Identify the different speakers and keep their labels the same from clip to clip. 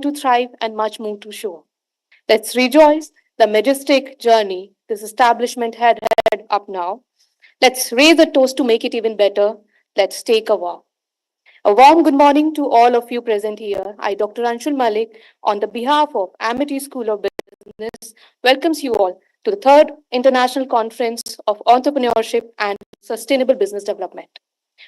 Speaker 1: to thrive and much more to show. Let's rejoice the majestic journey this establishment had up now. Let's raise a toast to make it even better. Let's take a vow. A warm good morning to all of you present here. I, Dr. Anshul Malik, on the behalf of Amity School of Business, welcomes you all to the third International Conference of Entrepreneurship and Sustainable Business Development.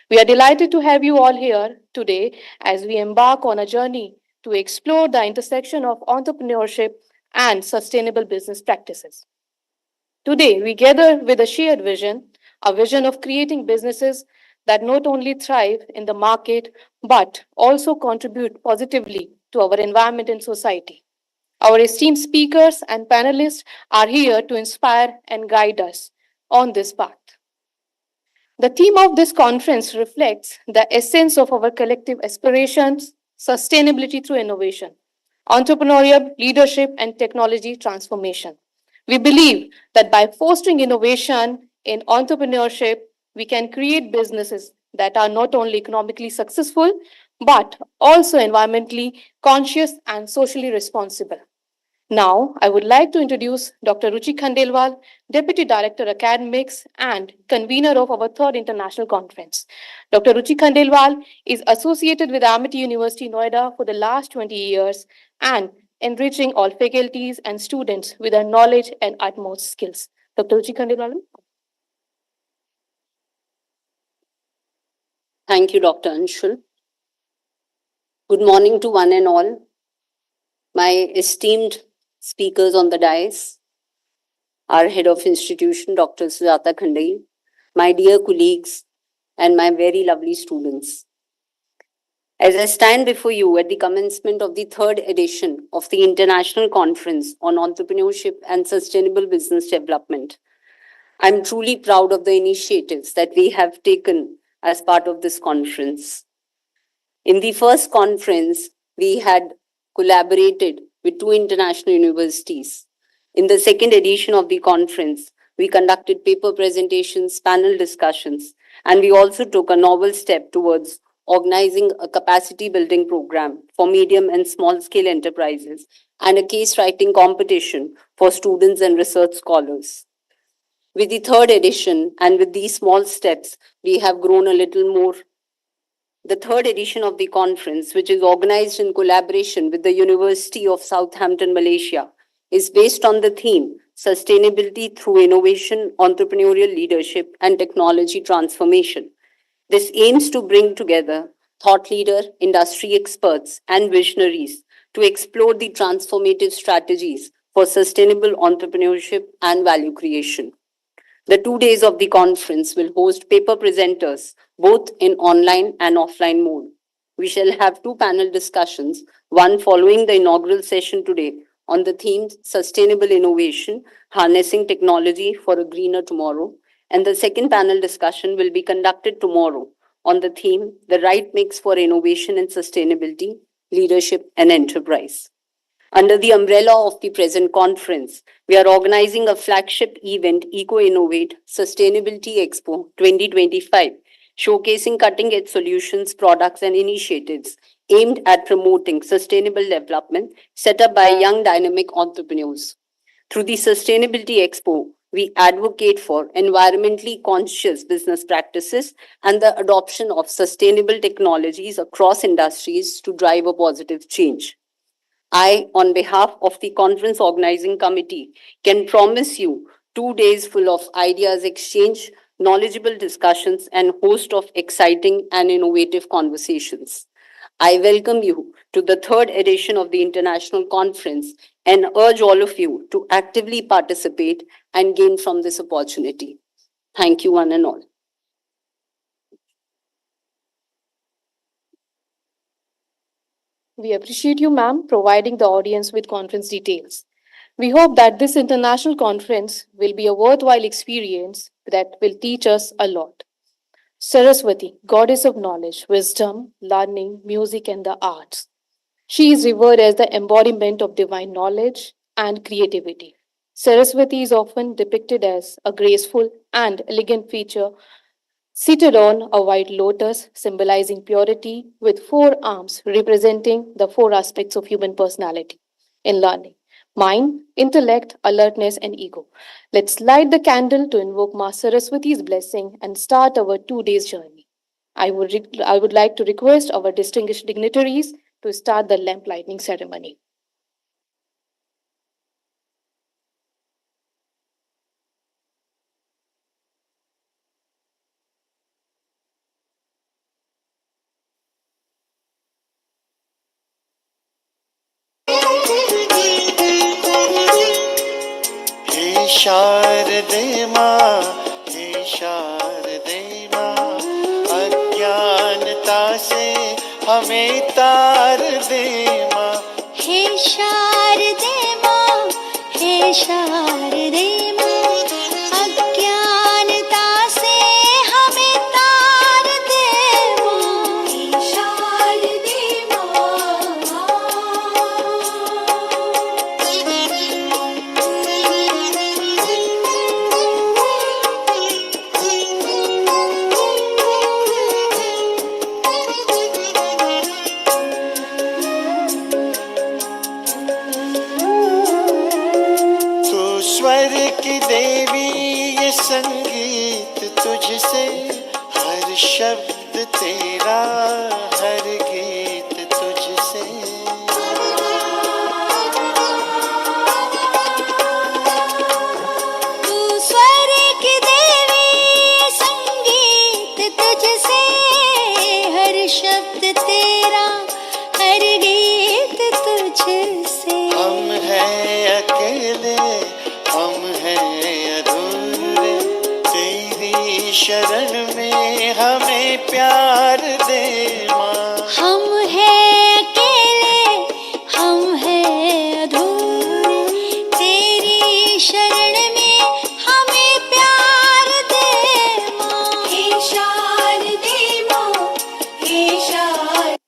Speaker 1: We are delighted to have you all here today as we embark on a journey to explore the intersection of entrepreneurship and sustainable business practices. Today, we gather with a shared vision, a vision of creating businesses that not only thrive in the market but also contribute positively to our environment and society. Our esteemed speakers and panelists are here to inspire and guide us on this path. The theme of this conference reflects the essence of our collective aspirations, sustainability through innovation, entrepreneurial leadership, and technology transformation. We believe that by fostering innovation in entrepreneurship, we can create businesses that are not only economically successful, but also environmentally conscious and socially responsible. Now, I would like to introduce Dr. Ruchi Khandelwal, Deputy Director Academics and convener of our third international conference. Dr. Ruchi Khandelwal is associated with Amity University, Noida for the last 20 years and enriching all faculties and students with her knowledge and utmost skills. Dr. Ruchi Khandelwal.
Speaker 2: Thank you, Dr. Anshul. Good morning to one and all. My esteemed speakers on the dais, our head of institution, Dr. Sujata Khandai, my dear colleagues, and my very lovely students. As I stand before you at the commencement of the third edition of the International Conference on Entrepreneurship and Sustainable Business Development, I'm truly proud of the initiatives that we have taken as part of this conference. In the first conference, we had collaborated with two international universities. In the second edition of the conference, we conducted paper presentations, panel discussions, and we also took a novel step towards organizing a capacity building program for medium and small scale enterprises and a case writing competition for students and research scholars. With the third edition and with these small steps, we have grown a little more. The third edition of the conference, which is organized in collaboration with the University of Southampton, Malaysia, is based on the theme Sustainability through Innovation, Entrepreneurial Leadership, and Technology Transformation. This aims to bring together thought leader, industry experts, and visionaries to explore the transformative strategies for sustainable entrepreneurship and value creation. The 2 days of the conference will host paper presenters, both in online and offline mode. We shall have two panel discussions, one following the inaugural session today on the theme Sustainable Innovation, Harnessing Technology for a Greener Tomorrow, and the second panel discussion will be conducted tomorrow on the theme The Right Mix for Innovation and Sustainability, Leadership and Enterprise. Under the umbrella of the present conference, we are organizing a flagship event, Eco Innovate Sustainability Expo 2025, showcasing cutting-edge solutions, products, and initiatives aimed at promoting sustainable development set up by young dynamic entrepreneurs. Through the Sustainability Expo, we advocate for environmentally conscious business practices and the adoption of sustainable technologies across industries to drive a positive change. I, on behalf of the conference organizing committee, can promise you 2 days full of ideas exchange, knowledgeable discussions, and host of exciting and innovative conversations. I welcome you to the third edition of the International Conference and urge all of you to actively participate and gain from this opportunity. Thank you, one and all.
Speaker 1: We appreciate you, ma'am, providing the audience with conference details. We hope that this international conference will be a worthwhile experience that will teach us a lot. Saraswati, goddess of knowledge, wisdom, learning, music, and the arts. She is revered as the embodiment of divine knowledge and creativity. Saraswati is often depicted as a graceful and elegant feature Seated on a white lotus symbolizing purity with four arms representing the four aspects of human personality in learning: mind, intellect, alertness, and ego. Let's light the candle to invoke Ma Saraswati's blessing and start our 2 days journey. I would like to request our distinguished dignitaries to start the lamp lighting ceremony.
Speaker 3: हे शारदे माँ, हे शारदे माँ, अज्ञानता से हमें तार दे माँ।
Speaker 4: हे शारदे माँ, हे शारदे माँ, अज्ञानता से हमें तार दे माँ। हे शारदे
Speaker 3: तू स्वर की देवी, ये संगीत तुझसे, हर शब्द तेरा, हर गीत तुझसे।
Speaker 4: तू स्वर की देवी, संगीत तुझसे, हर शब्द तेरा, हर गीत तुझसे।
Speaker 3: हम हैं अकेले, हम हैं अधूरे, तेरी शरण में हमें प्यार दे माँ।
Speaker 4: हम हैं अकेले, हम हैं अधूरे, तेरी शरण में हमें प्यार दे माँ। हे शारदे माँ, हे शारदे।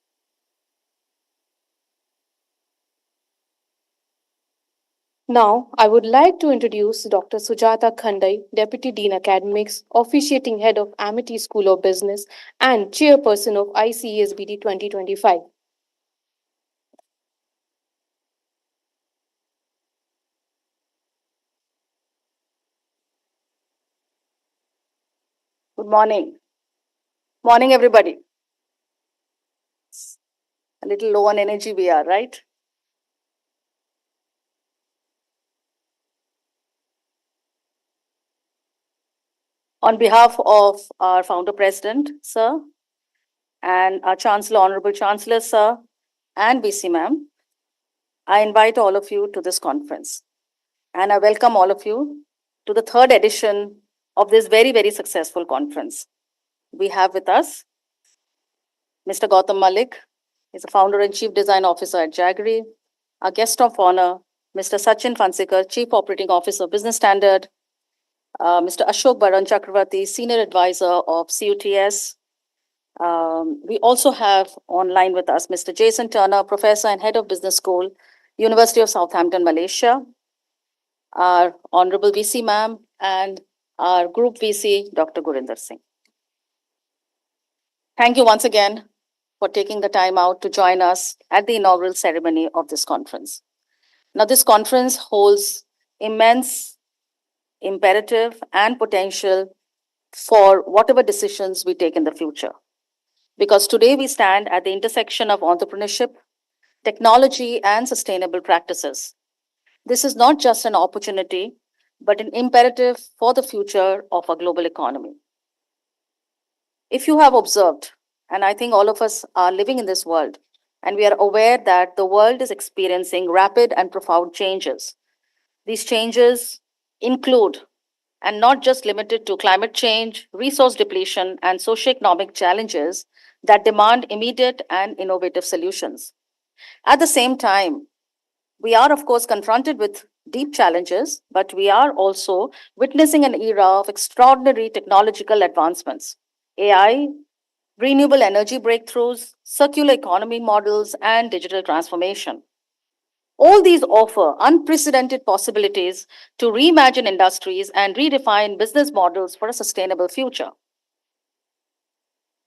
Speaker 1: Now, I would like to introduce Dr. Sujata Khandai, Deputy Dean Academics, officiating head of Amity School of Business, and chairperson of ICESBD 2025.
Speaker 5: Good morning. Morning, everybody. A little low on energy we are, right? On behalf of our founder president, sir, and our Chancellor, Honorable Chancellor, sir, and BC ma'am, I invite all of you to this conference. And I welcome all of you to the third edition of this very, very successful conference. We have with us Mr. Gautam Malik, he's the founder and chief design officer at Jaggery. Our guest of honor, Mr. Sachin Fansikar, chief operating officer, Business Standard. Mr. Ashok Baran Chakravarti, senior advisor of CUTS. We also have online with us Mr. Jason Turner, professor and head of business school, University of Southampton, Malaysia. Our honorable VC ma'am and our group VC, Dr. Gurinder Singh. Thank you once again for taking the time out to join us at the inaugural ceremony of this conference. Now, this conference holds immense imperative and potential for whatever decisions we take in the future. Because today we stand at the intersection of entrepreneurship, technology, and sustainable practices. This is not just an opportunity, but an imperative for the future of our global economy. If you have observed, and I think all of us are living in this world, and we are aware that the world is experiencing rapid and profound changes. These changes include, and not just limited to, climate change, resource depletion, and socioeconomic challenges that demand immediate and innovative solutions. At the same time, we are, of course, confronted with deep challenges, but we are also witnessing an era of extraordinary technological advancements. AI, renewable energy breakthroughs, circular economy models, and digital transformation. All these offer unprecedented possibilities to reimagine industries and redefine business models for a sustainable future.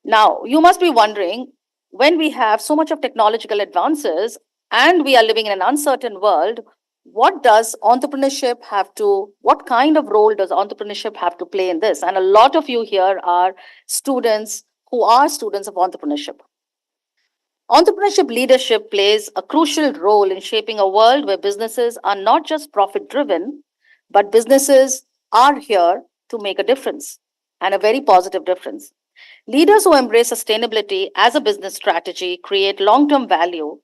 Speaker 5: Now, you must be wondering, when we have so much of technological advances and we are living in an uncertain world, what does entrepreneurship have to, what kind of role does entrepreneurship have to play in this? And a lot of you here are students who are students of entrepreneurship. Entrepreneurship leadership plays a crucial role in shaping a world where businesses are not just profit driven, but businesses are here to make a difference, and a very positive difference. Leaders who embrace sustainability as a business strategy create long term value,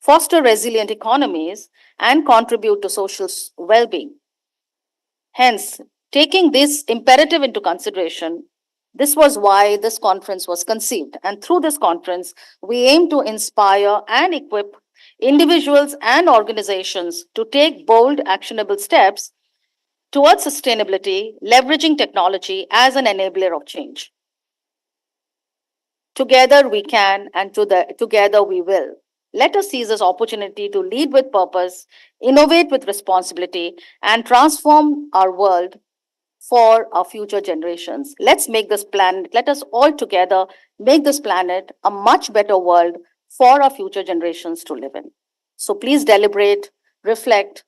Speaker 5: foster resilient economies, and contribute to social well being. Hence, taking this imperative into consideration, this was why this conference was conceived. And through this conference, we aim to inspire and equip individuals and organizations to take bold, actionable steps towards sustainability, leveraging technology as an enabler of change. Together we can, and together we will. Let us seize this opportunity to lead with purpose, innovate with responsibility, and transform our world for our future generations. Let's make this planet, let us all together make this planet a much better world for our future generations to live in. So please deliberate, reflect,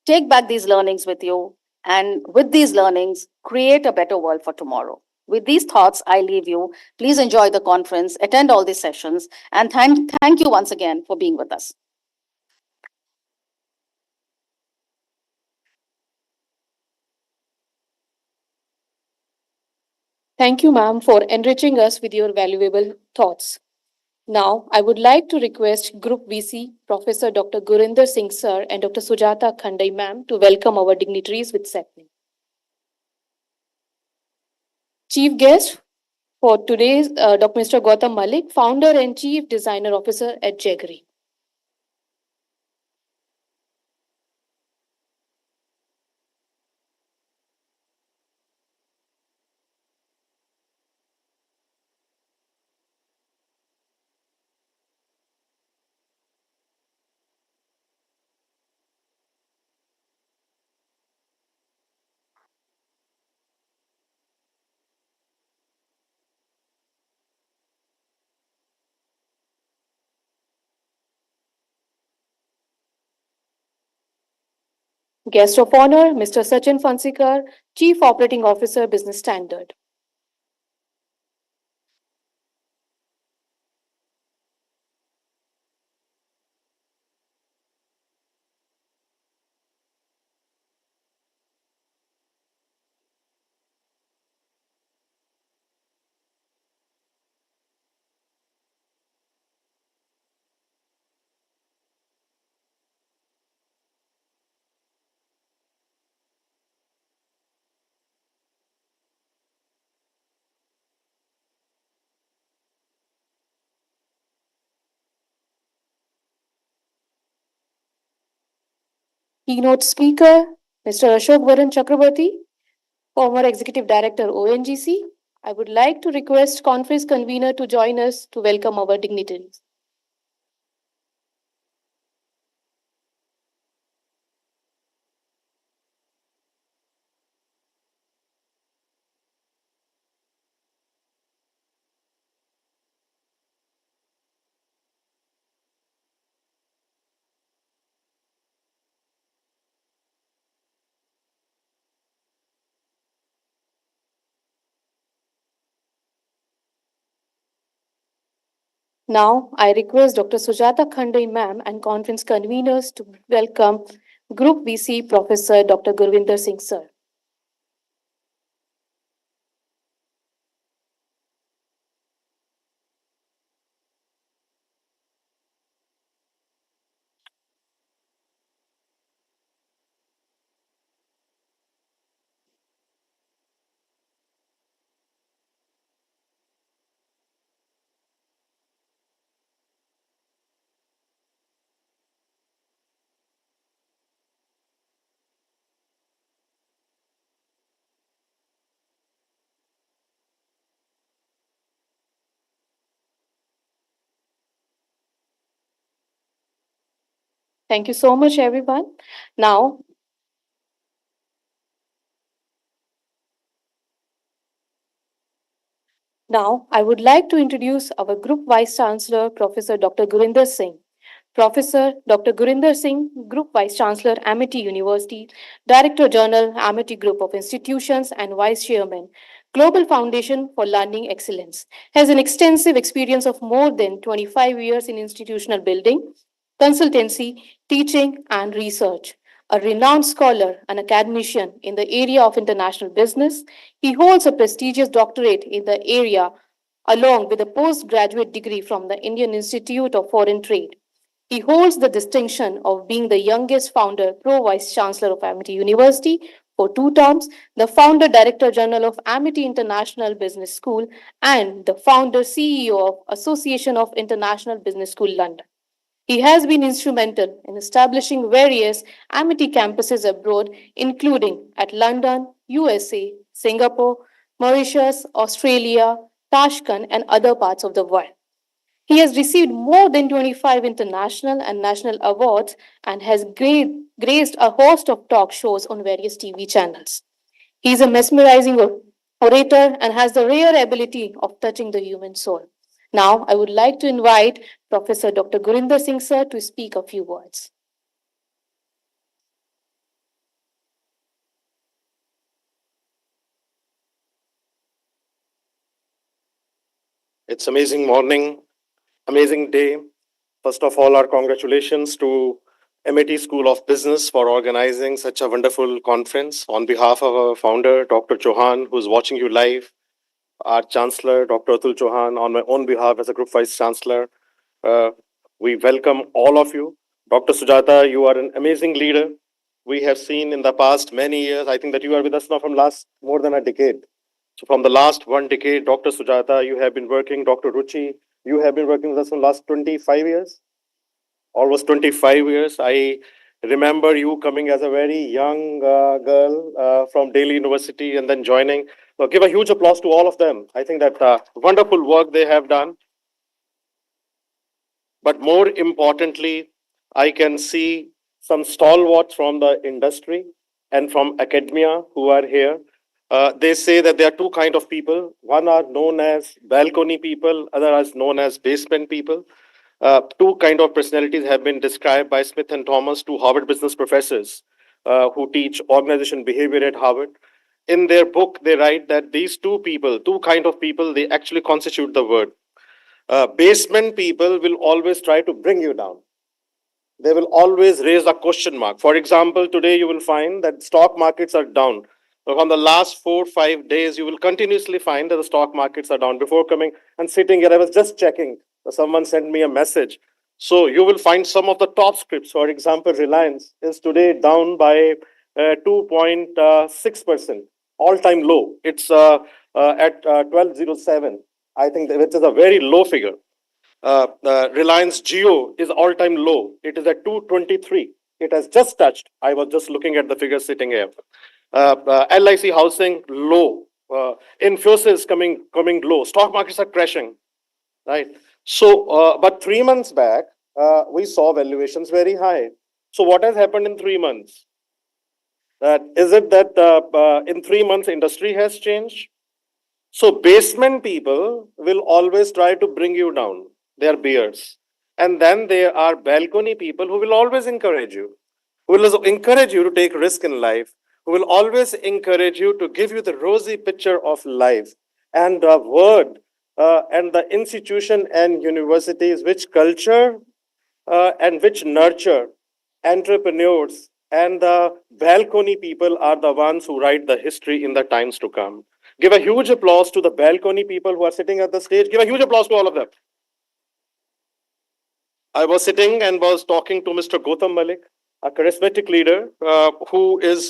Speaker 5: take back these learnings with you, and with these learnings, create a better world for tomorrow. With these thoughts, I leave you. Please enjoy the conference, attend all these sessions, and thank you once again for being with us.
Speaker 1: Thank you, ma'am, for enriching us with your valuable thoughts. Now, I would like to request Group VC, Professor Dr. Gurinder Singh Sir and Dr. Sujata Khandai ma'am to welcome our dignitaries with Sapni. Chief guest for today's Dr. Mr. Gautam Malik, Founder and Chief Designer Officer at Jaggery. Guest of honor, Mr. Sachin Fansikar, Chief Operating Officer, Business Standard. Keynote speaker, Mr. Ashok Varan Chakrabarti, former Executive Director, ONGC. I would like to request conference convener to join us to welcome our dignitaries. Now, I request Dr. Sujata Khandai ma'am and conference conveners to welcome Group VC Professor Dr. Gurvinder Singh sir. Thank you so much, everyone. Now, Now, I would like to introduce our Group Vice Chancellor, Professor Dr. Gurinder Singh. Professor Dr. Gurinder Singh, Group Vice Chancellor, Amity University, Director General, Amity Group of Institutions, and Vice Chairman, Global Foundation for Learning Excellence, has an extensive experience of more than 25 years in institutional building, consultancy, teaching, and research. A renowned scholar and academician in the area of international business, he holds a prestigious doctorate in the area along with a postgraduate degree from the Indian Institute of Foreign Trade. He holds the distinction of being the youngest founder, pro vice chancellor of Amity University for 2 terms, the founder director general of Amity International Business School, and the founder CEO of Association of International Business School London. He has been instrumental in establishing various Amity campuses abroad, including at London, USA, Singapore, Mauritius, Australia, Tashkent, and other parts of the world. He has received more than 25 international and national awards and has graced a host of talk shows on various TV channels. He is a mesmerizing orator and has the rare ability of touching the human soul. Now, I would like to invite Professor Dr. Gurinder Singh sir to speak a few words.
Speaker 6: It's amazing morning, amazing day. First of all, our congratulations to MIT School of Business for organizing such a wonderful conference. On behalf of our founder, Dr. Chauhan, who's watching you live, our Chancellor, Dr. Atul Chauhan, on my own behalf as a Group Vice Chancellor, uh, we welcome all of you. Dr. Sujata, you are an amazing leader. We have seen in the past many years, I think that you are with us now from last more than a decade. So from the last 1 decade, Dr. Sujata, you have been working, Dr. Ruchi, you have been working with us for the last 25 years, almost 25 years. I remember you coming as a very young girl from Delhi University and then joining. So give a huge applause to all of them. I think that wonderful work they have done. But more importantly, I can see some stalwarts from the industry and from academia who are here. They say that there are two kind of people. One are known as balcony people, other is known as basement people. Two kind of personalities have been described by Smith and Thomas, two Harvard business professors who teach organization behavior at Harvard. In their book, they write that these two people, two kind of people, they actually constitute the word. Basement people will always try to bring you down. They will always raise a question mark. For example, today you will find that stock markets are down. So from the last 4 5 days, you will continuously find that the stock markets are down. Before coming and sitting here, I was just checking. Someone sent me a message. So you will find some of the top scripts. For example, Reliance is today down by 2.6%, all-time low. It's at 1207. I think that, which is a very low figure. Reliance Geo is all-time low. It is at 223. It has just touched. I was just looking at the figures sitting here. LIC housing low. Infosys coming low. Stock markets are crashing, right? So, but 3 months back, we saw valuations very high. So, what has happened in 3 months? Is it that in 3 months industry has changed? So basement people will always try to bring you down. They are bears. And then there are balcony people who will always encourage you, who will also encourage you to take risk in life, who will always encourage you to give you the rosy picture of life. And the word and the institution and universities which culture and which nurture entrepreneurs and the balcony people are the ones who write the history in the times to come. Give a huge applause to the balcony people who are sitting at the stage. Give a huge applause to all of them. I was sitting and was talking to Mr. Gautam Malik, a charismatic leader who is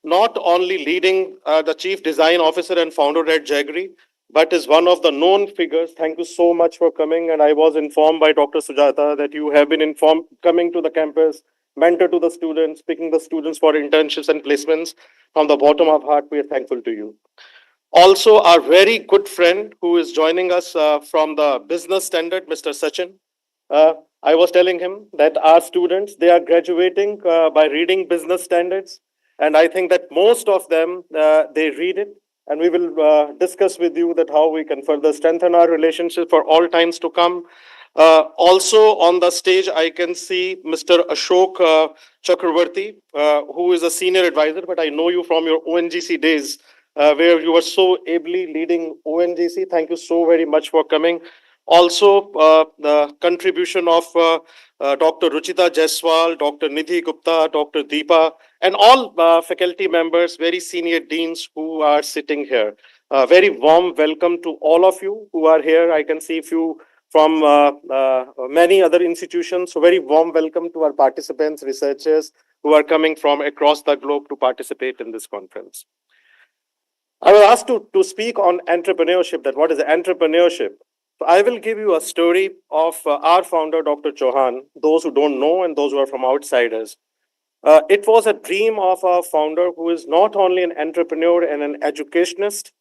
Speaker 6: not only leading the chief design officer and founder at Jaggery, but is one of the known figures. Thank you so much for coming. And I was informed by Dr. Sujata that you have been informed coming to the campus, mentor to the students, picking the students for internships and placements. From the bottom of heart, we are thankful to you. Also, our very good friend who is joining us from the business standard, Mr. Sachin. I was telling him that our students, they are graduating by reading business standards. And I think that most of them, they read it. and we will discuss with you that how we can further strengthen our relationship for all times to come. Also on the stage, I can see Mr. Ashok Chakravarti, who is a senior advisor, but I know you from your ONGC days, where you were so ably leading ONGC. Thank you so very much for coming. Also, the contribution of Dr. Ruchita Jaiswal, Dr. Nidhi Gupta, Dr. Deepa, and all faculty members, very senior deans who are sitting here. Very warm welcome to all of you who are here. I can see a few from many other institutions. So very warm welcome to our participants, researchers who are coming from across the globe to participate in this conference. I was asked to speak on entrepreneurship, that what is entrepreneurship? So I will give you a story of our founder, Dr. Chauhan, those who don't know and those who are from outsiders. It was a dream of our founder who is not only an entrepreneur and an educationist,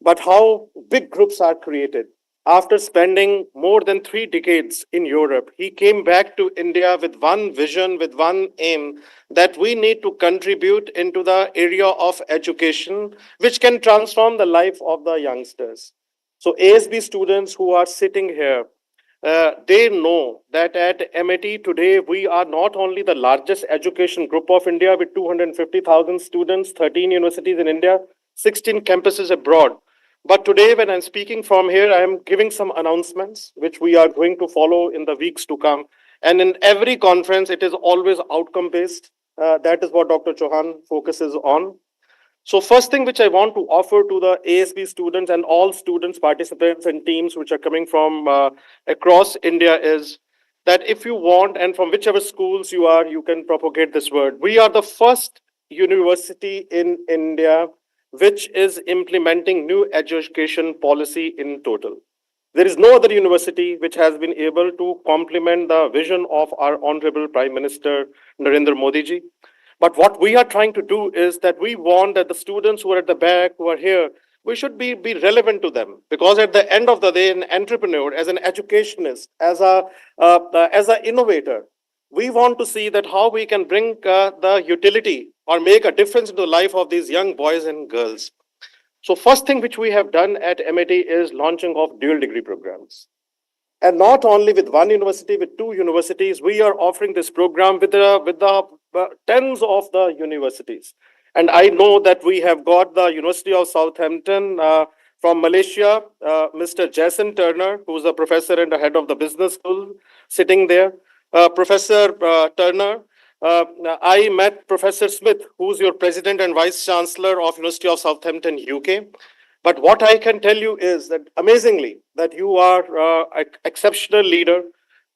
Speaker 6: but how big groups are created. After spending more than 3 decades in Europe, he came back to India with one vision, with one aim, that we need to contribute into the area of education, which can transform the life of the youngsters. So ASB students who are sitting here, they know that at MIT today, we are not only the largest education group of India with 250,000 students, 13 universities in India, 16 campuses abroad. But today, when I'm speaking from here, I am giving some announcements which we are going to follow in the weeks to come. And in every conference, it is always outcome based. That is what Dr. Chauhan focuses on. So first thing which I want to offer to the ASB students and all students, participants and teams which are coming from across India is that if you want, and from whichever schools you are, you can propagate this word. We are the first university in India which is implementing new education policy in total. There is no other university which has been able to complement the vision of our Honorable Prime Minister Narendra Modi ji. But what we are trying to do is that we want that the students who are at the back, who are here, we should be relevant to them. Because at the end of the day, an entrepreneur, as an educationist, as an innovator, we want to see that how we can bring the utility or make a difference in the life of these young boys and girls. So first thing which we have done at MIT is launching of dual degree programs. And not only with one university, with 2 universities, we are offering this program with the tens of the universities. And I know that we have got the University of Southampton from Malaysia, Mr. Jason Turner, who's a professor and the head of the business school, sitting there. Professor Turner, I met Professor Smith, who's your president and vice chancellor of University of Southampton, UK. But what I can tell you is that amazingly, that you are an exceptional leader.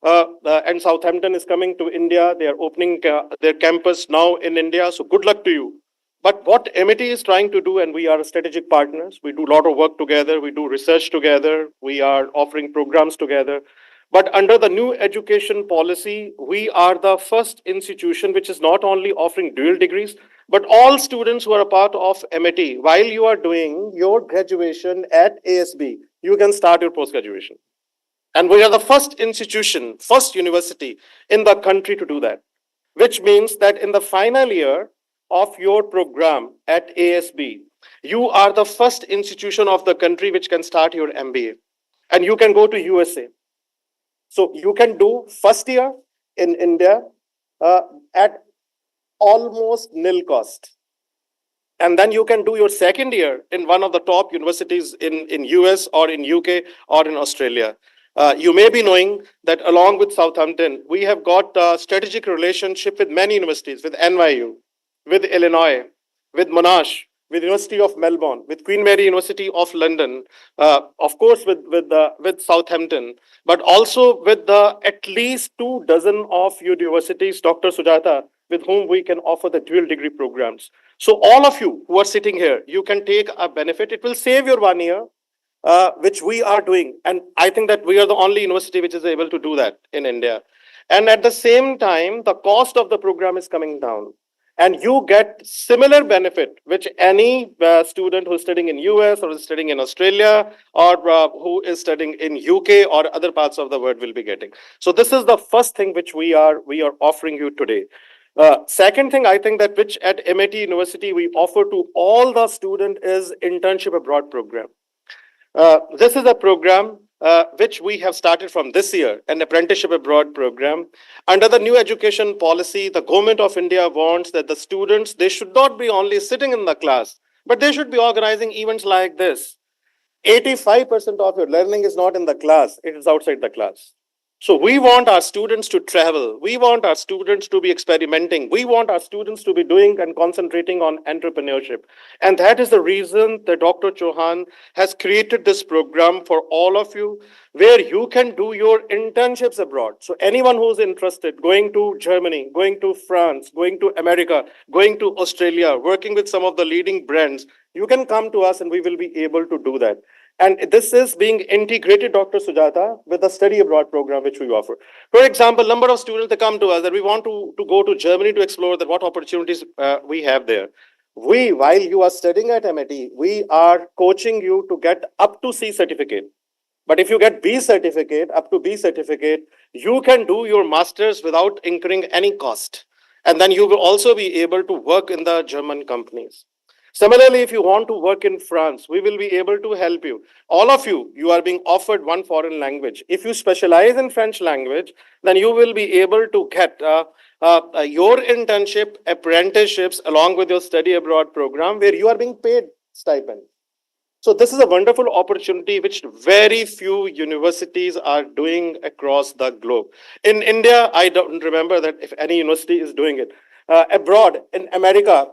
Speaker 6: And Southampton is coming to India. They are opening their campus now in India. So good luck to you. But what MIT is trying to do, and we are strategic partners, we do a lot of work together, we do research together, we are offering programs together. But under the new education policy, we are the first institution which is not only offering dual degrees, but all students who are a part of MIT, while you are doing your graduation at ASB, you can start your post-graduation. And we are the first institution, first university in the country to do that, which means that in the final year of your program at ASB, you are the first institution of the country which can start your MBA. And you can go to USA. So you can do first year in India at almost nil cost. And then you can do your second year in one of the top universities in US or in UK or in Australia. You may be knowing that along with Southampton, we have got a strategic relationship with many universities, with NYU, with Illinois, with Monash, with University of Melbourne, with Queen Mary University of London, of course with Southampton, but also with the at least 24 of universities, Dr. Sujata, with whom we can offer the dual degree programs. So all of you who are sitting here, you can take a benefit. It will save your 1 year, which we are doing. And I think that we are the only university which is able to do that in India. And at the same time, the cost of the program is coming down. And you get similar benefit, which any student who is studying in US or is studying in Australia or who is studying in UK or other parts of the world will be getting. So this is the first thing which we are offering you today. Second thing, I think that which at MIT University we offer to all the student is internship abroad program. This is a program which we have started from this year, an apprenticeship abroad program. Under the new education policy, the government of India wants that the students, they should not be only sitting in the class, but they should be organizing events like this. 85% of your learning is not in the class, it is outside the class. So we want our students to travel. We want our students to be experimenting. We want our students to be doing and concentrating on entrepreneurship. And that is the reason that Dr. Chauhan has created this program for all of you, where you can do your internships abroad. So anyone who's interested, going to Germany, going to France, going to America, going to Australia, working with some of the leading brands, you can come to us and we will be able to do that. And this is being integrated, Dr. Sujata, with the study abroad program which we offer. For example, number of students that come to us that we want to go to Germany to explore that what opportunities we have there. We, while you are studying at MIT, we are coaching you to get up to C certificate. But if you get B certificate, up to B certificate, you can do your masters without incurring any cost. And then you will also be able to work in the German companies. Similarly, if you want to work in France, we will be able to help you. All of you, you are being offered one foreign language. If you specialize in French language, then you will be able to get your internship, apprenticeships along with your study abroad program where you are being paid stipend. So this is a wonderful opportunity which very few universities are doing across the globe. In India, I don't remember that if any university is doing it. Abroad, in America,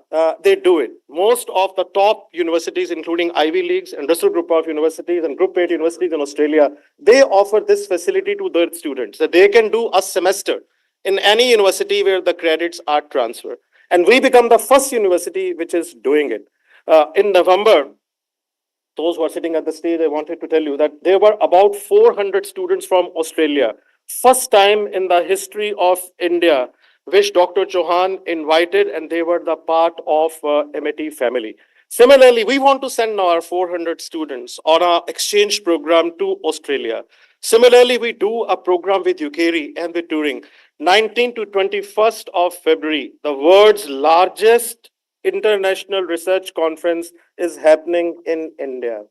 Speaker 6: they do it. Most of the top universities, including Ivy Leagues, Industrial Group of Universities, and Group 8 universities in Australia, they offer this facility to their students. That they can do a semester in any university where the credits are transferred. And we become the first university which is doing it. In November, those who are sitting at the stage, I wanted to tell you that there were about 400 students from Australia. First time in the history of India, which Dr. Chauhan invited, and they were the part of MIT family. Similarly, we want to send our 400 students on our exchange program to Australia. Similarly, we do a program with UKRI and with Turing. 19th to 21st of February, the world's largest international research conference is happening in India.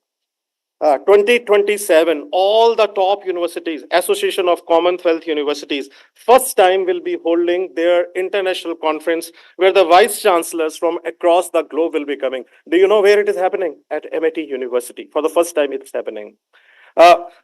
Speaker 6: 2027, all the top universities, Association of Commonwealth Universities, first time will be holding their international conference where the vice chancellors from across the globe will be coming. Do you know where it is happening? At MIT University. For the first time, it's happening.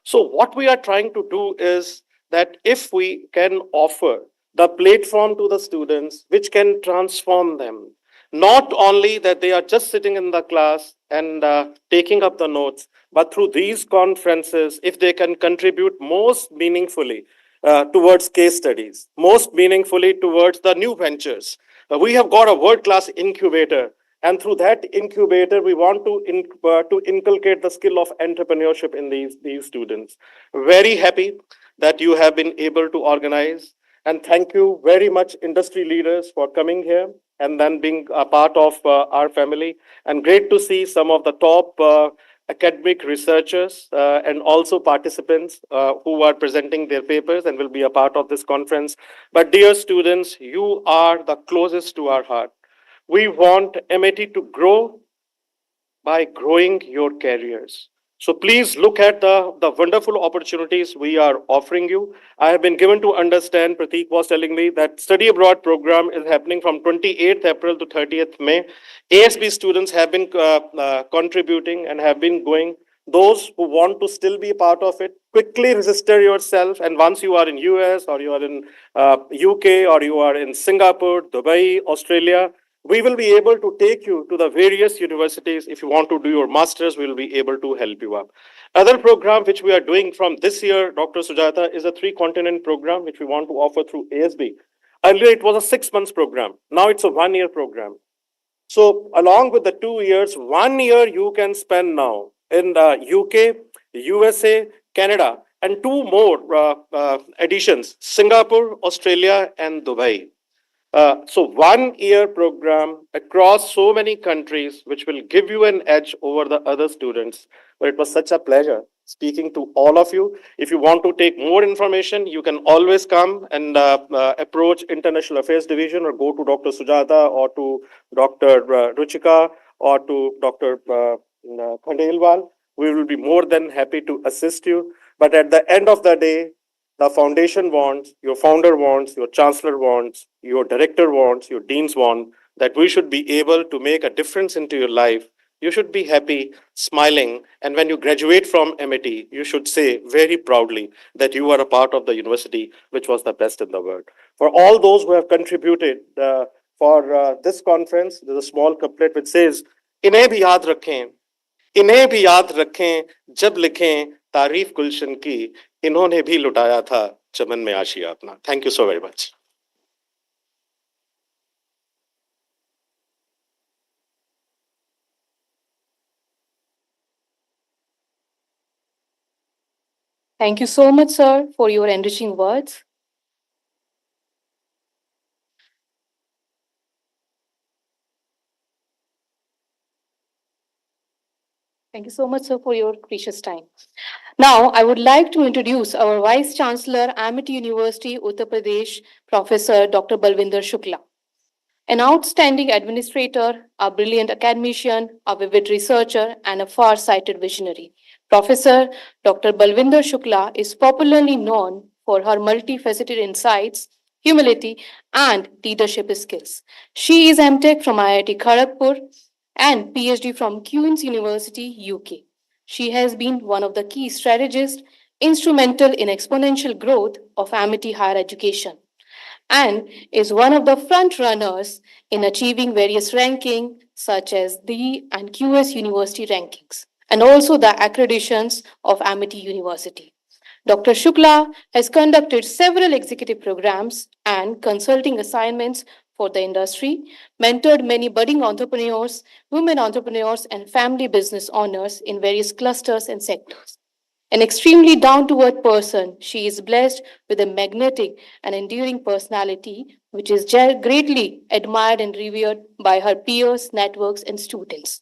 Speaker 6: So what we are trying to do is that if we can offer the platform to the students which can transform them, not only that they are just sitting in the class and taking up the notes, but through these conferences, if they can contribute most meaningfully towards case studies, most meaningfully towards the new ventures. We have got a world-class incubator, and through that incubator, we want to inculcate the skill of entrepreneurship in these students. Very happy that you have been able to organize, and thank you very much, industry leaders, for coming here and then being a part of our family. And great to see some of the top academic researchers and also participants who are presenting their papers and will be a part of this conference. But dear students, you are the closest to our heart. We want MIT to grow by growing your careers. So please look at the wonderful opportunities we are offering you. I have been given to understand, Prateek was telling me, that study abroad program is happening from 28th April to 30th May. ASB students have been contributing and have been going. Those who want to still be part of it, quickly register yourself. And once you are in US or you are in UK or you are in Singapore, Dubai, Australia, we will be able to take you to the various universities. If you want to do your masters, we will be able to help you up. Other program which we are doing from this year, Dr. Sujata, is a 3-continent program which we want to offer through ASB. Earlier, it was a 6 months program. Now it's a 1-year program. So along with the 2 years, 1 year you can spend now in the UK, USA, Canada, and 2 more editions, Singapore, Australia, and Dubai. So 1-year program across so many countries, which will give you an edge over the other students. But it was such a pleasure speaking to all of you. If you want to take more information, you can always come and approach International Affairs Division or go to Dr. Sujata or to Dr. Ruchika or to Dr. Khandelwal. We will be more than happy to assist you. But at the end of the day, the foundation wants, your founder wants, your chancellor wants, your director wants, your deans want that we should be able to make a difference into your life. You should be happy, smiling, and when you graduate from MIT, you should say very proudly that you are a part of the university which was the best in the world. For all those who have contributed for this conference, there's a small couplet which says, "इन्हें भी याद रखें, इन्हें भी याद रखें, जब लिखें तारीफ गुलशन की, इन्होंने भी लुटाया था चमन में आशिया अपना." Thank you so very much.
Speaker 1: Thank you so much, sir, for your enriching words. Thank you so much, sir, for your precious time. Now, I would like to introduce our Vice Chancellor, Amity University, Uttar Pradesh, Professor Dr. Balvinder Shukla. An outstanding administrator, a brilliant academician, a vivid researcher, and a far-sighted visionary. Professor Dr. Balvinder Shukla is popularly known for her multifaceted insights, humility, and leadership skills. She is MTech from IIT Kharagpur and PhD from Queen's University, UK. She has been one of the key strategists instrumental in exponential growth of Amity higher education and is one of the front runners in achieving various rankings such as the and QS University rankings and also the accreditations of Amity University. Dr. Shukla has conducted several executive programs and consulting assignments for the industry, mentored many budding entrepreneurs, women entrepreneurs, and family business owners in various clusters and sectors. An extremely down to earth person, she is blessed with a magnetic and enduring personality, which is greatly admired and revered by her peers, networks, and students.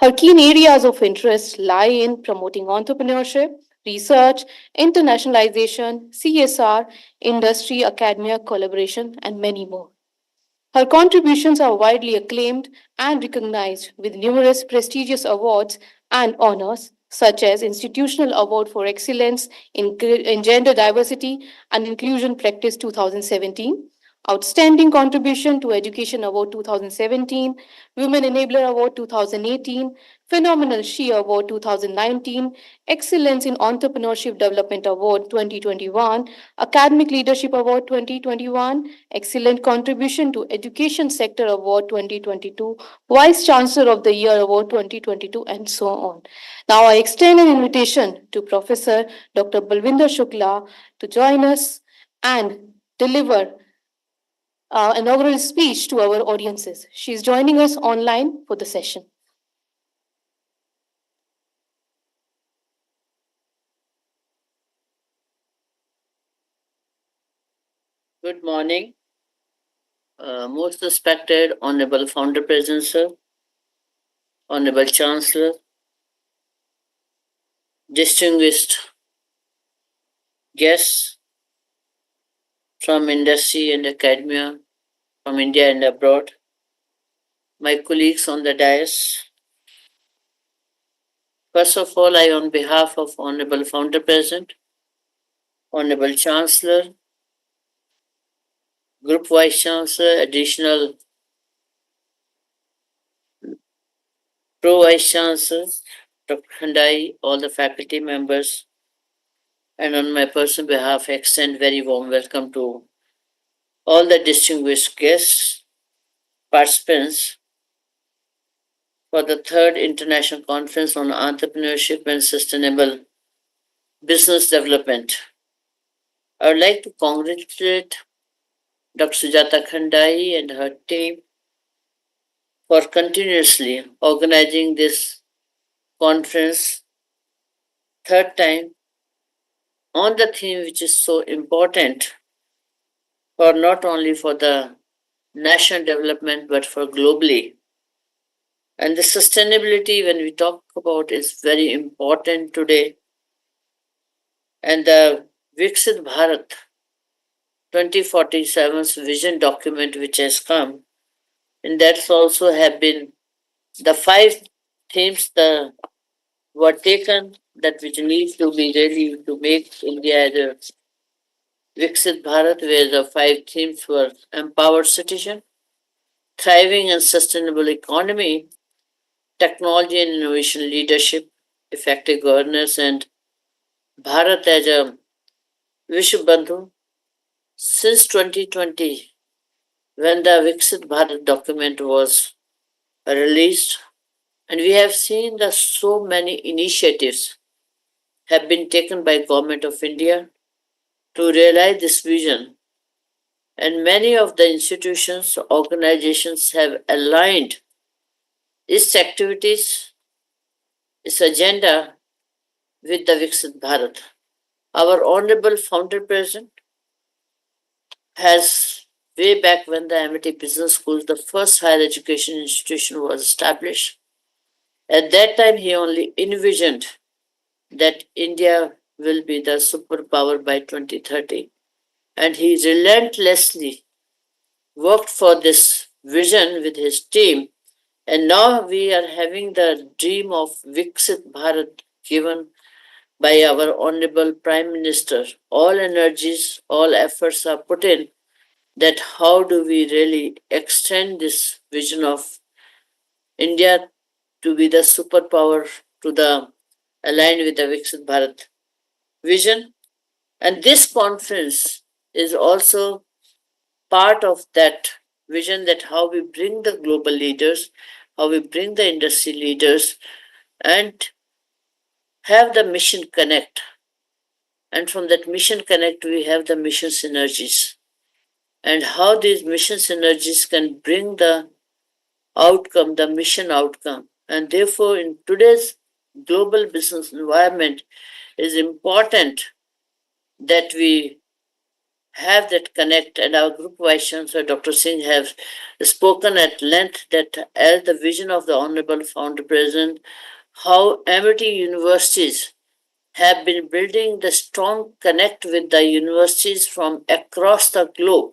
Speaker 1: Her keen areas of interest lie in promoting entrepreneurship, research, internationalization, CSR, industry, academia, collaboration, and many more. Her contributions are widely acclaimed and recognized with numerous prestigious awards and honors, such as Institutional Award for Excellence in Gender Diversity and Inclusion Practice 2017, Outstanding Contribution to Education Award 2017, Women Enabler Award 2018, Phenomenal She Award 2019, Excellence in Entrepreneurship Development Award 2021, Academic Leadership Award 2021, Excellent Contribution to Education Sector Award 2022, Vice Chancellor of the Year Award 2022, and so on. Now I extend an invitation to Professor Dr. Balvinder Shukla to join us and deliver inaugural speech to our audiences. She is joining us online for the session.
Speaker 7: Good morning. Most respected Honorable Founder President, sir, Honorable Chancellor, distinguished guests from industry and academia, from India and abroad, my colleagues on the dais. First of all, I, on behalf of Honorable Founder President, Honorable Chancellor, Group Vice Chancellor, Additional Pro Vice Chancellor, Dr. Khandai, all the faculty members, and on my personal behalf, extend very warm welcome to all the distinguished guests, participants for the third International Conference on Entrepreneurship and Sustainable Business Development. I would like to congratulate Dr. Sujata Khandai and her team for continuously organizing this conference third time on the theme which is so important for not only for the national development but for globally. And the sustainability, when we talk about, is very important today. And the Viksit Bharat 2047's vision document, which has come, and that's also have been the five themes that were taken that which need to be ready to make India as a Viksit Bharat, where the five themes were empowered citizen, thriving and sustainable economy, technology and innovation leadership, effective governance, and Bharat as a Vishwabandhu. Since 2020, when the Viksit Bharat document was released, and we have seen that so many initiatives have been taken by Government of India to realize this vision, and many of the institutions, organizations have aligned its activities, its agenda with the Viksit Bharat. Our Honorable Founder President has, way back when the MIT Business School, the first higher education institution, was established, at that time he only envisioned that India will be the superpower by 2030. And he relentlessly worked for this vision with his team. And now we are having the dream of Viksit Bharat given by our Honorable Prime Minister. All energies, all efforts are put in that how do we really extend this vision of India to be the superpower to the aligned with the Viksit Bharat vision. And this conference is also part of that vision, that how we bring the global leaders, how we bring the industry leaders and have the mission connect. And from that mission connect, we have the mission synergies. And how these mission synergies can bring the outcome, the mission outcome. And therefore, in today's global business environment, it is important that we have that connect. And our group vice chancellor, Dr. Singh, have spoken at length that as the vision of the Honorable Founder President, how MIT universities have been building the strong connect with the universities from across the globe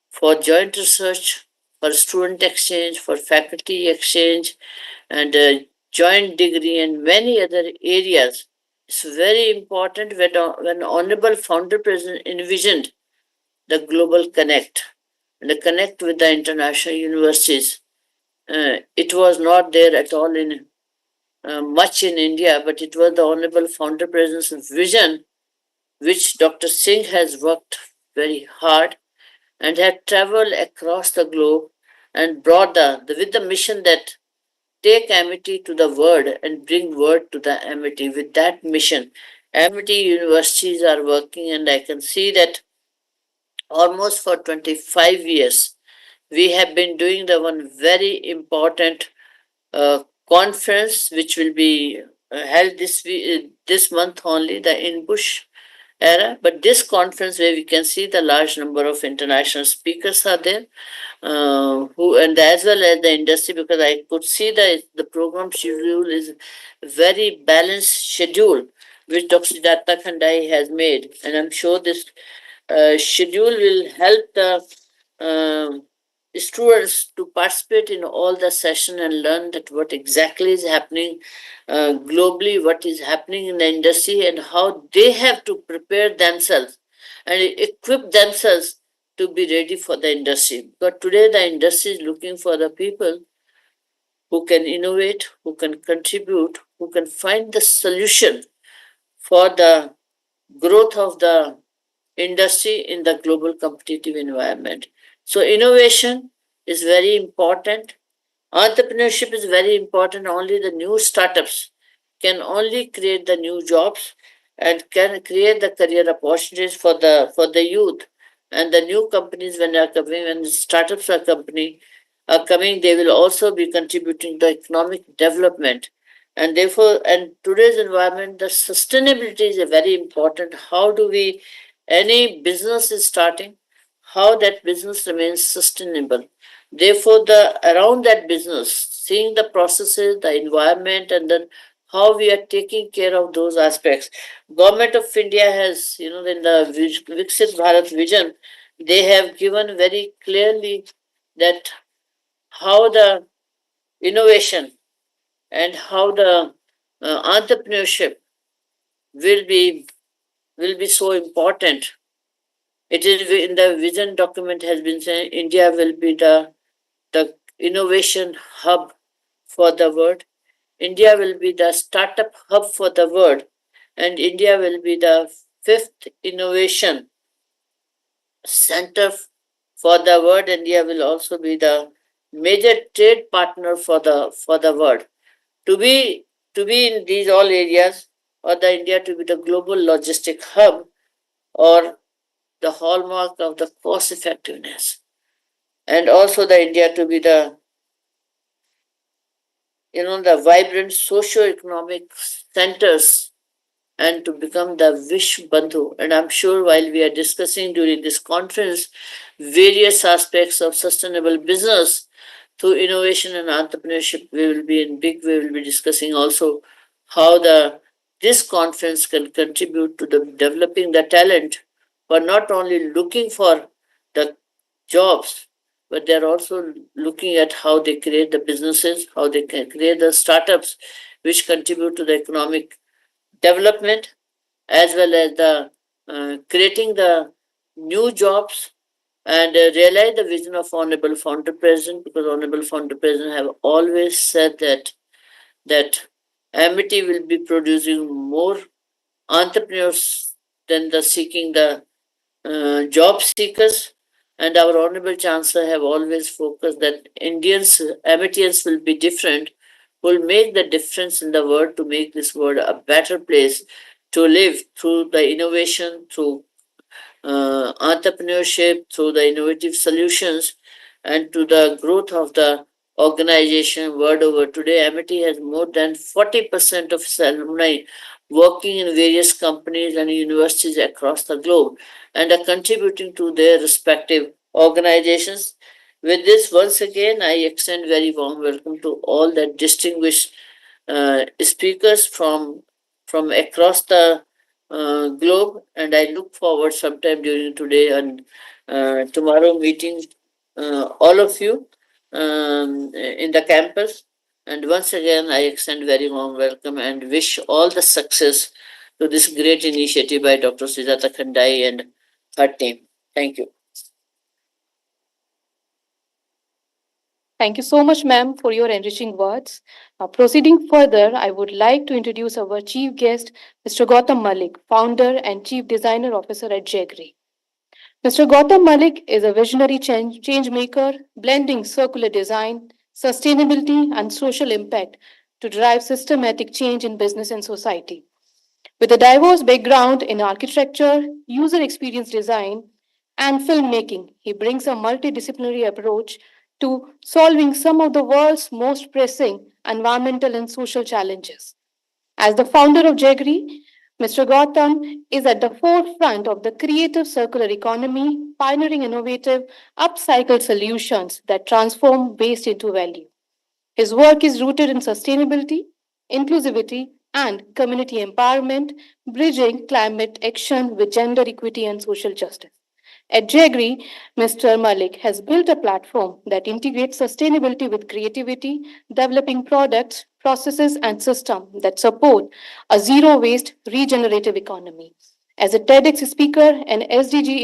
Speaker 7: for joint research, for student exchange, for faculty exchange, and joint degree, and many other areas. It's very important when Honorable Founder President envisioned the global connect and the connect with the international universities. It was not there at all in much in India, but it was the Honorable Founder President's vision, which Dr. Singh has worked very hard and had traveled across the globe and brought with the mission that take amity to the world and bring word to the amity. With that mission, amity universities are working, and I can see that almost for 25 years we have been doing the one very important conference which will be held this month only, the in Bush era. But this conference, where we can see the large number of international speakers are there, who, and as well as the industry, because I could see the program schedule is very balanced schedule which Dr. Datta Khandai has made, and I'm sure this schedule will help the students to participate in all the session and learn that what exactly is happening globally, what is happening in the industry, and how they have to prepare themselves and equip themselves to be ready for the industry. But today the industry is looking for the people who can innovate, who can contribute, who can find the solution for the growth of the industry in the global competitive environment. So innovation is very important. Entrepreneurship is very important. Only the new startups can only create the new jobs and can create the career opportunities for the youth. And the new companies, when they are coming, when startups are coming, they will also be contributing to economic development. And therefore, and today's environment, the sustainability is a very important. How do we, any business is starting, how that business remains sustainable. Therefore, the around that business, seeing the processes, the environment, and then how we are taking care of those aspects. Government of India has, in the Viksit Bharat vision, they have given very clearly that how the innovation and how the entrepreneurship will be will be so important. It is in the vision document has been said India will be the innovation hub for the world. India will be the startup hub for the world, and India will be the fifth innovation center for the world. India will also be the major trade partner for the world. To be in these all areas, or the India to be the global logistic hub, or the hallmark of the cost effectiveness, and also the India to be the the vibrant socio-economic centers, and to become the Wish Bandhu. And I'm sure while we are discussing during this conference various aspects of sustainable business through innovation and entrepreneurship, we will be discussing also how this conference can contribute to the developing the talent, but not only looking for the jobs, but they're also looking at how they create the businesses, how they can create the startups which contribute to the economic development, as well as the creating the new jobs, and realize the vision of Honorable Founder President, because Honorable Founder President have always said that Amity will be producing more entrepreneurs than the seeking the job seekers. And our Honorable Chancellor have always focused that Indians, Amityans will be different, will make the difference in the world to make this world a better place to live through the innovation, through entrepreneurship, through the innovative solutions, and to the growth of the organization world over. Today, Amity has more than 40% of its alumni working in various companies and universities across the globe, and are contributing to their respective organizations. With this, once again, I extend very warm welcome to all the distinguished speakers from across the globe, and I look forward sometime during today and tomorrow meeting all of you in the campus. And once again, I extend very warm welcome and wish all the success to this great initiative by Dr. Sujata Khandai and her team. Thank you.
Speaker 1: Thank you so much, ma'am, for your enriching words. Now, proceeding further, I would like to introduce our chief guest, Mr. Gautam Malik, founder and chief designer officer at Jaggery. Mr. Gautam Malik is a visionary change maker, blending circular design, sustainability, and social impact to drive systematic change in business and society. With a diverse background in architecture, user experience design, and filmmaking, he brings a multidisciplinary approach to solving some of the world's most pressing environmental and social challenges. As the founder of Jaggery, Mr. Gautam is at the forefront of the creative circular economy, pioneering innovative, upcycled solutions that transform waste into value. His work is rooted in sustainability, inclusivity, and community empowerment, bridging climate action with gender equity and social justice. At Jaggery, Mr. Malik has built a platform that integrates sustainability with creativity, developing products, processes, and systems that support a zero waste regenerative economy. As a TEDx speaker and SDG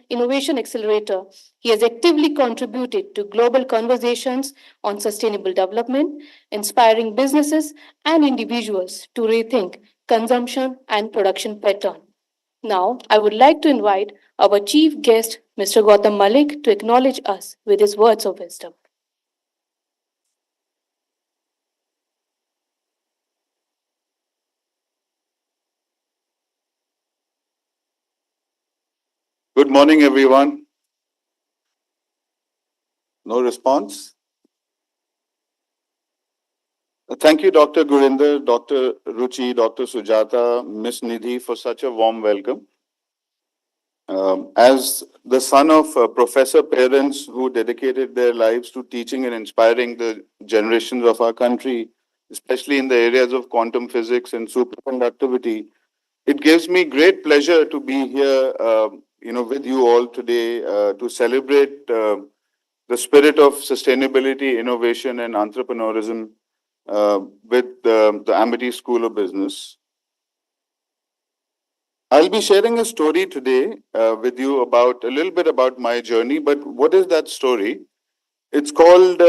Speaker 1: innovation accelerator, he has actively contributed to global conversations on sustainable development, inspiring businesses and individuals to rethink consumption and production pattern. Now, I would like to invite our chief guest, Mr. Gautam Malik, to acknowledge us with his words of wisdom.
Speaker 8: Good morning, everyone. No response? Thank you, Dr. Gurinder, Dr. Ruchi, Dr. Sujata, Miss Nidhi, for such a warm welcome. As the son of professor parents who dedicated their lives to teaching and inspiring the generations of our country, especially in the areas of quantum physics and superconductivity, it gives me great pleasure to be here, with you all today to celebrate the spirit of sustainability, innovation, and entrepreneurism with the Amity School of Business. I'll be sharing a story today with you about a little bit about my journey, but what is that story? It's called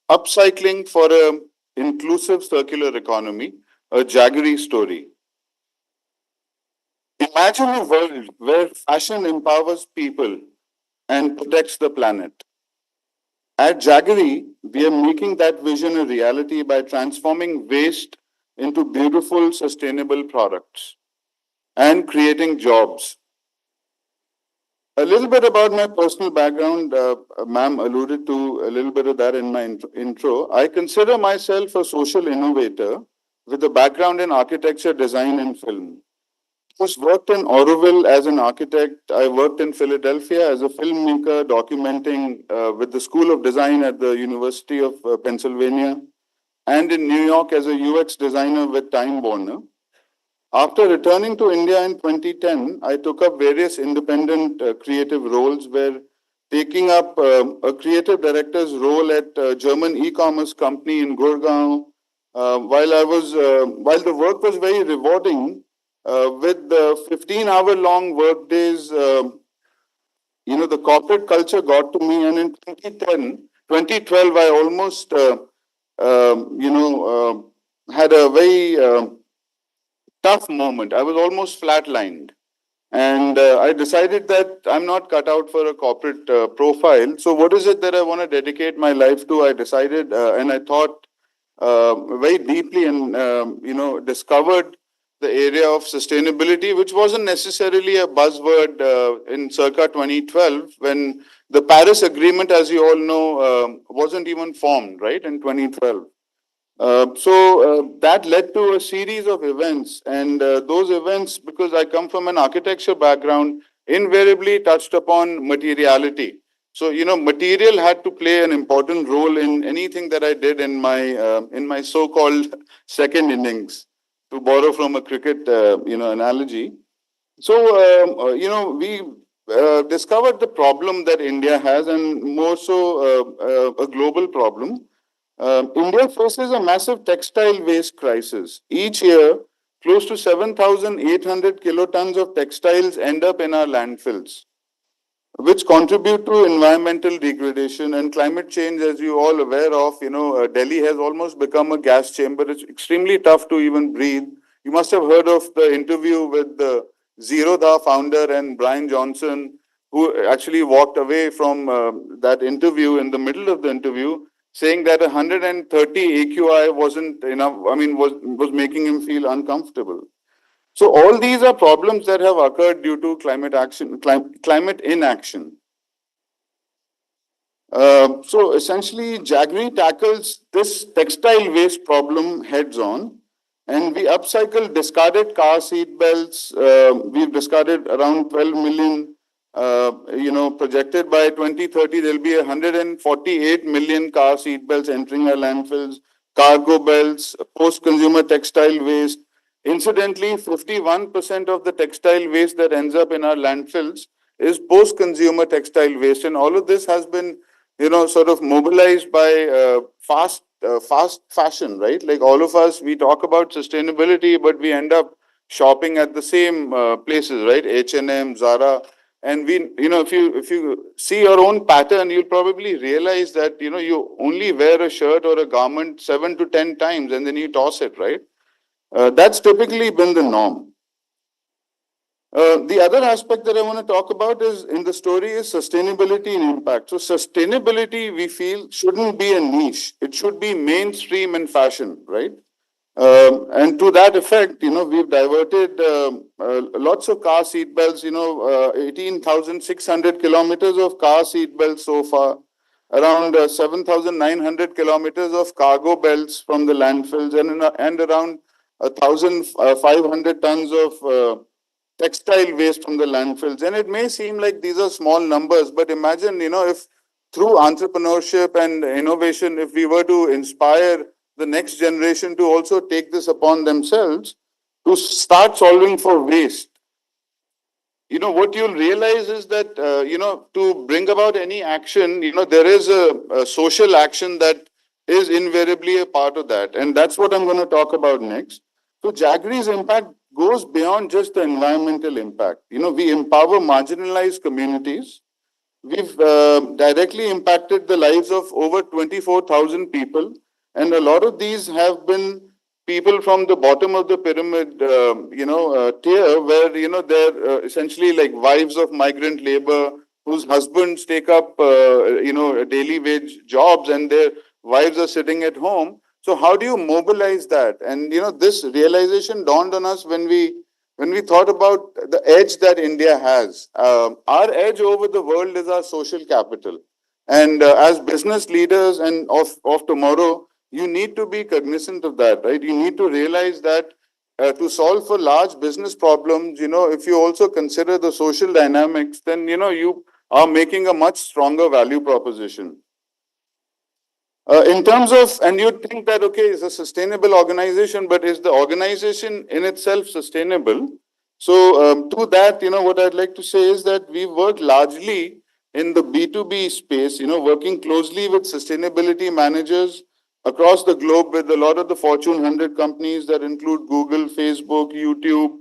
Speaker 8: Upcycling for a Inclusive Circular Economy, a Jaggery story. Imagine a world where fashion empowers people and protects the planet. At Jaggery, we are making that vision a reality by transforming waste into beautiful, sustainable products and creating jobs. A little bit about my personal background, ma'am alluded to a little bit of that in my intro. I consider myself a social innovator with a background in architecture, design, and film. I worked in Auroville as an architect. I worked in Philadelphia as a filmmaker, documenting with the School of Design at the University of Pennsylvania, and in New York as a UX designer with Time Warner. After returning to India in 2010, I took up various independent creative roles where taking up a creative director's role at a German e-commerce company in Gurgaon. While the work was very rewarding, with the 15-hour-long work days, the corporate culture got to me, and in 2012, I almost, had a very tough moment. I was almost flatlined. And I decided that I'm not cut out for a corporate profile. So, what is it that I want to dedicate my life to? I decided and I thought very deeply and, discovered the area of sustainability, which wasn't necessarily a buzzword in circa 2012 when the Paris Agreement, as you all know, wasn't even formed, right, in 2012. That led to a series of events, and those events, because I come from an architecture background, invariably touched upon materiality. So, material had to play an important role in anything that I did in my so-called second innings, to borrow from a cricket, analogy. So, we discovered the problem that India has, and more so a global problem. India faces a massive textile waste crisis. Each year, close to 7,800 kilotons of textiles end up in our landfills, which contribute to environmental degradation and climate change. As you all aware of, Delhi has almost become a gas chamber. It's extremely tough to even breathe. You must have heard of the interview with the Zero Da founder and Brian Johnson, who actually walked away from that interview in the middle of the interview, saying that 130 AQI wasn't enough. I mean, was making him feel uncomfortable. So all these are problems that have occurred due to climate inaction. So essentially, Jaggery tackles this textile waste problem heads on, and we upcycle discarded car seat belts. We've discarded around 12 million. Projected by 2030, there'll be 148 million car seat belts entering our landfills, cargo belts, post-consumer textile waste. Incidentally, 51% of the textile waste that ends up in our landfills is post-consumer textile waste, and all of this has been, sort of mobilized by fast fashion, right? Like all of us, we talk about sustainability, but we end up shopping at the same places, right? H&M, Zara, and if you see your own pattern, you'll probably realize that you only wear a shirt or a garment 7 to 10 times, and then you toss it, right? That's typically been the norm. The other aspect that I want to talk about is in the story is sustainability and impact. So sustainability, we feel, shouldn't be a niche. It should be mainstream in fashion, right? And to that effect, we've diverted lots of car seat belts, 18,600 kilometers of car seat belts so far, around 7,900 kilometers of cargo belts from the landfills, and around 1,500 tons of textile waste from the landfills. And it may seem like these are small numbers, but imagine, if through entrepreneurship and innovation, if we were to inspire the next generation to also take this upon themselves to start solving for waste, what you'll realize is that, to bring about any action, there is a social action that is invariably a part of that. And that's what I'm going to talk about next. So Jaggery's impact goes beyond just the environmental impact. We empower marginalized communities. We've directly impacted the lives of over 24,000 people. And a lot of these have been people from the bottom of the pyramid, tier, where, they're essentially like wives of migrant labor whose husbands take up, daily wage jobs and their wives are sitting at home. So how do you mobilize that? And, this realization dawned on us when we thought about the edge that India has. Our edge over the world is our social capital. And as business leaders and of tomorrow, you need to be cognizant of that, right? You need to realize that to solve for large business problems, if you also consider the social dynamics, then, you are making a much stronger value proposition. In terms of, and you'd think that, okay, it's a sustainable organization, but is the organization in itself sustainable? So to that, what I'd like to say is that we work largely in the B2B space, working closely with sustainability managers across the globe with a lot of the Fortune 100 companies that include Google, Facebook, YouTube,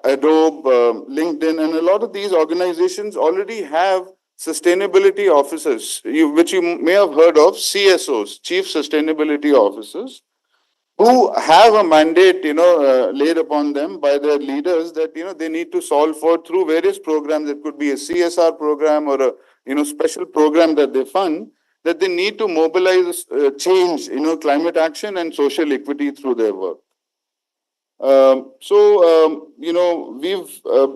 Speaker 8: Adobe, LinkedIn, and a lot of these organizations already have sustainability officers, which you may have heard of, CSOs, Chief Sustainability Officers, who have a mandate, laid upon them by their leaders that, they need to solve for through various programs. It could be a CSR program or a, special program that they fund, that they need to mobilize change, climate action and social equity through their work. We've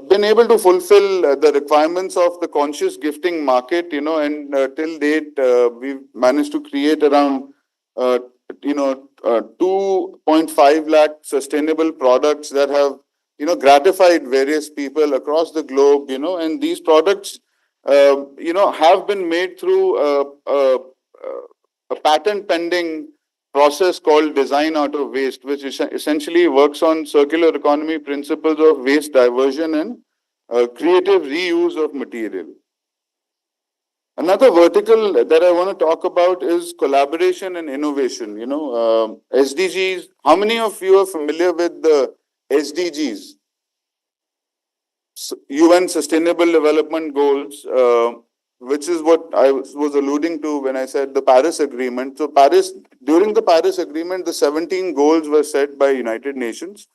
Speaker 8: been able to fulfill the requirements of the conscious gifting market, and till date, we've managed to create around, 2.5 lakh sustainable products that have, gratified various people across the globe, and these products, have been made through a patent pending process called design out of waste, which essentially works on circular economy principles of waste diversion and creative reuse of material. Another vertical that I want to talk about is collaboration and innovation. SDGs. How many of you are familiar with the SDGs? UN Sustainable Development Goals, which is what I was alluding to when I said the Paris Agreement. So during the Paris Agreement, the 17 goals were set by United Nations.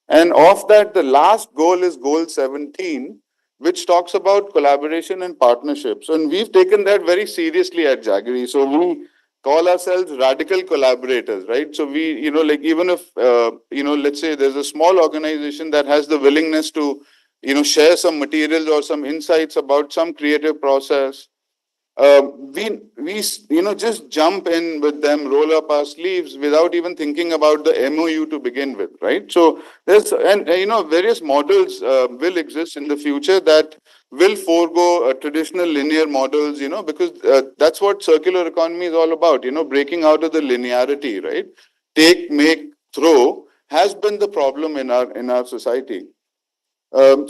Speaker 8: And of that, the last goal is goal 17, which talks about collaboration and partnerships. And we've taken that very seriously at Jaggery. So we call ourselves radical collaborators, right? So we, even if, let's say there's a small organization that has the willingness to, share some materials or some insights about some creative process, we just jump in with them, roll up our sleeves without even thinking about the MOU to begin with, right? So there's, and various models will exist in the future that will forego traditional linear models, because that's what circular economy is all about, breaking out of the linearity, right? Take, make, throw has been the problem in our society. We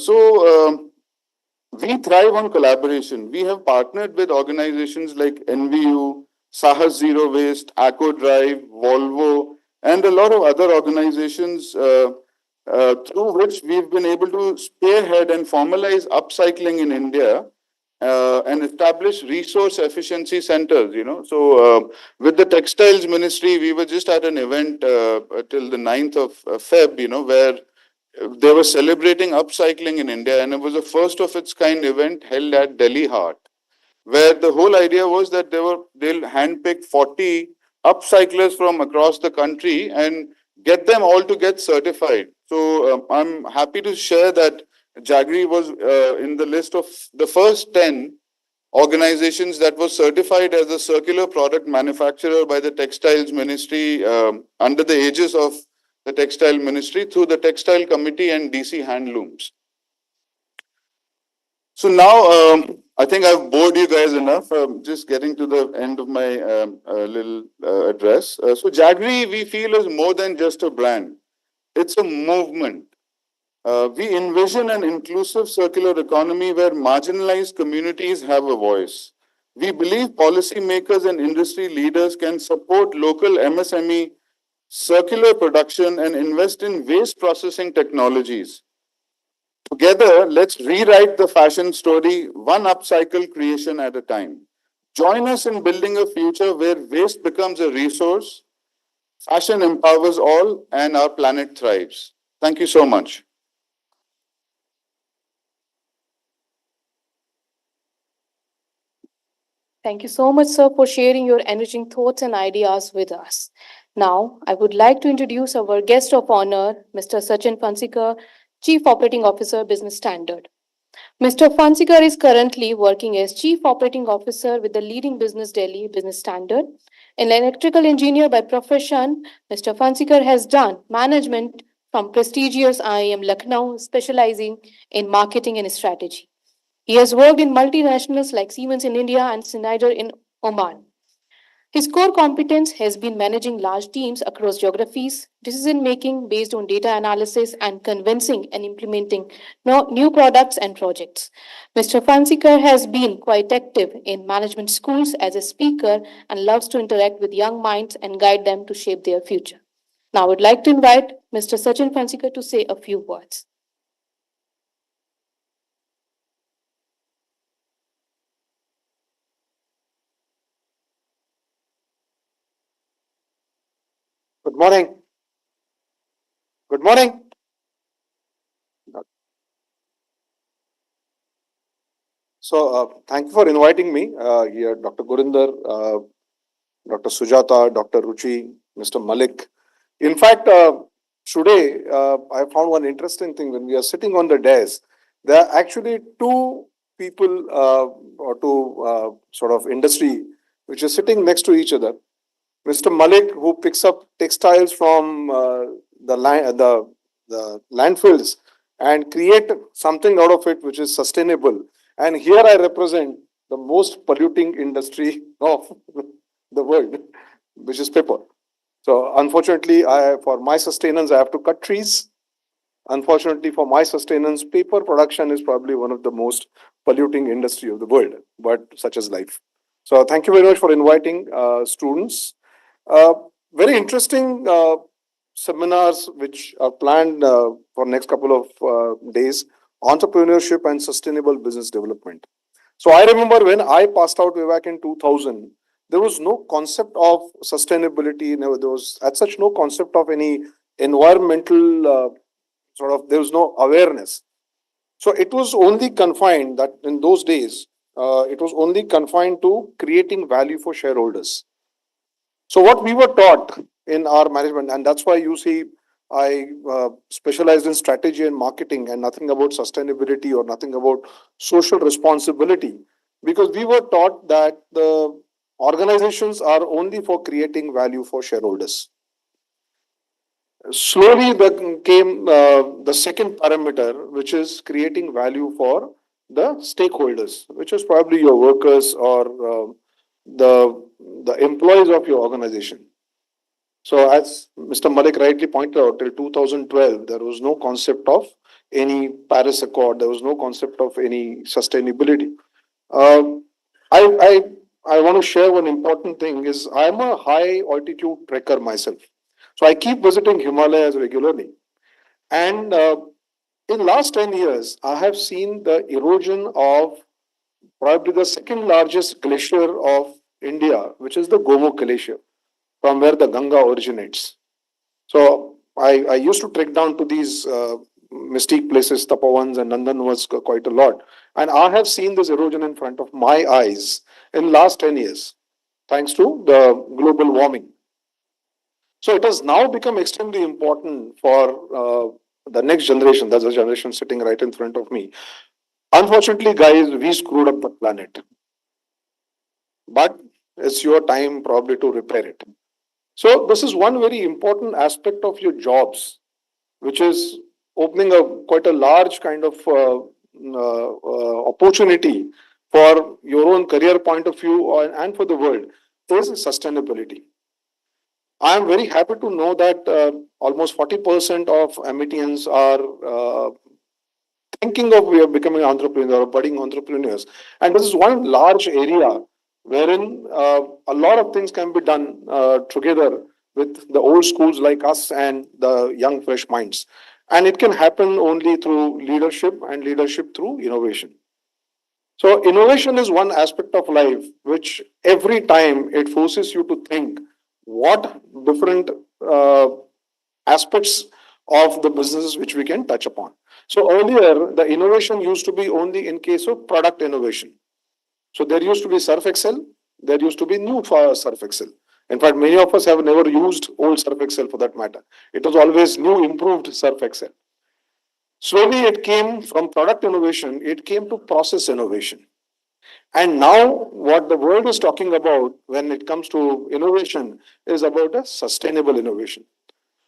Speaker 8: thrive on collaboration. We have partnered with organizations like NVU, Sahas Zero Waste, Acco Drive, Volvo, and a lot of other organizations through which we've been able to spearhead and formalize upcycling in India and establish resource efficiency centers, So with the Textiles Ministry, we were just at an event till the 9th of Feb, where they were celebrating upcycling in India, and it was a first of its kind event held at Delhi Heart, where the whole idea was that they'll handpick 40 upcyclers from across the country and get them all to get certified. So I'm happy to share that Jaggery was in the list of the first 10 organizations that was certified as a circular product manufacturer by the Textiles Ministry under the aegis of the Textile Ministry through the Textile Committee and DC Handlooms. So now, I think I've bored you guys enough. Just getting to the end of my little address. So Jaggery, we feel, is more than just a brand. It's a movement. We envision an inclusive circular economy where marginalized communities have a voice. We believe policymakers and industry leaders can support local MSME circular production and invest in waste processing technologies. Together, let's rewrite the fashion story one upcycle creation at a time. Join us in building a future where waste becomes a resource, fashion empowers all, and our planet thrives. Thank you so much.
Speaker 1: Thank you so much, sir, for sharing your enriching thoughts and ideas with us. Now, I would like to introduce our guest of honor, Mr. Sachin Phansikar, Chief Operating Officer, Business Standard. Mr. Phansikar is currently working as Chief Operating Officer with the leading business Delhi Business Standard. An electrical engineer by profession, Mr. Phansikar has done management from prestigious IIM Lucknow, specializing in marketing and strategy. He has worked in multinationals like Siemens in India and Schneider in Oman. His core competence has been managing large teams across geographies, decision making based on data analysis, and convincing and implementing new products and projects. Mr. Fansikar has been quite active in management schools as a speaker and loves to interact with young minds and guide them to shape their future. Now, I would like to invite Mr. Sachin Fansikar to say a few words.
Speaker 6: Good morning. Good morning. So, thank you for inviting me here, Dr. Gurinder, Dr. Sujata, Dr. Ruchi, Mr. Malik. In fact, today I found one interesting thing when we are sitting on the desk. There are actually two people or two sort of industry which is sitting next to each other. Mr. Malik, who picks up textiles from the landfills and create something out of it which is sustainable. And here I represent the most polluting industry of the world, which is paper. So unfortunately, for my sustenance, I have to cut trees. Unfortunately, for my sustenance, paper production is probably one of the most polluting industry of the world, but such is life. So thank you very much for inviting students. Uh, Very interesting seminars which are planned for next couple of days, entrepreneurship and sustainable business development. So I remember when I passed out way back in 2000, there was no concept of sustainability. There was at such no concept of any environmental there was no awareness. So it was only confined that in those days, it was only confined to creating value for shareholders. So what we were taught in our management, and that's why you see I specialized in strategy and marketing and nothing about sustainability or nothing about social responsibility, because we were taught that the organizations are only for creating value for shareholders. Slowly, came the second parameter, which is creating value for the stakeholders, which is probably your workers or the employees of your organization. So, as Mr. Malik rightly pointed out, till 2012, there was no concept of any Paris Accord. There was no concept of any sustainability. Um, I, I, I want to share one important thing is I'm a high altitude trekker myself. So I keep visiting Himalayas regularly. And in last 10 years, I have seen the erosion of probably the second largest glacier of India, which is the Gomukh Glacier, from where the Ganga originates. So I used to trek down to these mystique places, Tapavans and Nandan was quite a lot. And I have seen this erosion in front of my eyes in last 10 years, thanks to the global warming. So it has now become extremely important for the next generation. That's the generation sitting right in front of me. Unfortunately, guys, we screwed up the planet. But it's your time probably to repair it. So this is one very important aspect of your jobs, which is opening a quite a large kind of opportunity for your own career point of view and for the world is sustainability. I am very happy to know that almost 40% of Amityans are thinking of becoming entrepreneurs or budding entrepreneurs. And this is one large area wherein a lot of things can be done together with the old schools like us and the young, fresh minds. And it can happen only through leadership and leadership through innovation. So, innovation is one aspect of life which every time it forces you to think what different aspects of the businesses which we can touch upon. So earlier, the innovation used to be only in case of product innovation. So there used to be Surf Excel, there used to be new for Surf Excel. In fact, many of us have never used old Surf Excel for that matter. It was always new, improved Surf Excel. Slowly, it came from product innovation, it came to process innovation. And now, what the world is talking about when it comes to innovation is about a sustainable innovation.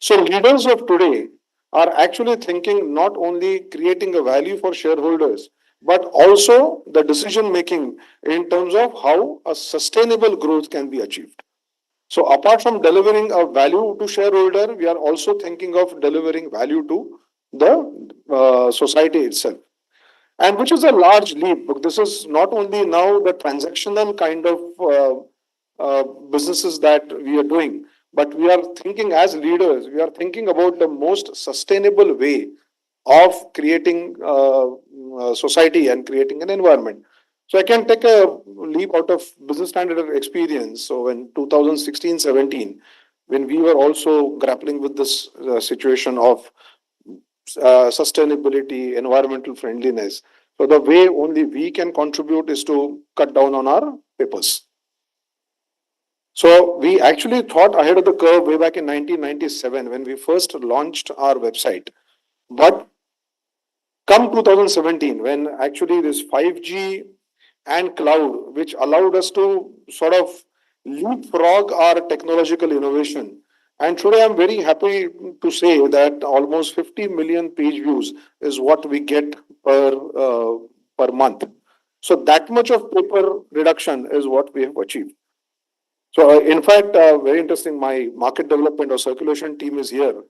Speaker 6: So leaders of today are actually thinking not only creating a value for shareholders, but also the decision making in terms of how a sustainable growth can be achieved. So apart from delivering a value to shareholder, we are also thinking of delivering value to the society itself. And which is a large leap. This is not only now the transactional kind of businesses that we are doing, but we are thinking as leaders, we are thinking about the most sustainable way of creating society and creating an environment. So I can take a leap out of business standard experience. So in 2016-17, when we were also grappling with this situation of sustainability, environmental friendliness. So the way only we can contribute is to cut down on our papers. So we actually thought ahead of the curve way back in 1997 when we first launched our website. But come 2017, when actually this 5G and cloud, which allowed us to sort of leapfrog our technological innovation. And today I'm very happy to say that almost 50 million page views is what we get per month. So that much of paper reduction is what we have achieved. So in fact, very interesting, my market development or circulation team is here.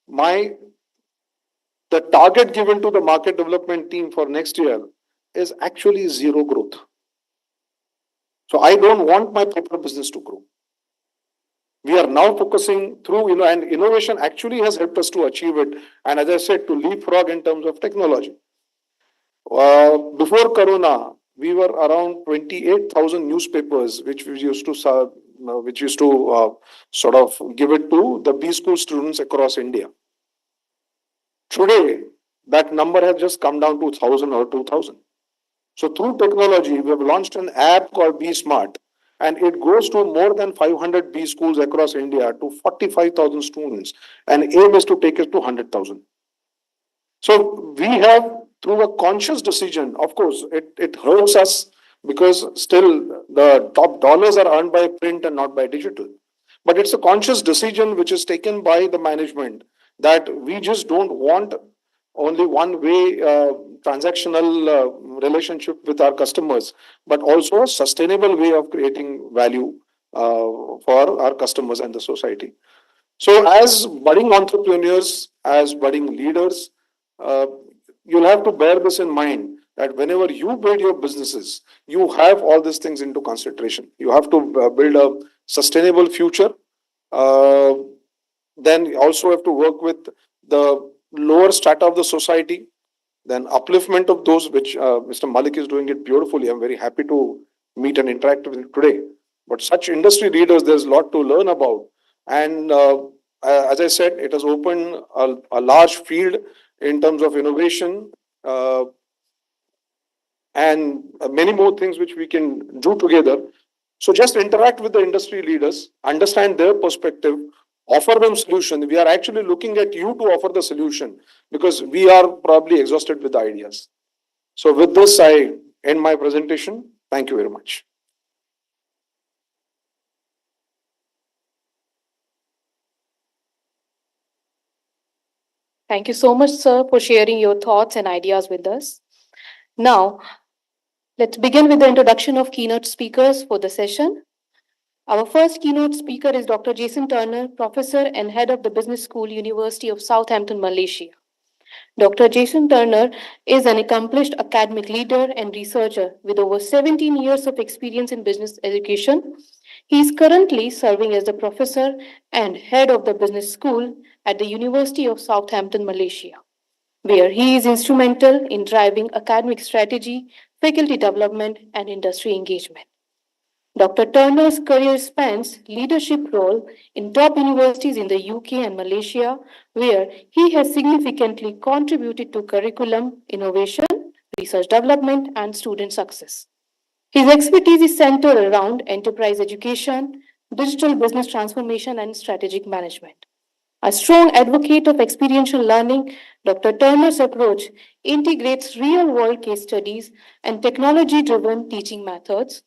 Speaker 6: The target given to the market development team for next year is actually zero growth. So I don't want my paper business to grow. We are now focusing through, and innovation actually has helped us to achieve it. And as I said, to leapfrog in terms of technology. Before Corona, we were around 28,000 newspapers, which we used to sort of give it to the B school students across India. Today, that number has just come down to 1,000 or 2,000. So through technology, we have launched an app called Be Smart, and it goes to more than 500 B schools across India to 45,000 students, and aim is to take it to 100,000. So we have, through a conscious decision, of course, it hurts us because still the top dollars are earned by print and not by digital. But it's a conscious decision which is taken by the management that we just don't want only one way transactional relationship with our customers, but also a sustainable way of creating value for our customers and the society. So as budding entrepreneurs, as budding leaders, you'll have to bear this in mind that whenever you build your businesses, you have all these things into consideration. You have to build a sustainable future. Then you also have to work with the lower strata of the society, then upliftment of those, which Mr. Malik is doing it beautifully. I'm very happy to meet and interact with him today. But such industry leaders, there's a lot to learn about. And as I said, it has opened a large field in terms of innovation and many more things which we can do together. So just interact with the industry leaders, understand their perspective, offer them solution. We are actually looking at you to offer the solution because we are probably exhausted with the ideas. So with this, I end my presentation. Thank you very much.
Speaker 1: Thank you so much, sir, for sharing your thoughts and ideas with us. Now, let's begin with the introduction of keynote speakers for the session. Our first keynote speaker is Dr. Jason Turner, professor and head of the Business School, University of Southampton, Malaysia. Dr. Jason Turner is an accomplished academic leader and researcher with over 17 years of experience in business education. He is currently serving as the professor and head of the Business School at the University of Southampton, Malaysia, where he is instrumental in driving academic strategy, faculty development, and industry engagement. Dr. Turner's career spans leadership role in top universities in the UK and Malaysia, where he has significantly contributed to curriculum innovation, research development, and student success. His expertise is centered around enterprise education, digital business transformation, and strategic management. A strong advocate of experiential learning, Dr. Turner's approach integrates real world case studies and technology driven teaching methods,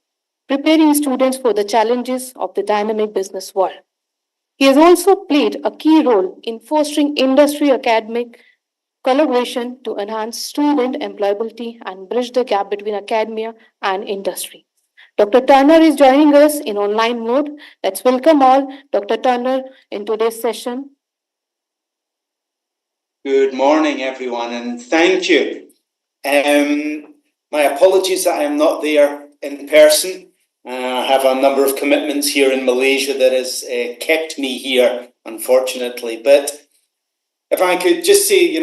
Speaker 1: preparing students for the challenges of the dynamic business world. He has also played a key role in fostering industry academic collaboration to enhance student employability and bridge the gap between academia and industry. Dr. Turner is joining us in online mode. Let's welcome all Dr. Turner in today's session.
Speaker 9: Good morning, everyone, and thank you. My apologies that I am not there in person. I have a number of commitments here in Malaysia that has kept me here, unfortunately. But if I could just say,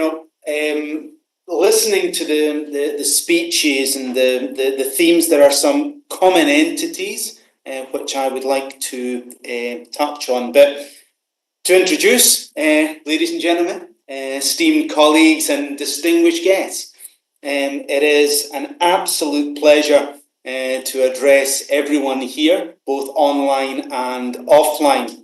Speaker 9: listening to the speeches and the themes, there are some common entities which I would like to touch on. But to introduce, ladies and gentlemen, esteemed colleagues and distinguished guests, it is an absolute pleasure to address everyone here, both online and offline.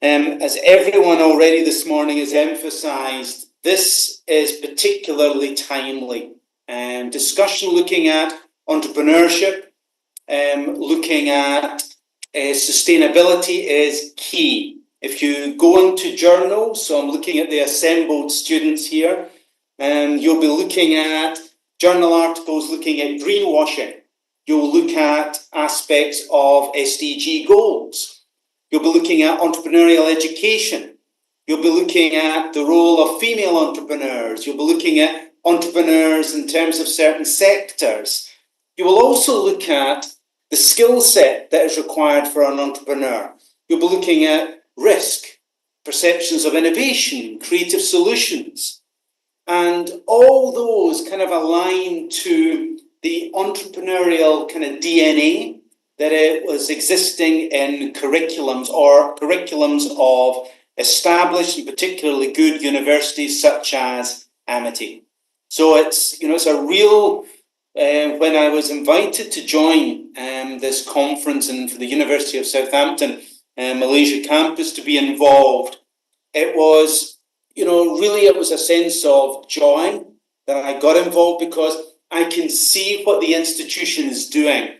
Speaker 9: As everyone already this morning has emphasised, this is particularly timely. Discussion looking at entrepreneurship, looking at sustainability is key. If you go into journals, so I'm looking at the assembled students here, you'll be looking at journal articles looking at greenwashing. You'll look at aspects of SDG goals. You'll be looking at entrepreneurial education. You'll be looking at the role of female entrepreneurs. You'll be looking at entrepreneurs in terms of certain sectors. You will also look at the skill set that is required for an entrepreneur. You'll be looking at risk, perceptions of innovation, creative solutions. And all those kind of align to the entrepreneurial kind of DNA that it was existing in curriculums or curriculums of established and particularly good universities such as Amity. So it's a real, when I was invited to join this conference and for the University of Southampton Malaysia campus to be involved, it was, really it was a sense of joy that I got involved because I can see what the institution is doing.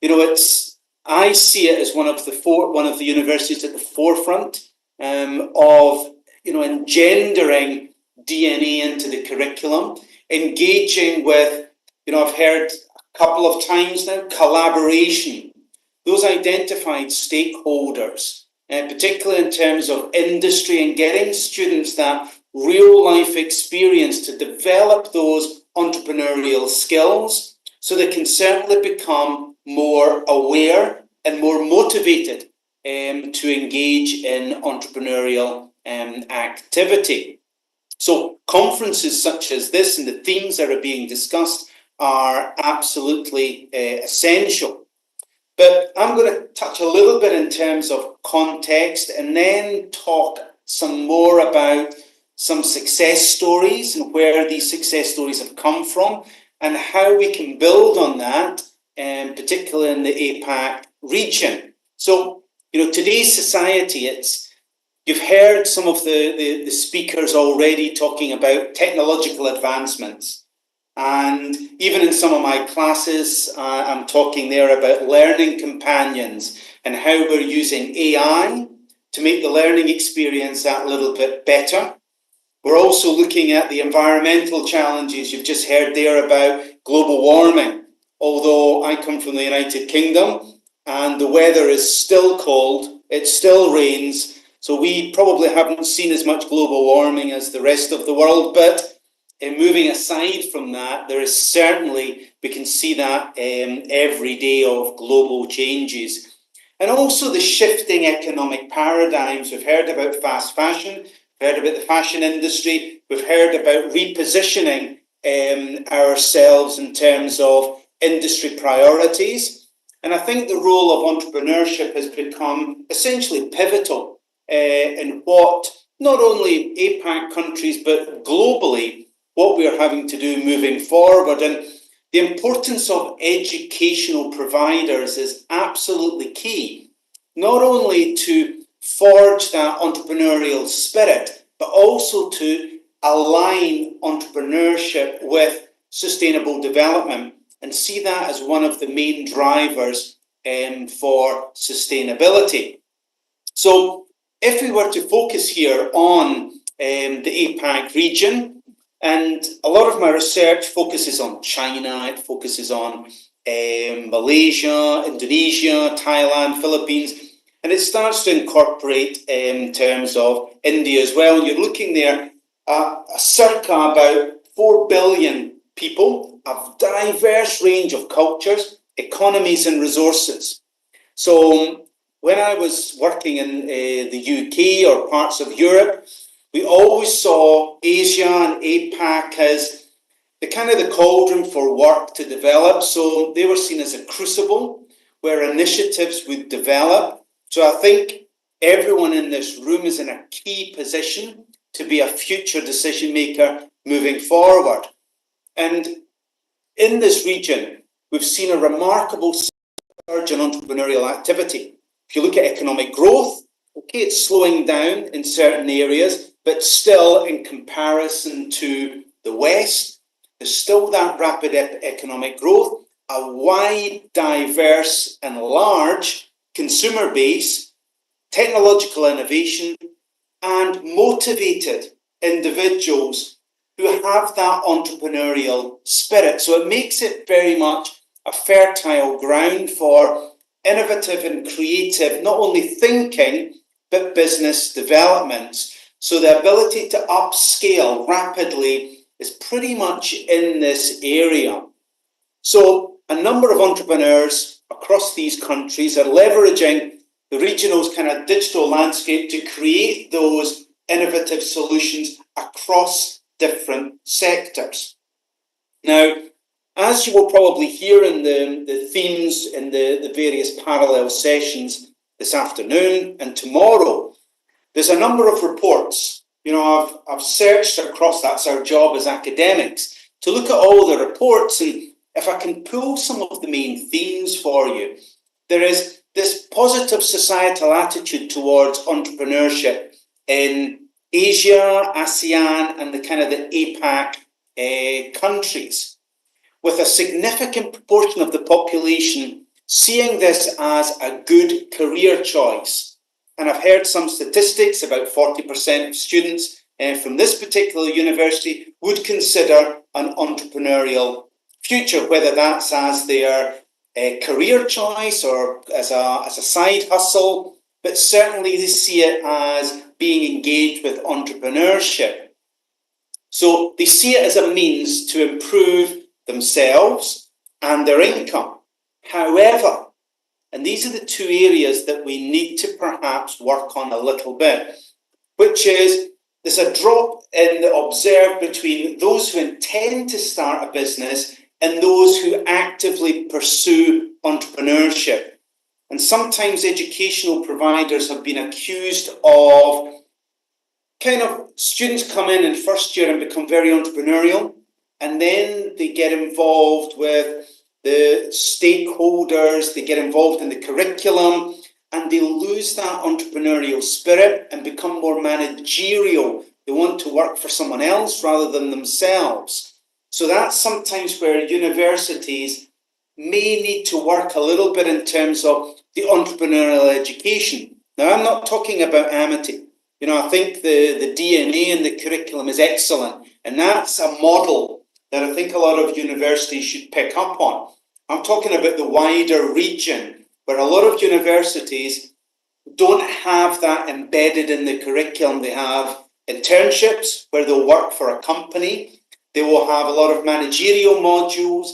Speaker 9: I see it as one of the universities at the forefront of engendering DNA into the curriculum, engaging with, I've heard a couple of times now, collaboration. Those identified stakeholders, particularly in terms of industry and getting students that real life experience to develop those entrepreneurial skills so they can certainly become more aware and more motivated to engage in entrepreneurial activity. So conferences such as this and the themes that are being discussed are absolutely essential. But I'm going to touch a little bit in terms of context and then talk some more about some success stories and where these success stories have come from and how we can build on that, particularly in the APAC region. So, today's society, you've heard some of the speakers already talking about technological advancements. And even in some of my classes, I'm talking there about learning companions and how we're using AI to make the learning experience that little bit better. We're also looking at the environmental challenges. You've just heard there about global warming. Although I come from the United Kingdom and the weather is still cold, it still rains, so we probably haven't seen as much global warming as the rest of the world, but moving aside from that, there is certainly, we can see that every day of global changes. And also the shifting economic paradigms. We've heard about fast fashion, we've heard about the fashion industry, we've heard about repositioning ourselves in terms of industry priorities. And I think the role of entrepreneurship has become essentially pivotal in what not only APAC countries, but globally, what we are having to do moving forward. And the importance of educational providers is absolutely key, not only to forge that entrepreneurial spirit, but also to align entrepreneurship with sustainable development and see that as one of the main drivers for sustainability. So if we were to focus here on the APAC region, and a lot of my research focuses on China, it focuses on Malaysia, Indonesia, Thailand, Philippines, and it starts to incorporate in terms of India as well. And you're looking there at circa about 4 billion people, a diverse range of cultures, economies and resources. So when I was working in the UK or parts of Europe, we always saw Asia and APAC as the kind of the cauldron for work to develop. So they were seen as a crucible where initiatives would develop. So I think everyone in this room is in a key position to be a future decision maker moving forward. And in this region, we've seen a remarkable surge in entrepreneurial activity. If you look at economic growth, okay, it's slowing down in certain areas, but still in comparison to the West, there's still that rapid economic growth, a wide, diverse and large consumer base, technological innovation, and motivated individuals who have that entrepreneurial spirit. So it makes it very much a fertile ground for innovative and creative, not only thinking, but business developments. So the ability to upscale rapidly is pretty much in this area. So a number of entrepreneurs across these countries are leveraging the regional's kind of digital landscape to create those innovative solutions across different sectors. Now, as you will probably hear in the themes in the various parallel sessions this afternoon and tomorrow, there's a number of reports. You know, I've searched across, that's our job as academics, to look at all the reports, and if I can pull some of the main themes for you, there is this positive societal attitude towards entrepreneurship in Asia, ASEAN, and the kind of the APAC countries, with a significant proportion of the population seeing this as a good career choice. And I've heard some statistics, about 40% of students from this particular university would consider an entrepreneurial future, whether that's as their career choice or as a side hustle, but certainly they see it as being engaged with entrepreneurship. So they see it as a means to improve themselves and their income. However, and these are the two areas that we need to perhaps work on a little bit, which is there's a drop in the observed between those who intend to start a business and those who actively pursue entrepreneurship. And sometimes educational providers have been accused of kind of students come in first year and become very entrepreneurial, and then they get involved with the stakeholders, they get involved in the curriculum, and they lose that entrepreneurial spirit and become more managerial. They want to work for someone else rather than themselves. So that's sometimes where universities may need to work a little bit in terms of the entrepreneurial education. Now, I'm not talking about Amity. You know, I think the DNA in the curriculum is excellent, and that's a model that I think a lot of universities should pick up on. I'm talking about the wider region, where a lot of universities don't have that embedded in the curriculum. They have internships where they'll work for a company. They will have a lot of managerial modules,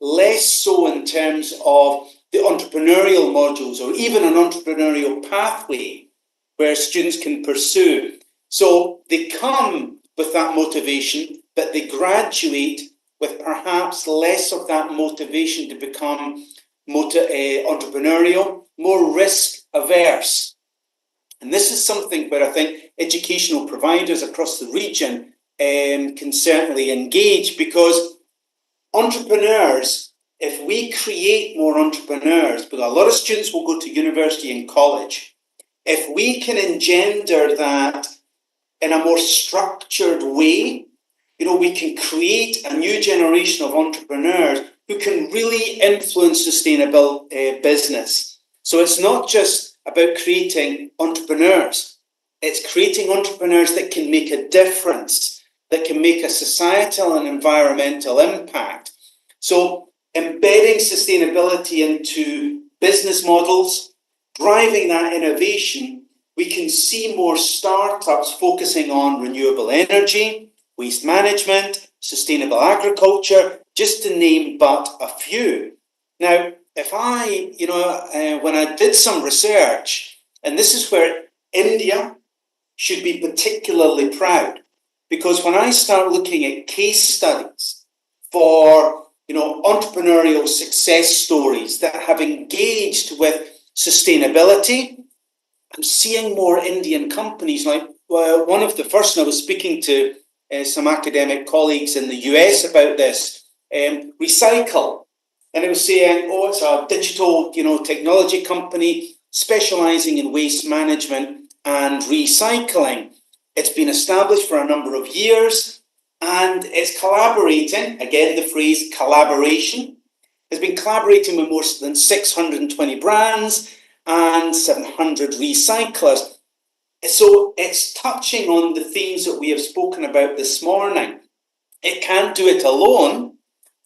Speaker 9: less so in terms of the entrepreneurial modules or even an entrepreneurial pathway where students can pursue. So they come with that motivation, but they graduate with perhaps less of that motivation to become entrepreneurial, more risk averse. And this is something where I think educational providers across the region can certainly engage, because entrepreneurs, if we create more entrepreneurs, because a lot of students will go to university and college, if we can engender that in a more structured way, you know, we can create a new generation of entrepreneurs who can really influence sustainable business. So it's not just about creating entrepreneurs. It's creating entrepreneurs that can make a difference, that can make a societal and environmental impact. So embedding sustainability into business models, driving that innovation, we can see more startups focusing on renewable energy, waste management, sustainable agriculture, just to name but a few. Now, if I, when I did some research, and this is where India should be particularly proud, because when I start looking at case studies for, entrepreneurial success stories that have engaged with sustainability, I'm seeing more Indian companies. Like one of the first, and I was speaking to some academic colleagues in the US about this, Recycle. And it was saying, it's a digital, technology company specializing in waste management and recycling. It's been established for a number of years, and it's collaborating, again, the phrase collaboration, has been collaborating with more than 620 brands and 700 recyclers. So it's touching on the themes that we have spoken about this morning. It can't do it alone,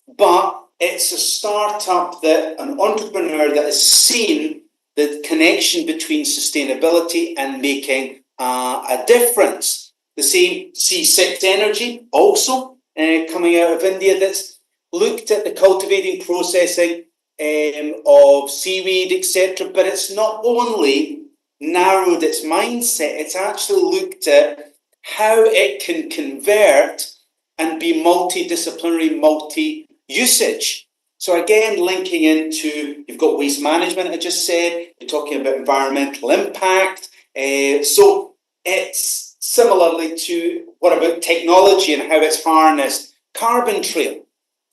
Speaker 9: but it's a startup, that an entrepreneur that has seen the connection between sustainability and making a difference. The same C6 Energy, also coming out of India, that's looked at the cultivating, processing of seaweed, etc. But it's not only narrowed its mindset, it's actually looked at how it can convert and be multidisciplinary, multi-usage. So again, linking into, you've got waste management, I just said, you're talking about environmental impact. So it's similarly to what about technology and how it's harnessed. Carbon Trail,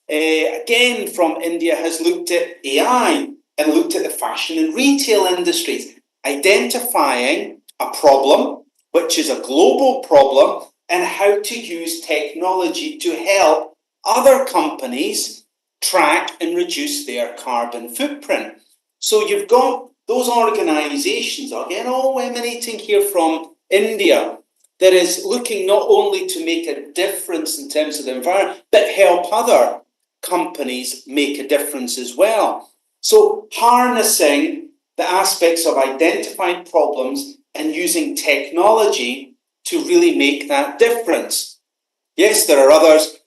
Speaker 9: again from India, has looked at AI and looked at the fashion and retail industries, identifying a problem, which is a global problem, and how to use technology to help other companies track and reduce their carbon footprint. So you've got those organizations, again, all emanating here from India, that is looking not only to make a difference in terms of the environment, but help other companies make a difference as well. So harnessing the aspects of identifying problems and using technology to really make that difference. Yes, there are others,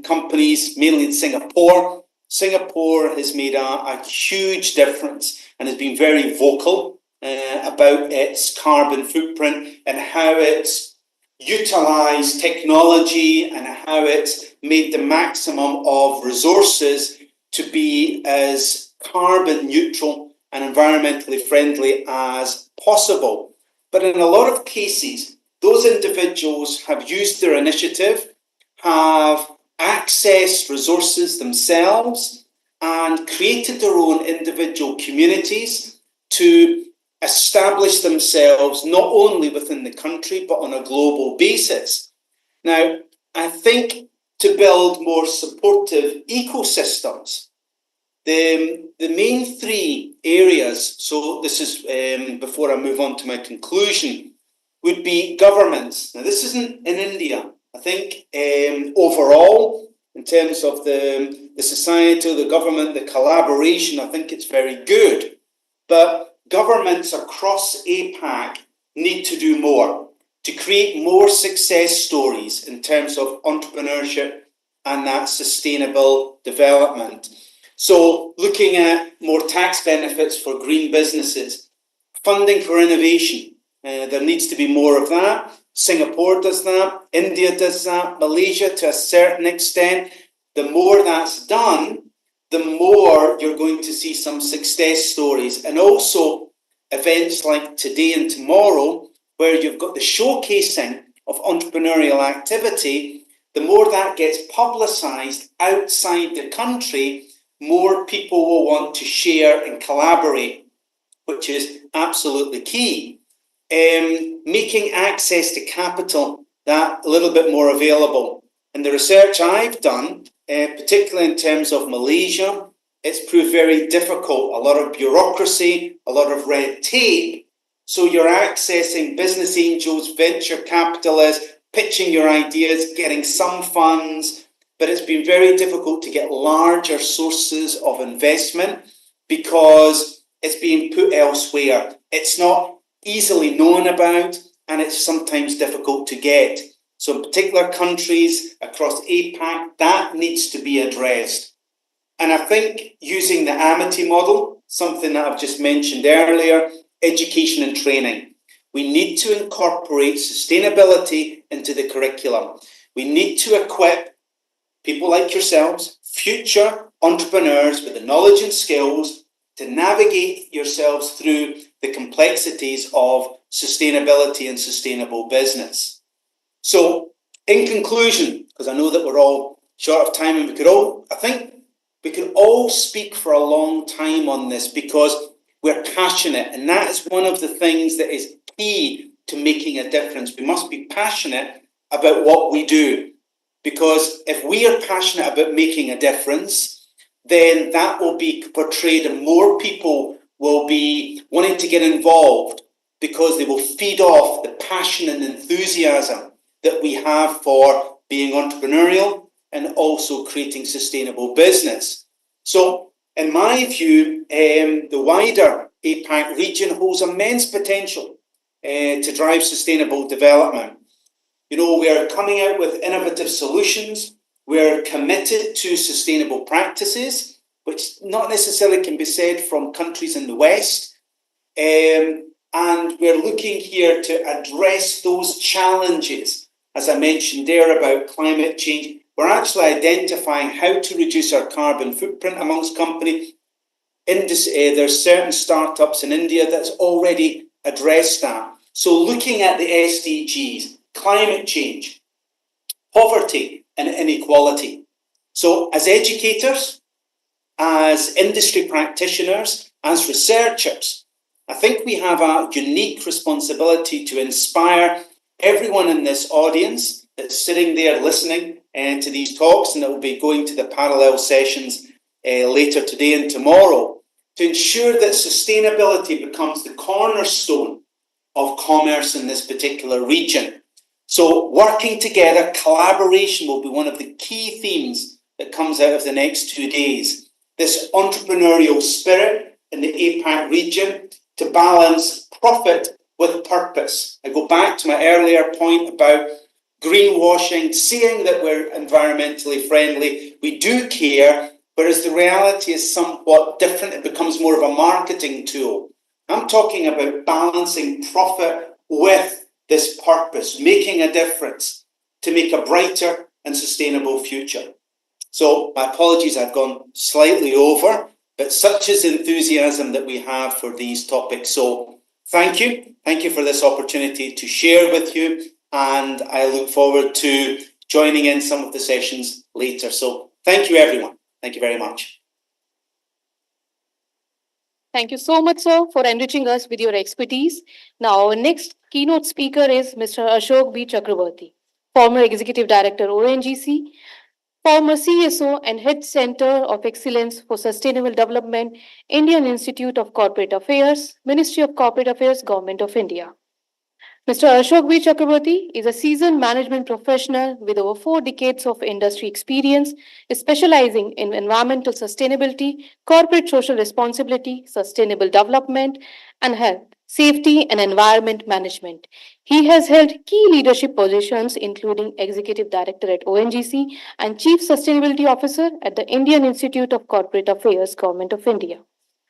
Speaker 9: companies, mainly in Singapore. Singapore has made a huge difference and has been very vocal about its carbon footprint and how it's utilised technology and how it's made the maximum of resources to be as carbon neutral and environmentally friendly as possible. But in a lot of cases, those individuals have used their initiative, have accessed resources themselves, and created their own individual communities to establish themselves not only within the country, but on a global basis. Now, I think to build more supportive ecosystems, the main three areas, so this is before I move on to my conclusion, would be governments. Now, this isn't in India. I think overall, in terms of the society, the government, the collaboration, I think it's very good. But governments across APAC need to do more to create more success stories in terms of entrepreneurship and that sustainable development. So looking at more tax benefits for green businesses, funding for innovation, there needs to be more of that. Singapore does that, India does that, Malaysia to a certain extent. The more that's done, the more you're going to see some success stories. And also events like today and tomorrow, where you've got the showcasing of entrepreneurial activity, the more that gets publicised outside the country, more people will want to share and collaborate, which is absolutely key. Making access to capital that a little bit more available. And the research I've done, particularly in terms of Malaysia, it's proved very difficult. A lot of bureaucracy, a lot of red tape. So you're accessing business angels, venture capitalists, pitching your ideas, getting some funds, but it's been very difficult to get larger sources of investment because it's being put elsewhere. It's not easily known about, and it's sometimes difficult to get. So in particular countries across APAC, that needs to be addressed. And I think using the Amity model, something that I've just mentioned earlier, education and training. We need to incorporate sustainability into the curriculum. We need to equip people like yourselves, future entrepreneurs with the knowledge and skills to navigate yourselves through the complexities of sustainability and sustainable business. So, in conclusion, because I know that we're all short of time and I think we could all speak for a long time on this because we're passionate, and that is one of the things that is key to making a difference. We must be passionate about what we do, because if we are passionate about making a difference, then that will be portrayed and more people will be wanting to get involved because they will feed off the passion and enthusiasm that we have for being entrepreneurial and also creating sustainable business. So, in my view, the wider APAC region holds immense potential to drive sustainable development. You know, we are coming out with innovative solutions. We're committed to sustainable practices, which not necessarily can be said from countries in the West. And we're looking here to address those challenges. As I mentioned there about climate change, we're actually identifying how to reduce our carbon footprint amongst companies. There's certain startups in India that's already addressed that. So looking at the SDGs, climate change, poverty and inequality. So as educators, as industry practitioners, as researchers, I think we have a unique responsibility to inspire everyone in this audience that's sitting there listening to these talks and that will be going to the parallel sessions later today and tomorrow, to ensure that sustainability becomes the cornerstone of commerce in this particular region. So working together, collaboration will be one of the key themes that comes out of the next 2 days. This entrepreneurial spirit in the APAC region to balance profit with purpose. I go back to my earlier point about greenwashing, saying that we're environmentally friendly. We do care, whereas the reality is somewhat different. It becomes more of a marketing tool. I'm talking about balancing profit with this purpose, making a difference to make a brighter and sustainable future. So my apologies, I've gone slightly over, but such is enthusiasm that we have for these topics. So thank you. Thank you for this opportunity to share with you. And I look forward to joining in some of the sessions later. So thank you, everyone. Thank you very much.
Speaker 1: Thank you so much, sir, for enriching us with your expertise. Now, our next keynote speaker is Mr. Ashok B. Chakrabarti, former Executive Director, ONGC, former CSO and Head Center of Excellence for Sustainable Development, Indian Institute of Corporate Affairs, Ministry of Corporate Affairs, Government of India. Mr. Ashok B. Chakraborty is a seasoned management professional with over 4 decades of industry experience, specializing in environmental sustainability, corporate social responsibility, sustainable development, and health, safety, and environment management. He has held key leadership positions, including Executive Director at ONGC and Chief Sustainability Officer at the Indian Institute of Corporate Affairs, Government of India.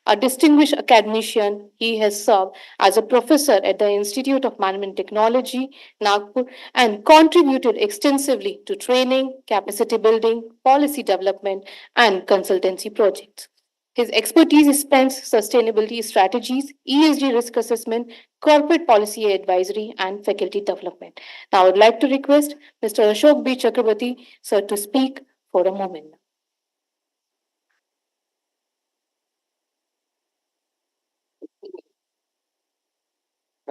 Speaker 1: A distinguished academician, he has served as a professor at the Institute of Management Technology, Nagpur, and contributed extensively to training, capacity building, policy development, and consultancy projects. His expertise spans sustainability strategies, ESG risk assessment, corporate policy advisory, and faculty development. Now, I would like to request Mr. Ashok B. Chakraborty, sir, to speak for a moment.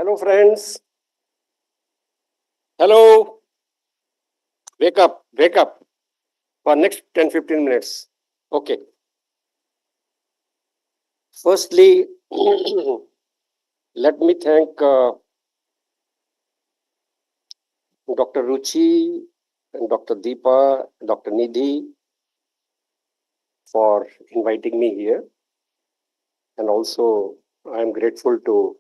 Speaker 6: Hello, friends. Hello. Wake up for next 10-15 minutes. Okay. Firstly, let me thank Dr. Ruchi and Dr. Deepa, Dr. Nidhi for inviting me here. And also, I am grateful to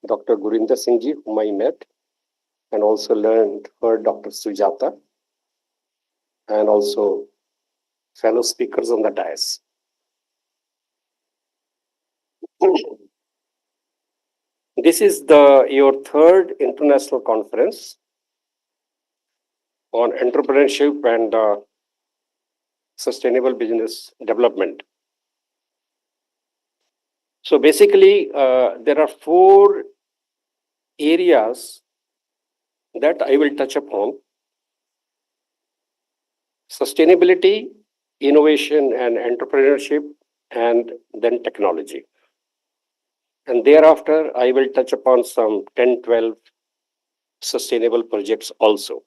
Speaker 6: Dr. Gurinder Singh ji, whom I met, and also heard Dr. Sujata, and also fellow speakers on the dais. This is your third international conference on entrepreneurship and sustainable business development. So basically, there are 4 areas that I will touch upon: sustainability, innovation and entrepreneurship, and then technology. And thereafter, I will touch upon some 10-12 sustainable projects also.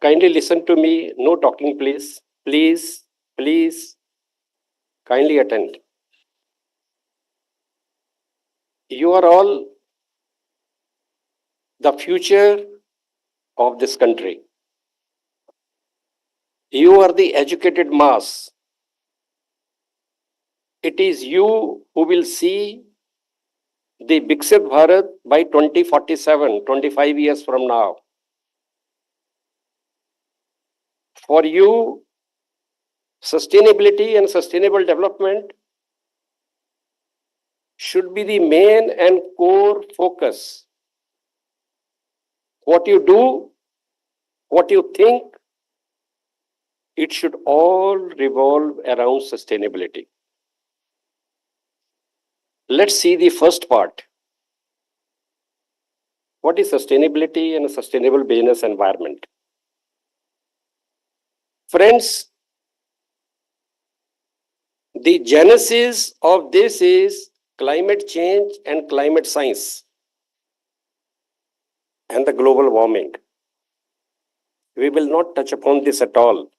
Speaker 6: Kindly listen to me, no talking please. Please, kindly attend. You are all the future of this country. You are the educated mass. It is you who will see the Viksit Bharat by 2047, 25 years from now. For you, sustainability and sustainable development should be the main and core focus. What you do, what you think, it should all revolve around sustainability. Let's see the first part. What is sustainability and a sustainable business environment? Friends, the genesis of this is climate change and climate science and the global warming. We will not touch upon this at all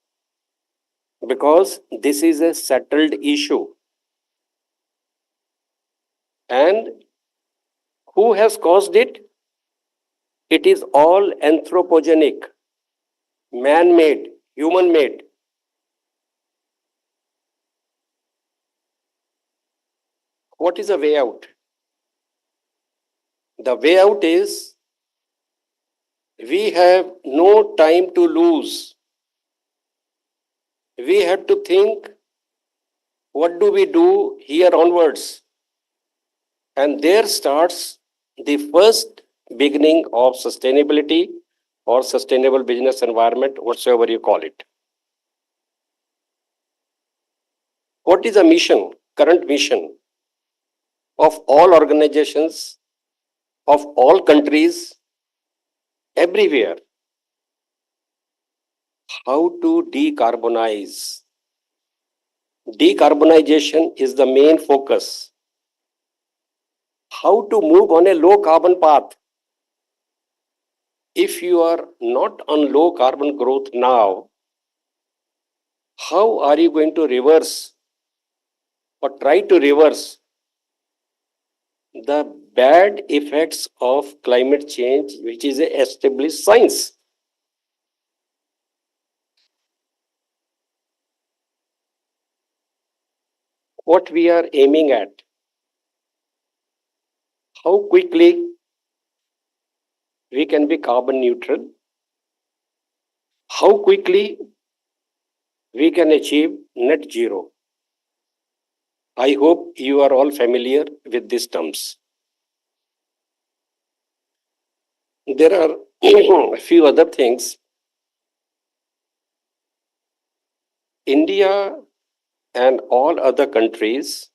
Speaker 6: because this is a settled issue. And who has caused it? It is all anthropogenic, man-made, human-made. What is the way out? The way out is we have no time to lose. We have to think, what do we do here onwards? And there starts the first beginning of sustainability or sustainable business environment, whatsoever you call it. What is the mission, current mission of all organizations, of all countries, everywhere? How to decarbonize. Decarbonization is the main focus. How to move on a low carbon path. If you are not on low carbon growth now, how are you going to reverse or try to reverse
Speaker 10: the bad effects of climate change, which is a established science. What we are aiming at, how quickly we can be carbon neutral, how quickly we can achieve net zero. I hope you are all familiar with these terms. There are a few other things. India and all other countries,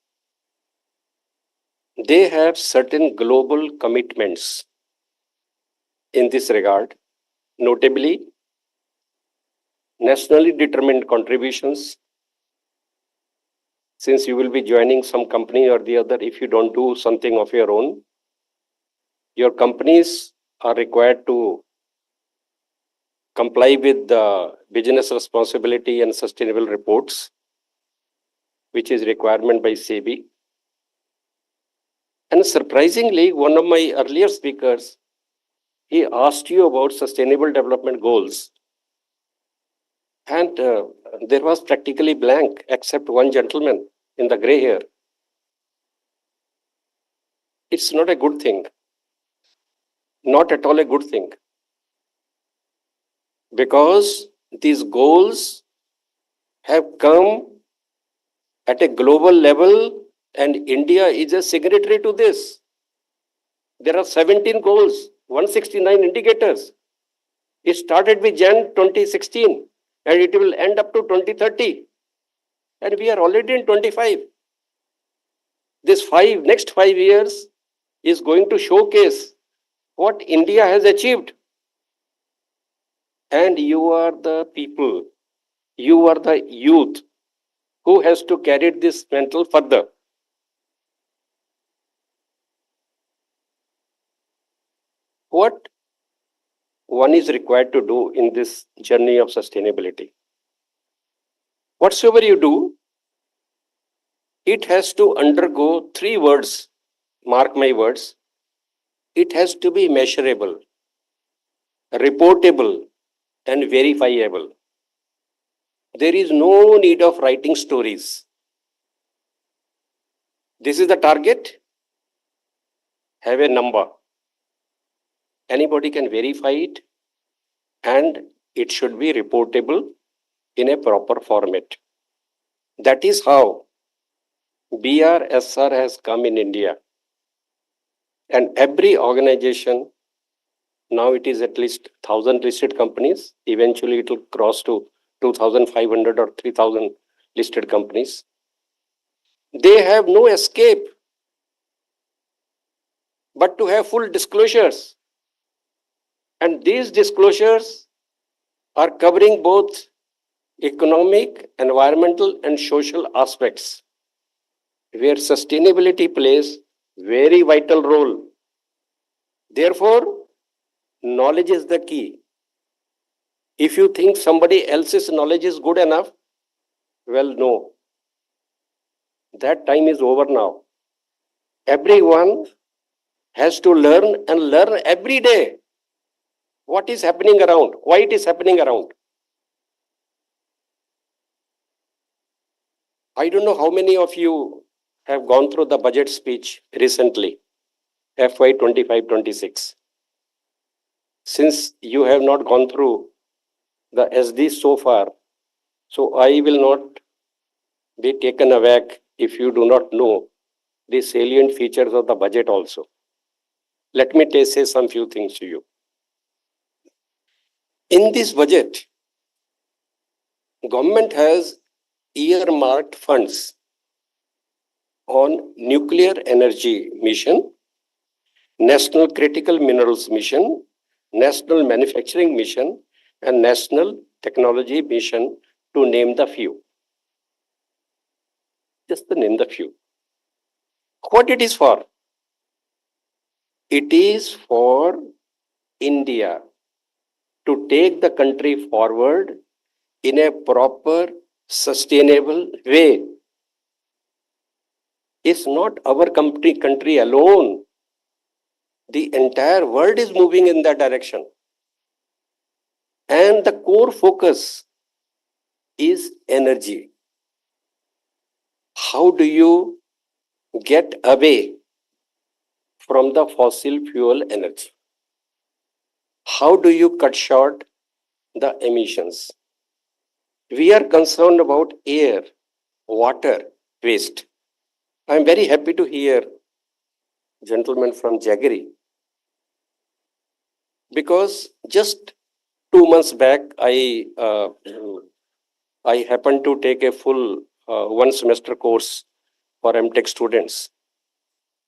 Speaker 10: they have certain global commitments in this regard, notably nationally determined contributions. Since you will be joining some company or the other, if you don't do something of your own, your companies are required to comply with the business responsibility and sustainable reports, which is requirement by SEBI. And surprisingly, one of my earlier speakers, he asked you about sustainable development goals. And there was practically blank except one gentleman in the gray hair. It's not a good thing. Not at all a good thing. Because these goals have come at a global level and India is a signatory to this. There are 17 goals, 169 indicators. It started with Jan 2016 and it will end up to 2030. And we are already in 25. This next 5 years is going to showcase what India has achieved. And you are the people, you are the youth who has to carry this mantle further. What one is required to do in this journey of sustainability? Whatsoever you do, it has to undergo 3 words, mark my words. It has to be measurable, reportable, and verifiable. There is no need of writing stories. This is the target. Have a number. Anybody can verify it, and it should be reportable in a proper format. That is how BRSR has come in India. And every organization, now it is at least 1,000 listed companies. Eventually it will cross to 2,500 or 3,000 listed companies. They have no escape but to have full disclosures. And these disclosures are covering both economic, environmental, and social aspects, where sustainability plays very vital role. Therefore, knowledge is the key. If you think somebody else's knowledge is good enough, well, no. That time is over now. Everyone has to learn and learn every day what is happening around, why it is happening around. I don't know how many of you have gone through the budget speech recently, FY 25-26. Since you have not gone through the SD so far, so I will not be taken aback if you do not know the salient features of the budget also. Let me say some few things to you. In this budget, government has earmarked funds on nuclear energy mission, national critical minerals mission, national manufacturing mission, and national technology mission, to name the few. Just to name the few. What it is for? It is for India to take the country forward in a proper, sustainable way. It's not our country alone. The entire world is moving in that direction. And the core focus is energy. How do you get away from the fossil fuel energy? How do you cut short the emissions? We are concerned about air, water, waste. I am very happy to hear gentleman from Jaggery, because just 2 months back I happened to take a full one semester course for MTech students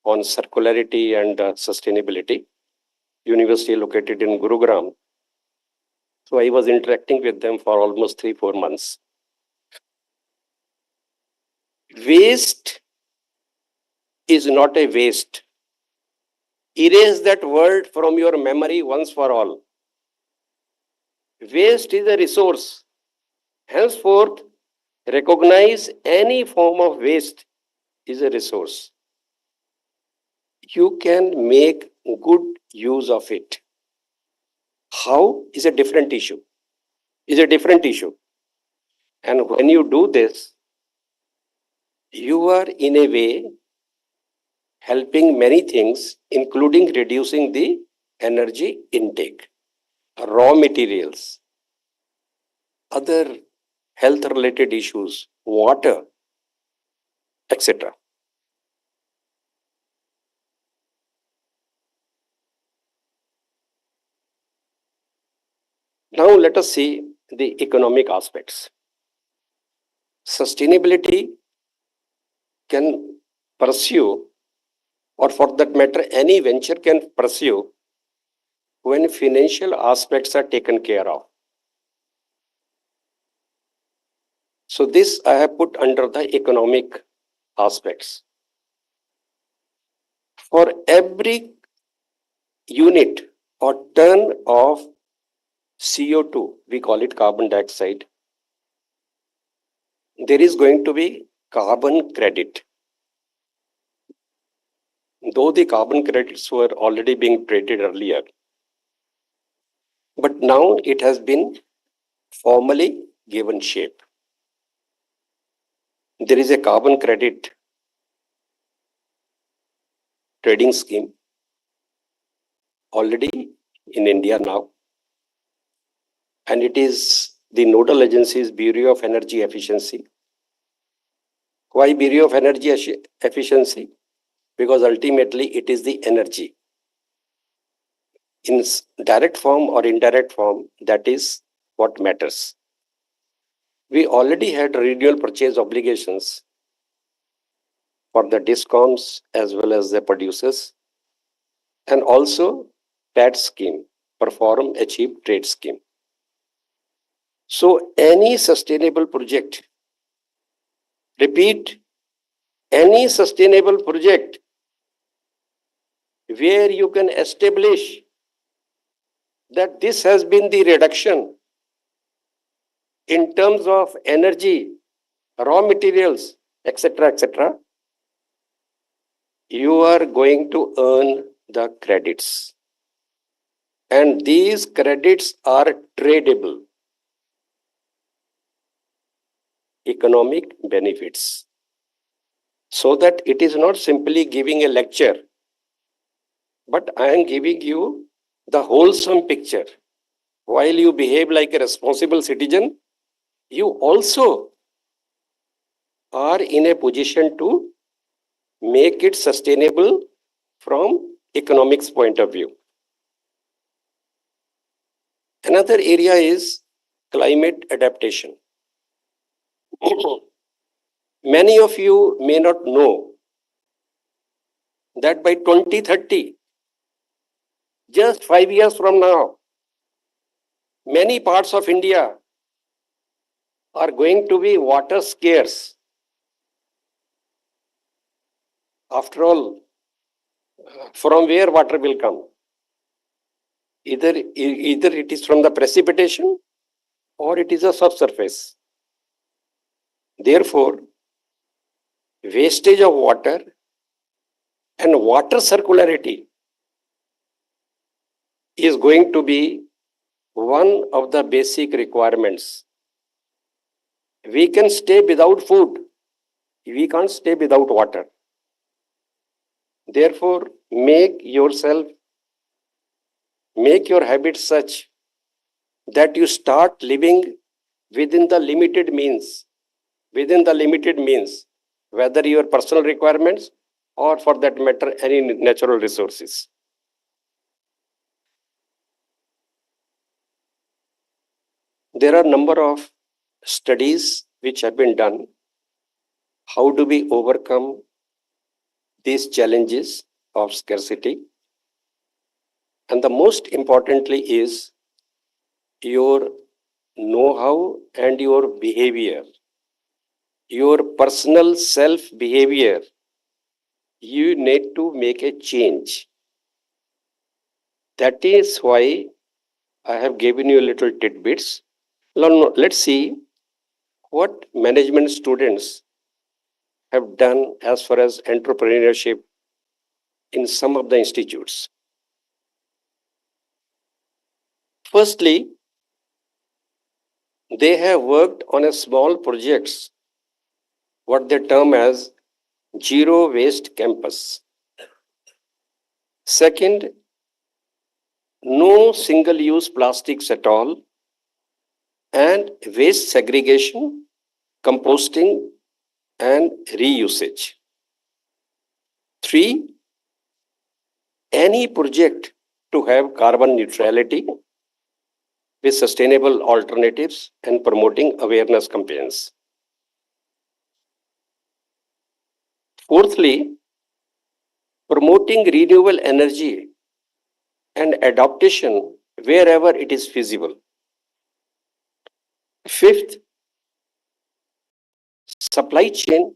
Speaker 10: on circularity and sustainability, university located in Gurugram. So I was interacting with them for almost 3-4 months. Waste is not a waste. Erase that word from your memory once for all. Waste is a resource. Henceforth, recognize any form of waste is a resource. You can make good use of it. How is a different issue. And when you do this, you are in a way helping many things, including reducing the energy intake, raw materials, other health related issues, water, etc. Now let us see the economic aspects. Sustainability can pursue, or for that matter, any venture can pursue when financial aspects are taken care of. So this I have put under the economic aspects. For every unit or ton of CO2, we call it carbon dioxide, there is going to be carbon credit. Though the carbon credits were already being traded earlier, but now it has been formally given shape. There is a carbon credit trading scheme already in India now, and it is the nodal agency's Bureau of Energy Efficiency. Why Bureau of Energy Efficiency? Because ultimately it is the energy. In direct form or indirect form, that is what matters. We already had renewal purchase obligations for the discoms as well as the producers, and also PAT scheme, perform, achieve, trade scheme. So any sustainable project, repeat, any sustainable project where you can establish that this has been the reduction in terms of energy, raw materials, etc., etc., you are going to earn the credits. And these credits are tradable. Economic benefits. So that it is not simply giving a lecture, but I am giving you the wholesome picture. While you behave like a responsible citizen, you also are in a position to make it sustainable from economics point of view. Another area is climate adaptation. Many of you may not know that by 2030, just 5 years from now, many parts of India are going to be water scarce. After all, from where water will come? Either it is from the precipitation or it is a subsurface. Therefore, wastage of water, and water circularity is going to be one of the basic requirements. We can stay without food. We can't stay without water. Therefore, make your habits such that you start living within the limited means, whether your personal requirements or for that matter, any natural resources. There are a number of studies which have been done. How do we overcome these challenges of scarcity? And the most importantly is your know-how and your behavior, your personal self-behavior. You need to make a change. That is why I have given you a little tidbits. Now, let's see what management students have done as far as entrepreneurship in some of the institutes. Firstly, they have worked on a small projects, what they term as zero waste campus. Second, no single use plastics at all, and waste segregation, composting, and reusage. Three, any project to have carbon neutrality with sustainable alternatives and promoting awareness campaigns. Fourthly, promoting renewable energy and adaptation wherever it is feasible. Fifth, supply chain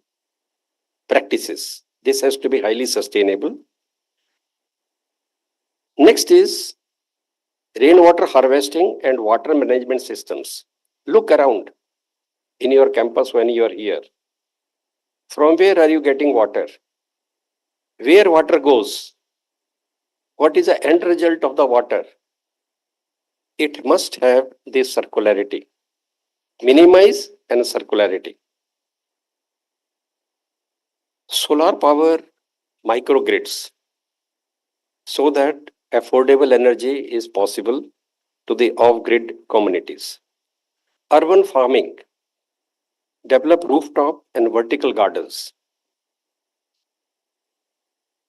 Speaker 10: practices. This has to be highly sustainable. Next is rainwater harvesting and water management systems. Look around in your campus when you are here. From where are you getting water? Where water goes? What is the end result of the water? It must have this circularity. Minimize and circularity. Solar power microgrids, so that affordable energy is possible to the off-grid communities. Urban farming, develop rooftop and vertical gardens.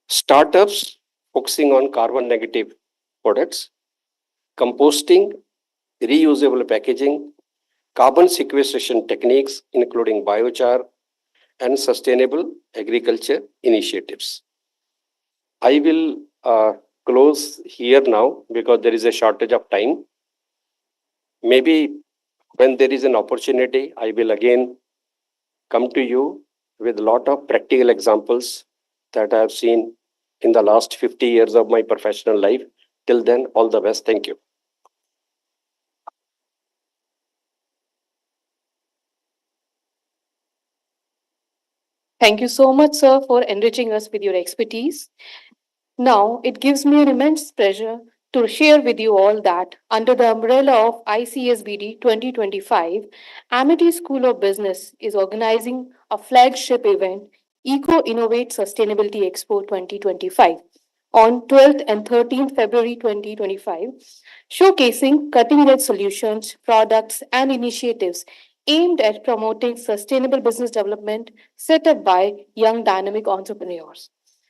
Speaker 10: Startups focusing on carbon negative products, composting, reusable packaging, carbon sequestration techniques, including biochar and sustainable agriculture initiatives. I will close here now because there is a shortage of time. Maybe when there is an opportunity, I will again come to you with a lot of practical examples that I have seen in the last 50 years of my professional life. Till then, all the best. Thank you.
Speaker 1: Thank you so much, sir, for enriching us with your expertise. Now, it gives me an immense pleasure to share with you all that under the umbrella of ICSBD 2025, Amity School of Business is organizing a flagship event, Eco Innovate Sustainability Expo 2025, on 12th and 13th February 2025, showcasing cutting edge solutions, products, and initiatives aimed at promoting sustainable business development set up by young dynamic entrepreneurs.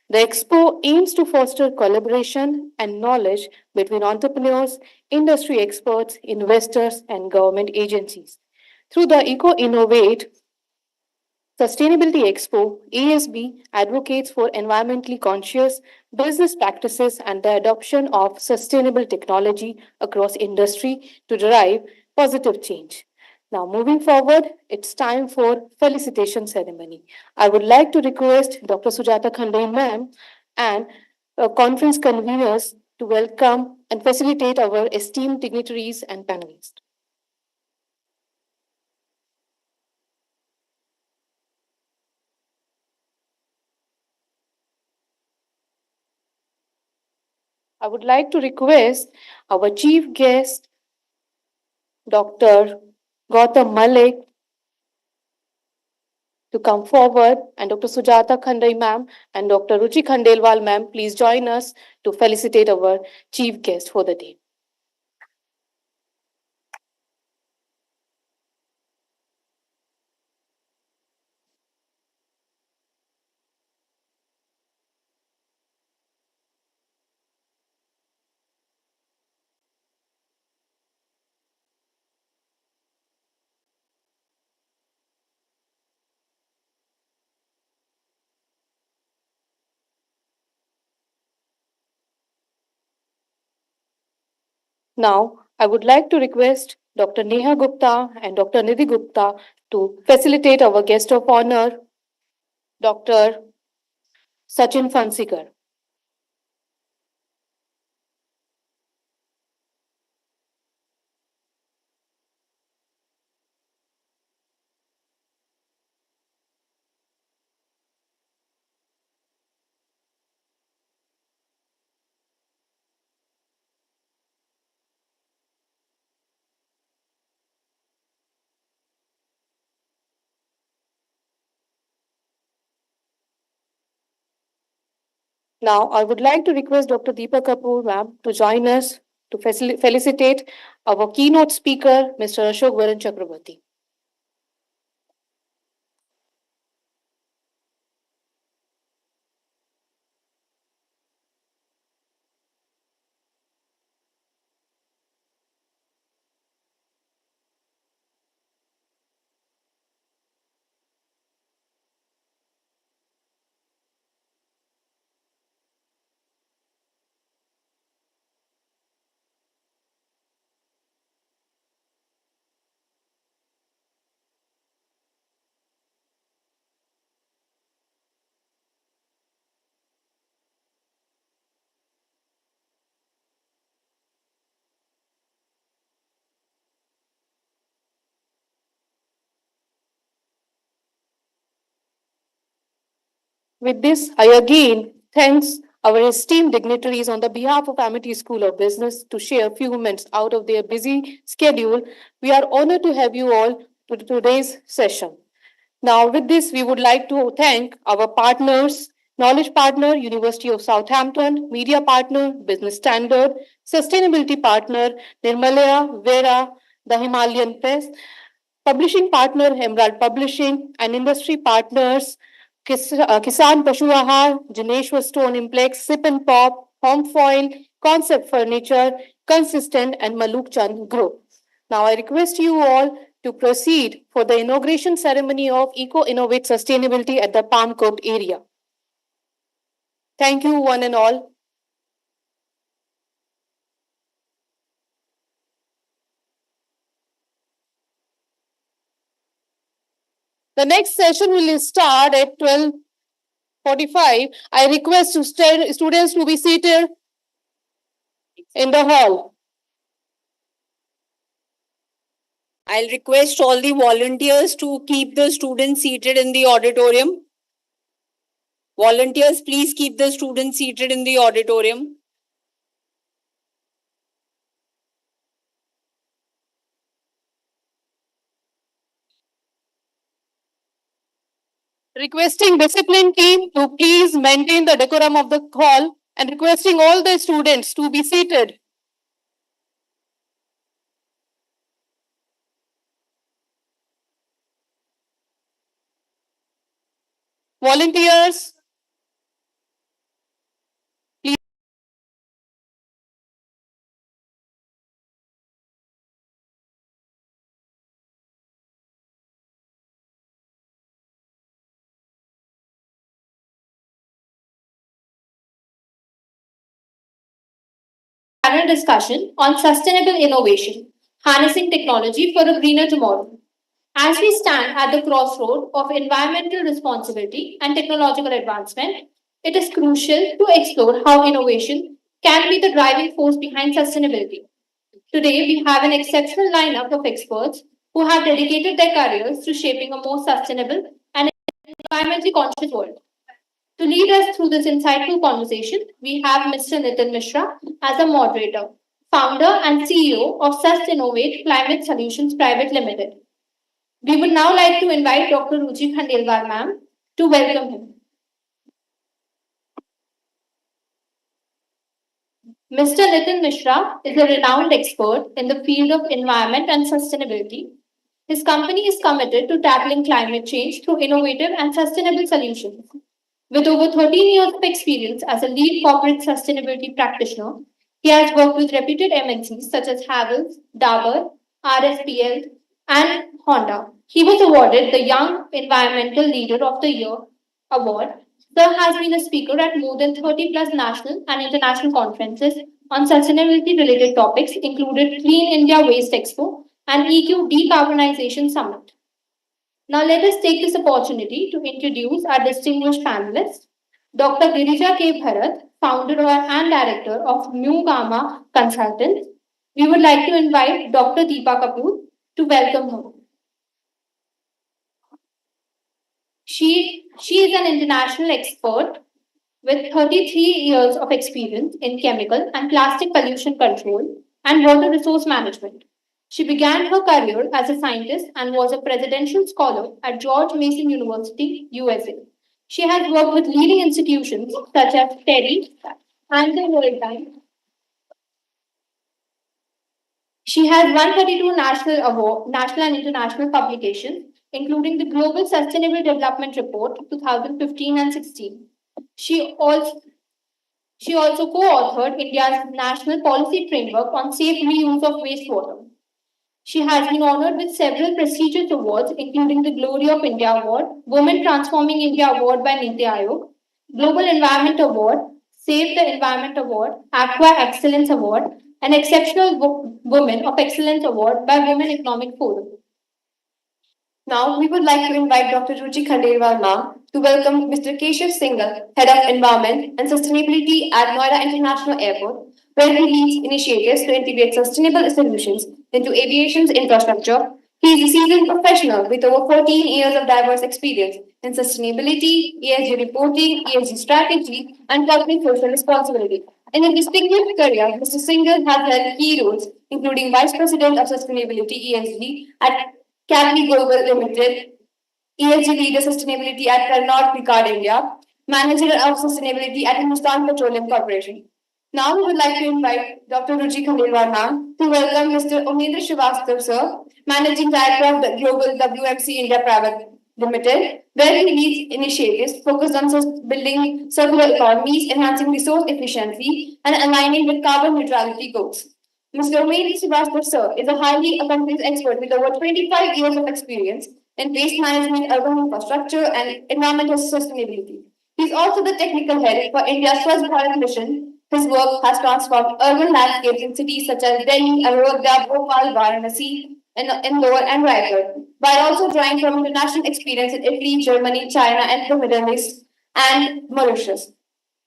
Speaker 1: The expo aims to foster collaboration and knowledge between entrepreneurs, industry experts, investors, and government agencies. Through the Eco Innovate Sustainability Expo, ASB advocates for environmentally conscious business practices and the adoption of sustainable technology across industry to drive positive change. Now, moving forward, it's time for felicitation ceremony. I would like to request Dr. Sujata Khandai ma'am and conference conveners to welcome and facilitate our esteemed dignitaries and panelists. I would like to request our chief guest, Dr. Gautam Malik, to come forward, and Dr. Sujata Khandai ma'am and Dr. Ruchi Khandelwal ma'am, please join us to felicitate our chief guest for the day. Now, I would like to request Dr. Neha Gupta and Dr. Nidhi Gupta to facilitate our guest of honor, Dr. Sachin Fansikar. Now, I would like to request Dr. Deepa Kapoor, ma'am, to join us to felicitate our keynote speaker, Mr. Ashok Varan Chakrabarti. With this, I again thanks our esteemed dignitaries on the behalf of Amity School of Business to share a few moments out of their busy schedule. We are honored to have you all to today's session. Now, with this, we would like to thank our partners, Knowledge Partner, University of Southampton, Media Partner, Business Standard, Sustainability Partner, Nirmalaya, Vera, the Himalayan Press, Publishing Partner, Emerald Publishing, and Industry Partners, Kisan Pashu Ahar, Janeshwar Stone Implex, Sip and Pop, Home Foil, Concept Furniture, Consistent, and Maluk Chand Group. Now, I request you all to proceed for the inauguration ceremony of Eco Innovate Sustainability at the Palm Court area. Thank you, one and all. The next session will start at 12:45. I request students to be seated in the hall.
Speaker 2: I'll request all the volunteers to keep the students seated in the auditorium. Volunteers, please keep the students seated in the auditorium.
Speaker 1: Requesting discipline team to please maintain the decorum of the hall and requesting all the students to be seated. Volunteers, please.
Speaker 11: Panel discussion on sustainable innovation, harnessing technology for a greener tomorrow. As we stand at the crossroad of environmental responsibility and technological advancement, it is crucial to explore how innovation can be the driving force behind sustainability. Today, we have an exceptional lineup of experts who have dedicated their careers to shaping a more sustainable and environmentally conscious world. To lead us through this insightful conversation, we have Mr. Nitin Mishra as a moderator, founder and CEO of Sust Innovate Climate Solutions Private Limited. We would now like to invite Dr. Ruchi Khandelwal ma'am to welcome him. Mr. Nitin Mishra is a renowned expert in the field of environment and sustainability. His company is committed to tackling climate change through innovative and sustainable solutions. With over 13 years of experience as a lead corporate sustainability practitioner, he has worked with reputed MNCs such as Havells, Dabur, RSPL, and Honda. He was awarded the Young Environmental Leader of the Year award. Sir has been a speaker at more than 30 plus national and international conferences on sustainability related topics, included Clean India Waste Expo and EQ Decarbonization Summit. Now, let us take this opportunity to introduce our distinguished panelists. Dr. Girija K. Bharat, founder and director of New Gamma Consultants. We would like to invite Dr. Deepa Kapoor to welcome her. She is an international expert with 33 years of experience in chemical and plastic pollution control and water resource management. She began her career as a scientist and was a presidential scholar at George Mason University, USA. She has worked with leading institutions such as TERI and the World Bank. She has 132 national and international publications, including the Global Sustainable Development Report 2015 and 16. She also she also co-authored India's national policy framework on safe reuse of wastewater. She has been honored with several prestigious awards, including the Glory of India Award, Women Transforming India Award by Niti Aayog, Global Environment Award, Save the Environment Award, Aqua Excellence Award, and Exceptional Woman of Excellence Award by Women Economic Forum. Now, we would like to invite Dr. Ruchi Khandelwal ma'am to welcome Mr. Keshav Singhal, Head of Environment and Sustainability at Noida International Airport, where he leads initiatives to integrate sustainable solutions into aviation's infrastructure. He is a seasoned professional with over 14 years of diverse experience in sustainability, ESG reporting, ESG strategy, and corporate social responsibility. In his distinguished career, Mr. Singhal has held key roles, including Vice President of Sustainability ESG at Cadbury Global Limited, ESG Leader Sustainability at Carnot Picard India, Manager of Sustainability at Hindustan Petroleum Corporation. Now we would like to invite Dr. Ruchi Khandelwal ma'am to welcome Mr. Omendra Srivastav sir, Managing Director of the Global WMC India Private Limited, where he leads initiatives focused on building circular economies, enhancing resource efficiency, and aligning with carbon neutrality goals. Mr. Omendra Srivastav sir is a highly accomplished expert with over 25 years of experience in waste management, urban infrastructure, and environmental sustainability. He is also the technical head for India's Swachh Bharat mission. His work has transformed urban landscapes in cities such as Delhi, Ayodhya, Bhopal, Varanasi, Indore, and Raigad, while also drawing from international experience in Italy, Germany, China, and the Middle East and Mauritius.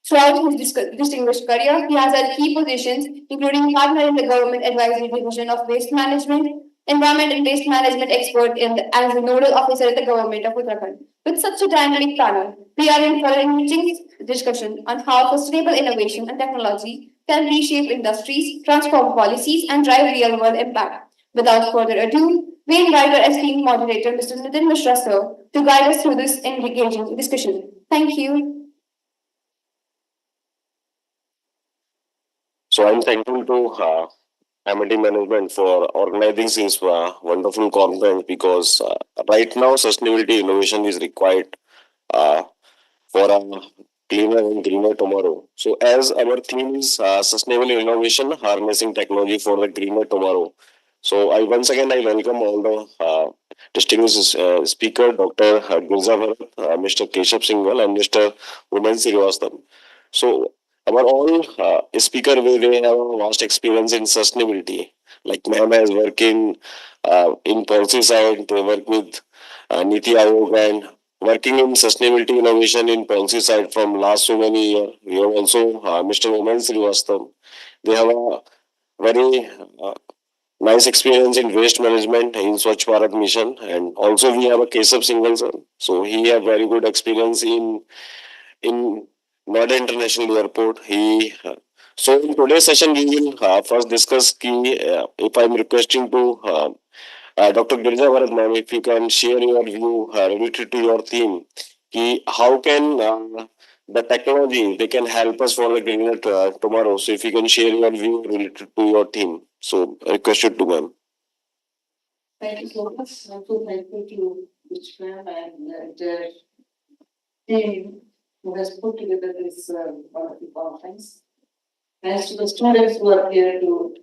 Speaker 11: Throughout his distinguished career, he has held key positions, including partner in the Government Advisory Division of Waste Management, Environment and Waste Management expert as a nodal officer at the Government of Uttarakhand. With such a dynamic panel, we are encouraging discussion on how sustainable innovation and technology can reshape industries, transform policies, and drive real-world impact. Without further ado, we invite our esteemed moderator, Mr. Nitin Mishra, sir, to guide us through this engaging discussion. Thank you.
Speaker 12: So I'm thankful to MIT management for organizing this wonderful conference because right now sustainability innovation is required uh, for a cleaner and greener tomorrow. So as our theme is sustainable innovation, harnessing technology for the greener tomorrow. So I once again I welcome all the distinguished speaker, Dr. Girja Bharat, Mr. Keshav Singhal, and Mr. Umen Srivastava. So our all speaker they have a vast experience in sustainability. Like ma'am has worked in policy side, they work with Niti Aayog and working in sustainability innovation in policy side from last so many years. We have also Mr. Umen Srivastava. They have a very nice experience in waste management in Swachh Bharat mission, and also we have a Keshav Singhal sir. So he have very good experience in in Noida International Airport. So in today's session, we will first discuss if I'm requesting to Dr. Girija Bharat ma'am, if you can share your view related to your theme, how can the technology they can help us for the greener tomorrow. So if you can share your view related to your theme. So I request you to ma'am.
Speaker 13: Thank you so much. I'm so thankful to Rich ma'am and the team who has put together this wonderful conference. Thanks to the students who are here to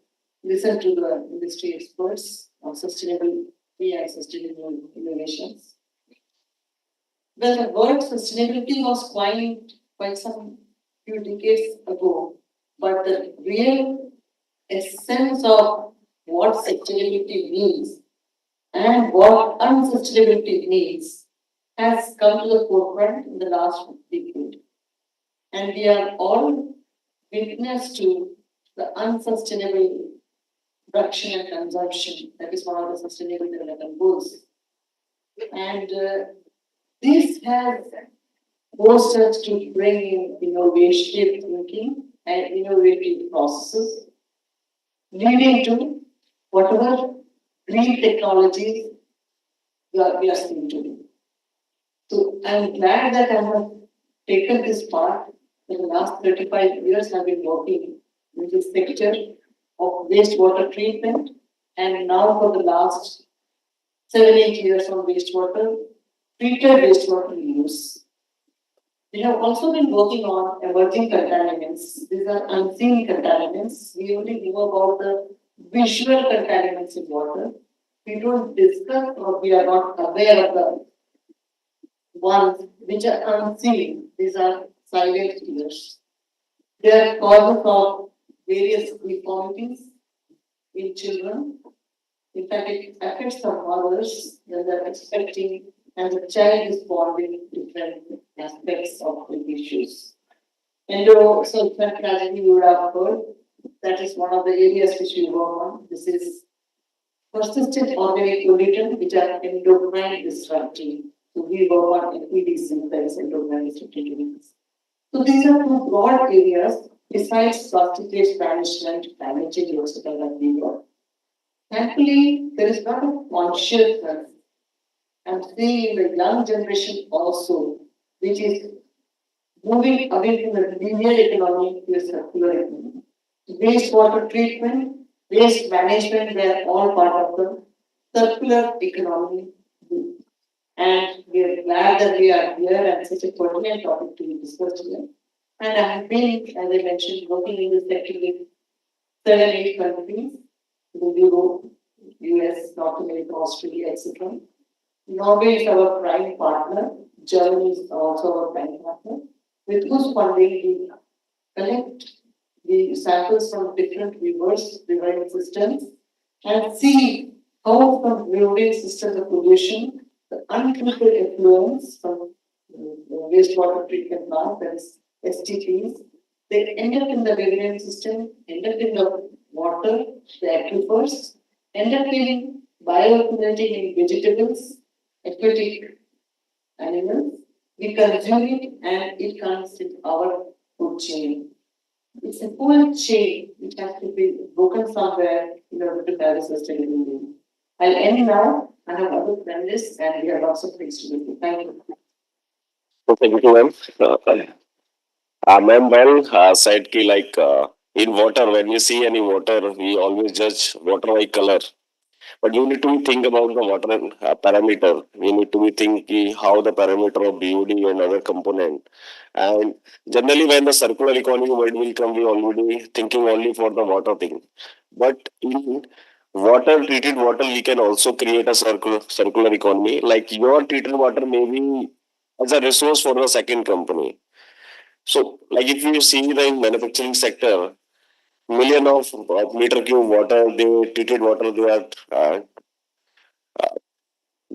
Speaker 13: listen to the industry experts on sustainability and sustainable innovations. Well, the word sustainability was coined quite some few decades ago, but the real essence of what sustainability means and what unsustainability means has come to the forefront in the last decade. And we are all witness to the unsustainable production and consumption. That is one of the sustainable development goals. And this has forced us to bring in innovative thinking and innovative processes, leading to whatever green technologies we are seeing today. So I'm glad that I have taken this part. For the last 35 years, I've been working in this sector of wastewater treatment, and now for the last 7-8 years on treated wastewater use. We have also been working on emerging contaminants. These are unseen contaminants. We only know about the visual contaminants in water. We don't discuss or we are not aware of the ones which are unseen. These are silent killers. They are causes of various deformities in children. In fact, it affects the mothers when they're expecting, and the child is born with different aspects of the issues. Endosulfan tragedy you would have heard. That is one of the areas which we work on. This is persistent organic pollutant which are endocrine disrupting. So we work on EDs and endocrine disrupting diseases. So these are two broad areas besides plastic waste management, damaging versatile and we work. Thankfully, there is not a consciousness. I'm seeing in the young generation also, which is moving away from the linear economy to a circular economy. Wastewater treatment, waste management, they are all part of the circular economy. And we are glad that we are here and such a pertinent topic to be discussed here. And I have been, as I mentioned, working in this sector with 7-8 countries, the Europe, US, North America, Australia, etc. Norway is our prime partner. Germany is also our prime partner, with whose funding we collect the samples from different rivers systems, and see how from rivering systems of pollution, the untreated effluents from wastewater treatment plant, that is STPs, they end up in the rivering system, end up in the water, the aquifers, end up in bioaccumulating in vegetables, aquatic animals. We consume it and it comes in our food chain. It's a whole chain which has to be broken somewhere in order to have a sustainable living. I'll end now. I have other panelists and we have lots of things to do. Thank you.
Speaker 12: So thank you, ma'am. Ma'am, well said in water, when we see any water, we always judge water by color. But we need to think about the water parameter. We need to be thinking how the parameter of BUD and other component. And generally, when the circular economy word will come, we already thinking only for the water thing. But in treated water, we can also create a circular economy. Like your treated water may be as a resource for the second company. So, like if you see the manufacturing sector, million of meter cube water, they treated water, they are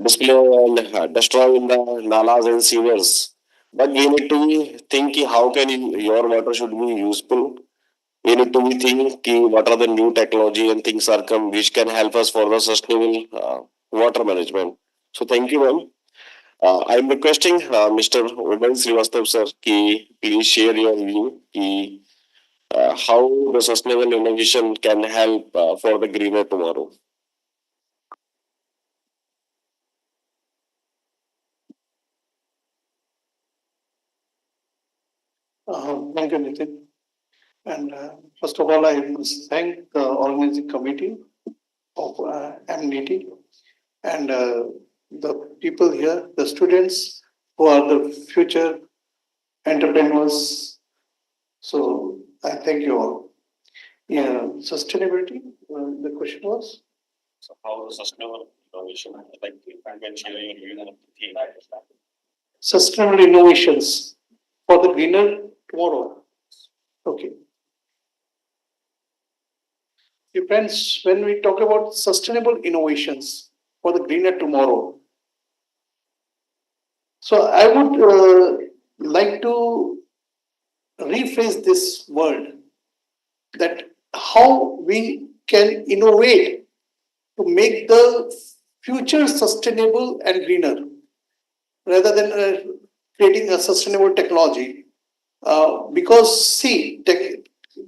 Speaker 12: display and destroy in the nalas and sewers. But we need to be thinking how can your water should be useful. We need to be thinking what are the new technology and things are come which can help us for the sustainable water management. So thank you, ma'am. I'm requesting Mr. Uday Srivastav sir, please share your view how the sustainable innovation can help for the greener tomorrow.
Speaker 14: Thank you, Nitin. And first of all, I must thank the organizing committee of Amity and the people here, the students who are the future entrepreneurs. So I thank you all. Yeah, sustainability, the question was?
Speaker 12: So how the sustainable innovation, like if I can share your view on the theme.
Speaker 14: Sustainable innovations for the greener tomorrow. Okay. Friends, when we talk about sustainable innovations for the greener tomorrow, so I would like to rephrase this word that how we can innovate to make the future sustainable and greener rather than creating a sustainable technology. Because see,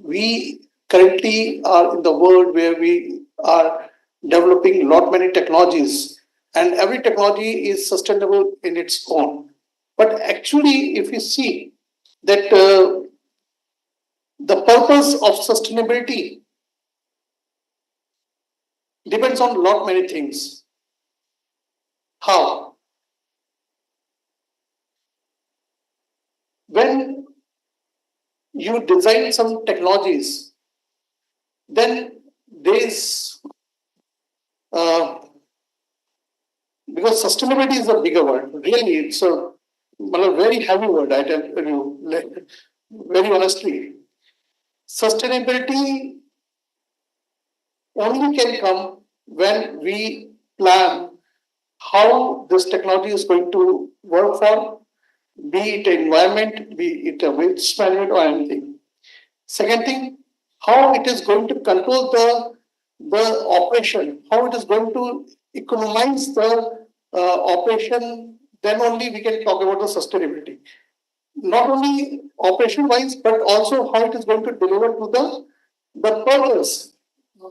Speaker 14: we currently are in the world where we are developing lot many technologies, and every technology is sustainable in its own. But actually, if you see that the purpose of sustainability depends on lot many things. How? When you design some technologies, then there's because sustainability is a bigger word. Really, it's a very heavy word. I tell you, very honestly, sustainability only can come when we plan how this technology is going to work for, be it environment, be it a waste management or anything. Second thing, how it is going to control the operation, how it is going to economize the operation, then only we can talk about the sustainability. Not only operation wise, but also how it is going to deliver to the purpose,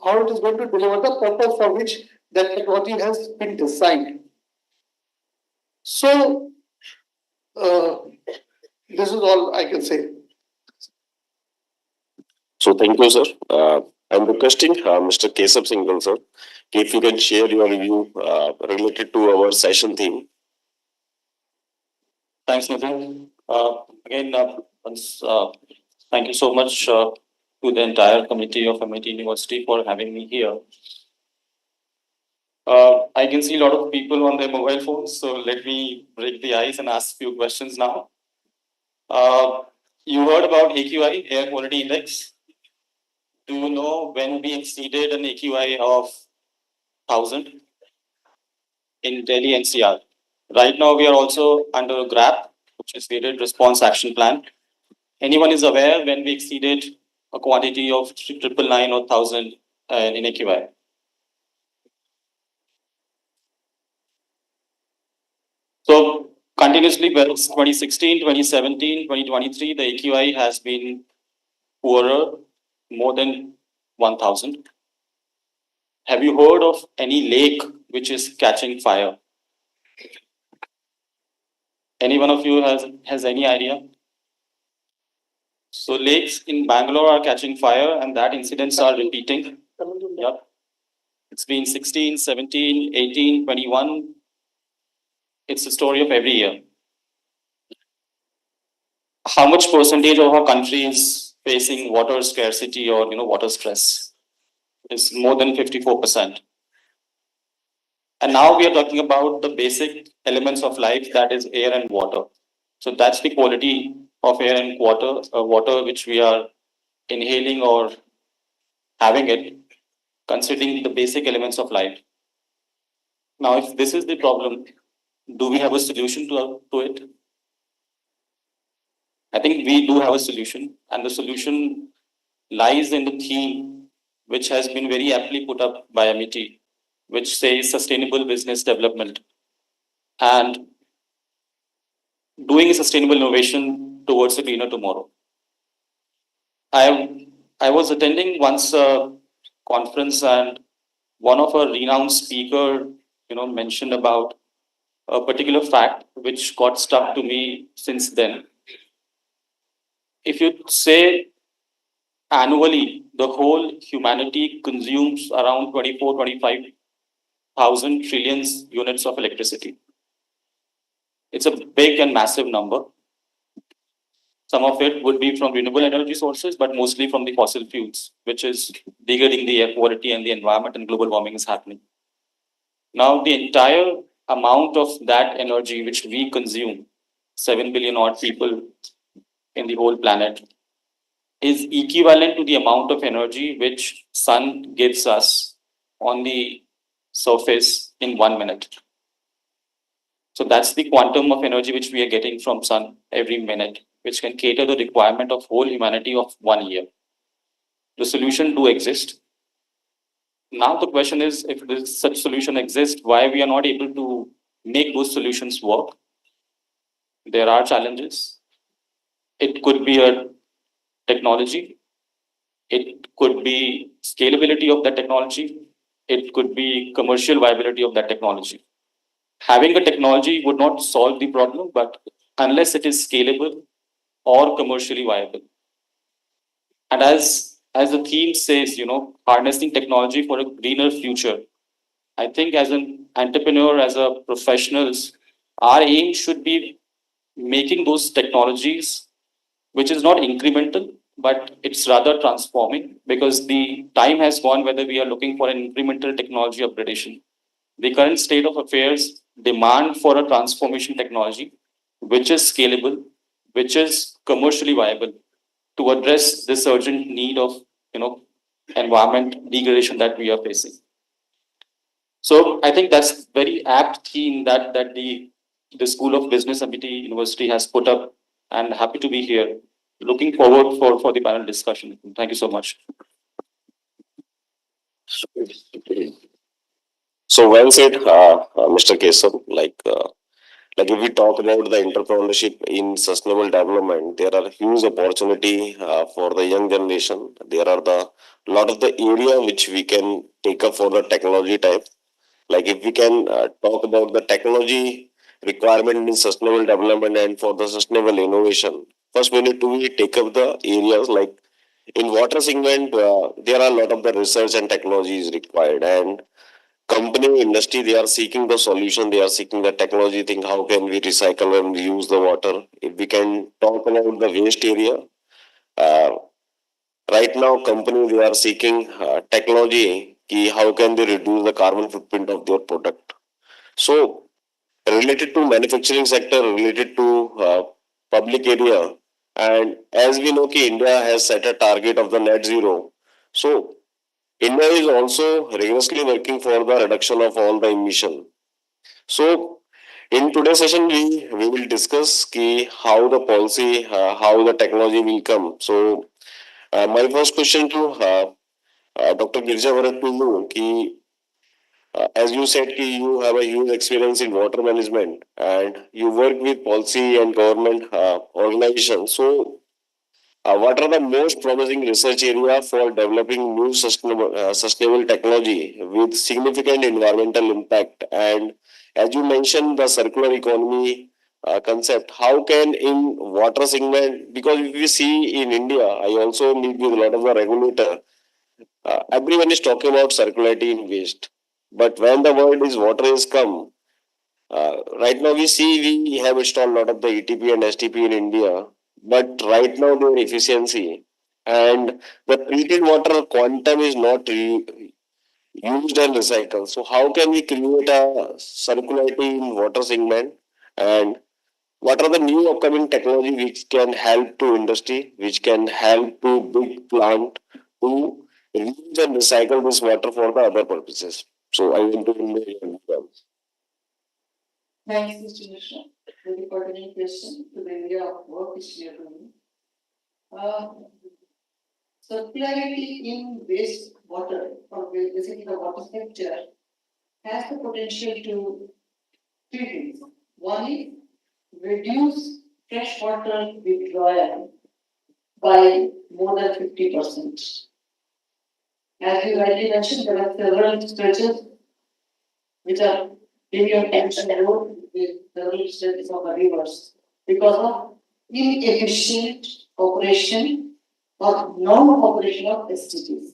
Speaker 14: how it is going to deliver the purpose for which that technology has been designed. So, this is all I can say.
Speaker 12: So thank you, sir. I'm requesting Mr. Kesab Singhal, sir, if you can share your view related to our session theme.
Speaker 15: Thanks, Nitin. Again, thank you so much to the entire committee of MIT University for having me here. I can see a lot of people on their mobile phones, so let me break the ice and ask a few questions now. You heard about AQI, Air Quality Index. Do you know when we exceeded an AQI of 1,000 in Delhi NCR? Right now, we are also under a GRAP, which is Graded Response Action Plan. Anyone is aware when we exceeded a quantity of 999 or 1,000 in AQI? So continuously, whether it's 2016, 2017, 2023, the AQI has been poorer, more than 1,000. Have you heard of any lake which is catching fire? Any one of you has any idea? So lakes in Bangalore are catching fire, and that incidents are repeating. Yep. It's been 16, 17, 18, 21. It's a story of every year. How much percentage of our country is facing water scarcity or water stress? It's more than 54%. And now we are talking about the basic elements of life, that is air and water. So that's the quality of air and water which we are inhaling or having it, considering the basic elements of life. Now, if this is the problem, do we have a solution to it? I think we do have a solution, and the solution lies in the theme which has been very aptly put up by MIT, which says sustainable business development. And doing sustainable innovation towards a cleaner tomorrow. I was attending once a conference, and one of a renowned speaker, mentioned about a particular fact which got stuck to me since then. If you say annually, the whole humanity consumes around 25,000 trillions units of electricity. It's a big and massive number. Some of it would be from renewable energy sources, but mostly from the fossil fuels, which is degrading the air quality and the environment, and global warming is happening. Now, the entire amount of that energy which we consume, 7 billion odd people in the whole planet, is equivalent to the amount of energy which sun gives us on the surface in 1 minute. So that's the quantum of energy which we are getting from sun every minute, which can cater the requirement of whole humanity of 1 year. The solution do exist. Now the question is, if such solution exists, why we are not able to make those solutions work? There are challenges. It could be a technology. It could be scalability of that technology. It could be commercial viability of that technology. Having a technology would not solve the problem, but unless it is scalable or commercially viable. And as the theme says, harnessing technology for a greener future. I think as an entrepreneur, as a professionals, our aim should be making those technologies, which is not incremental, but it's rather transforming, because the time has gone whether we are looking for an incremental technology upgradation. The current state of affairs demand for a transformation technology, which is scalable, which is commercially viable, to address this urgent need of environment degradation that we are facing. So I think that's very apt theme that the School of Business MIT University has put up, and happy to be here. Looking forward for the panel discussion. Thank you so much.
Speaker 12: So well said, Mr. Kesav. Like if we talk about the entrepreneurship in sustainable development, there are huge opportunity for the young generation. There are the lot of the area which we can take up for the technology type. Like if we can talk about the technology requirement in sustainable development and for the sustainable innovation, first we need to take up the areas like in water segment. There are a lot of the research and technology is required, and company industry, they are seeking the solution, they are seeking the technology thing, how can we recycle and reuse the water. If we can talk about the waste area, uh, right now company they are seeking technology ki how can they reduce the carbon footprint of their product. So related to manufacturing sector, related to public area, and as we know ki India has set a target of the net zero. So India is also rigorously working for the reduction of all the emission. So in today's session, we will discuss ki how the policy, how the technology will come. So my first question to Dr. Girja Bharat to you, ki as you said ki you have a huge experience in water management and you work with policy and government organizations. So what are the most promising research area for developing new sustainable technology with significant environmental impact? And as you mentioned, the circular economy concept, how can in water segment, because if we see in India, I also meet with a lot of the regulator, everyone is talking about circularity in waste. But when the word is water is come, right now we see we have installed a lot of the ETP and STP in India, but right now their efficiency and the treated water quantum is not used and recycled. So how can we create a circularity in water segment, and what are the new upcoming technology which can help to industry, which can help to big plant to reuse and recycle this water for the other purposes? So I want to know your views.
Speaker 13: Thanks, Mr. Mishra. Very pertinent question to the area of work which we are doing. Circularity in waste water, or basically the water sector, has the potential to three things. One is reduce freshwater withdrawal by more than 50%. As you rightly mentioned, there are several stretches which are being attention road with several stretches of the rivers because of inefficient operation or non-operation of STTs.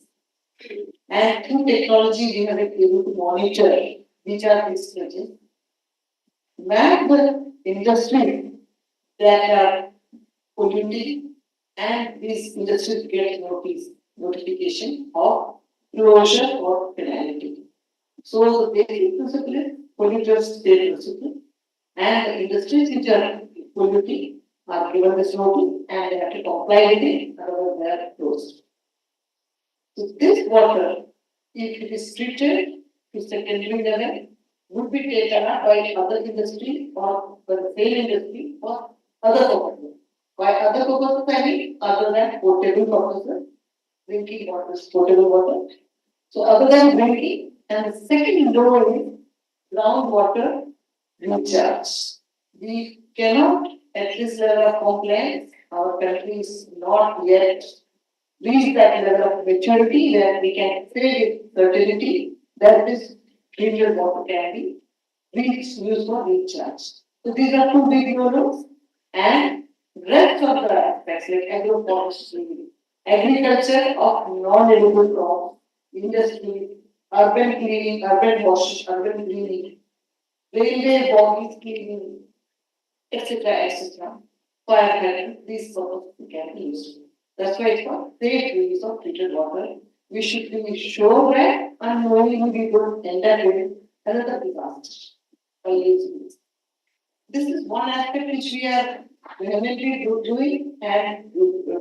Speaker 13: And through technology, we have been able to monitor which are these stretches, map the industry that are polluting, and these industries get notification of closure or penalty. So the basic principle is polluters pay principle, and the industries which are polluting are given this notice and they have to comply with it, otherwise they are closed. So this water, if it is treated to secondary level, would be taken up by other industry or by the same industry or other purposes. By other purposes, I mean other than potable purposes, drinking water is potable water. So other than drinking, and the second law is groundwater recharge. We cannot, at this level of compliance, our country is not yet reached that level of maturity where we can say with certainty that this treated water can be used for recharge. So these are two big models, and rest of the aspects like agroforestry, agriculture of non-edible crops, industry, urban cleaning, urban washing, urban cleaning, railway bodies cleaning, etc., etc. Firefighting, these sort of can be used. That's why it's called safe use of treated water. We should be sure that unknowingly we don't end up with another disaster by using this. This is one aspect which we are vehemently doing and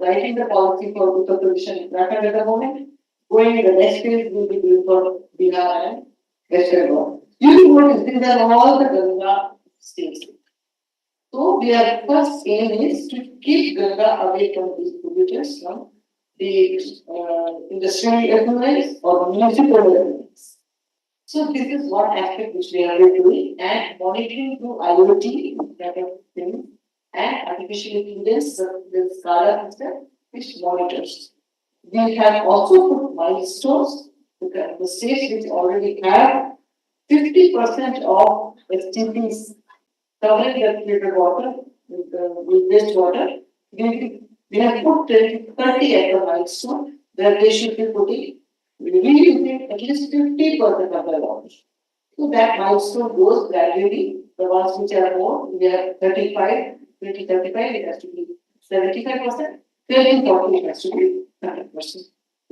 Speaker 13: writing the policy for Uttar Pradesh and Uttarakhand at the moment. Going in the next phase, we will be doing for Bihar and West Bengal. You will notice these are all the Ganga states. So their first aim is to keep Ganga away from these polluters, from the industrial effluents or municipal effluents. So this is one aspect which we are doing, and monitoring through IoT, that of things, and artificial intelligence, the SCADA system, which monitors. We have also put milestones because the states which already have 50% of STPs covering the treated water with wastewater. We have put 30 as a milestone where they should be putting reusing at least 50% of their water. So that milestone goes gradually. The ones which are more, we have 35, 2035, it has to be 75%, 2040, it has to be 100%.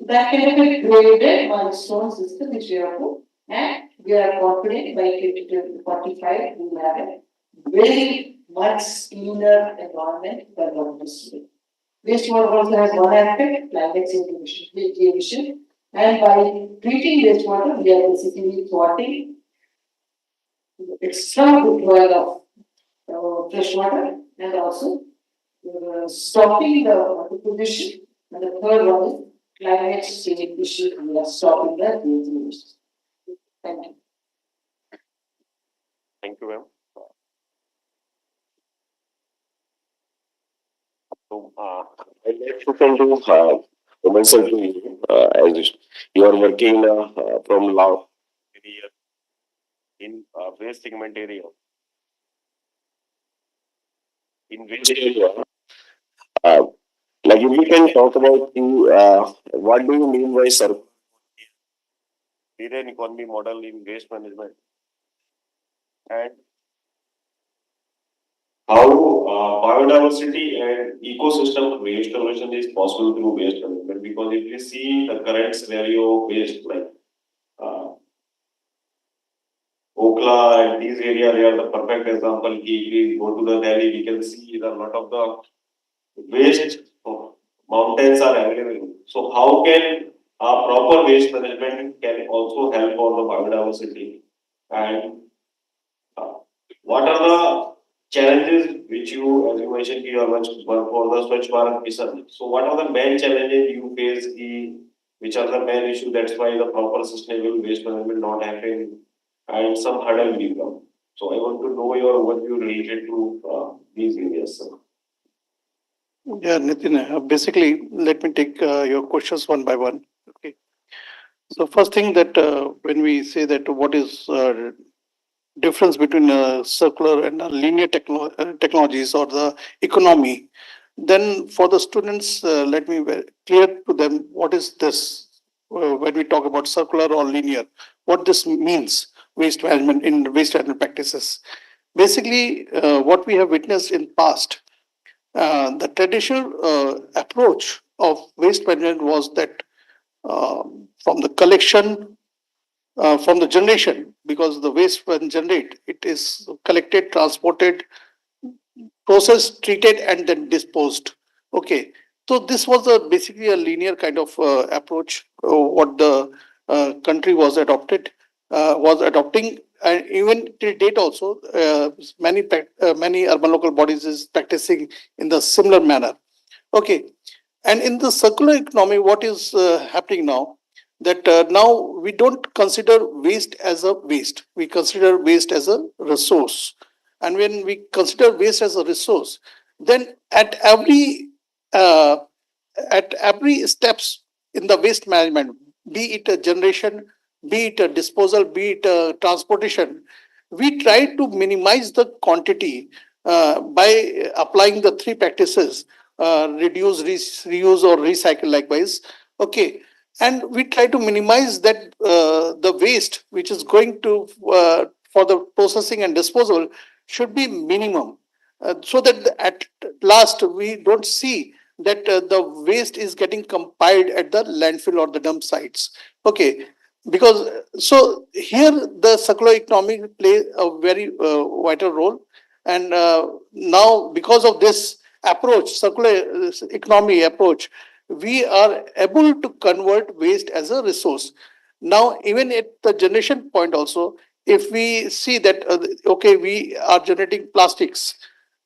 Speaker 13: That kind of a graded milestone system which we have put, and we are confident by 2045 we will have a very much cleaner environment than what it is today. Wastewater also has one aspect, climate change emission, and by treating wastewater, we are basically thwarting extra withdrawal of fresh water and also stopping the water pollution. And the third one is climate change issue. We are stopping the emissions. Thank you.
Speaker 12: Thank you, ma'am. So, I'd like to come to Women's Century, as you are working from last year in waste segment area. In waste area, uh, like if we can talk about what do you mean by circular economy model in waste management, and how biodiversity and ecosystem restoration is possible through waste management. Because if you see the current scenario of waste, like Okla and these areas, they are the perfect example. If we go to the Delhi, we can see that a lot of the waste mountains are available. So how can proper waste management can also help for the biodiversity, and what are the challenges which you, as you mentioned, you are much work for the Swachh Bharat mission. So what are the main challenges you face? Which are the main issues? That's why the proper sustainable waste management not happening, and some hurdle will come. So I want to know your overview related to these areas, sir?
Speaker 14: Yeah, Nitin, basically, let me take your questions one by one. Okay. So first thing that when we say that what is difference between circular and linear technologies or the economy, then for the students, let me clear to them what is this when we talk about circular or linear, what this means waste management in waste management practices. Basically, what we have witnessed in past, the traditional approach of waste management was that from the collection, from the generation, because the waste when generate, it is collected, transported, processed, treated, and then disposed. Okay, so this was basically a linear kind of approach. What the country was adopting, and even till date also, many urban local bodies is practicing in the similar manner. Okay, and in the circular economy, what is happening now? That now we don't consider waste as a waste. We consider waste as a resource. And when we consider waste as a resource, then uh, at every steps in the waste management, be it a generation, be it a disposal, be it a transportation, we try to minimize the quantity by applying the three practices: reduce, reuse, or recycle. Likewise, okay, and we try to minimize that the waste which is going to for the processing and disposal should be minimum, so that at last we don't see that the waste is getting compiled at the landfill or the dump sites. Okay, because so here the circular economy play a very vital role, and now because of this approach, circular economy approach, we are able to convert waste as a resource. Now, even at the generation point also, if we see that, okay, we are generating plastics.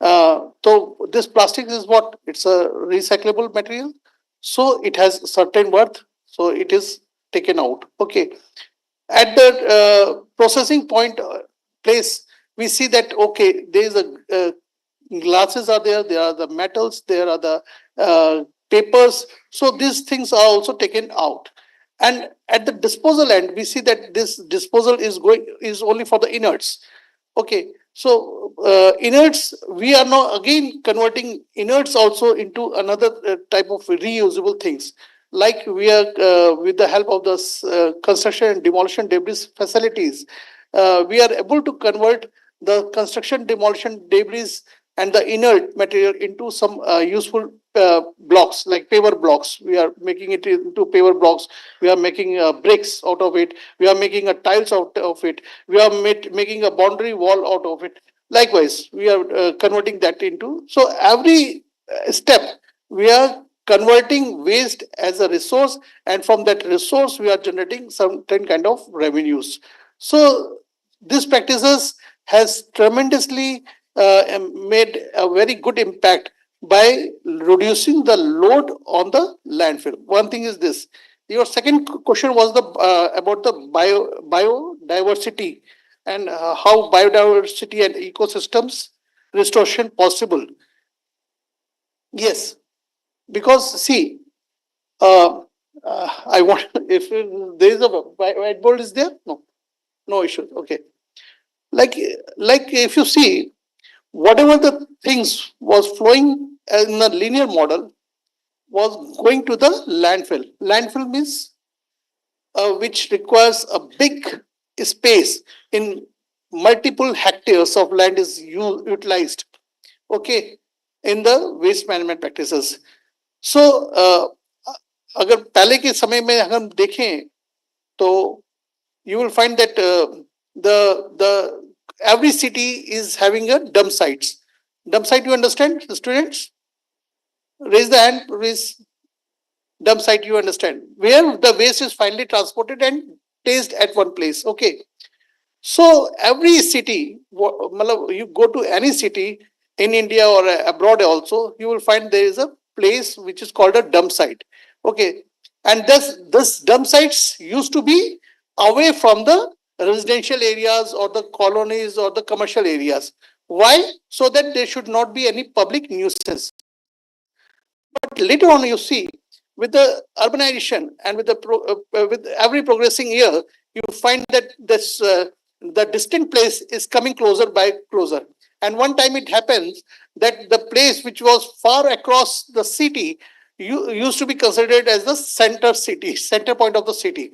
Speaker 14: So this plastic is what? It's a recyclable material. So it has certain worth. So it is taken out. Okay. At the processing point place, we see that, okay, there is a glasses are there are the metals, there are the papers. So these things are also taken out. And at the disposal end, we see that this disposal is only for the inerts. Okay, so inerts, we are now again converting inerts also into another type of reusable things. Like we are with the help of the construction and demolition debris facilities, we are able to convert the construction demolition debris and the inert material into some useful blocks, like paver blocks. We are making it into paver blocks. We are making bricks out of it. We are making a tiles out of it. We are making a boundary wall out of it. Likewise, we are converting that into. So every step, we are converting waste as a resource, and from that resource, we are generating certain kind of revenues. So these practices has tremendously made a very good impact by reducing the load on the landfill. One thing is this. Your second question was the about the biodiversity, and how biodiversity and ecosystems restoration possible. Yes, because see, I want if there is a whiteboard is there, no issue. Okay, like like if you see, whatever the things was flowing in a linear model was going to the landfill. Landfill means which requires a big space in multiple hectares of land is utilized. Okay, in the waste management practices. So अगर पहले के समय में अगर हम देखें तो you will find that the every city is having a dump sites. Dump site, you understand, the students? Raise the hand. Raise dump site. You understand where the waste is finally transported and placed at one place. Okay. So every city, you go to any city in India or abroad also, you will find there is a place which is called a dump site. Okay, and this dump sites used to be away from the residential areas or the colonies or the commercial areas. Why? So that there should not be any public nuisance. But later on, you see, with the urbanization and with every progressing year, you find that the distant place is coming closer by closer. And one time it happens that the place which was far across the city used to be considered as the center point of the city.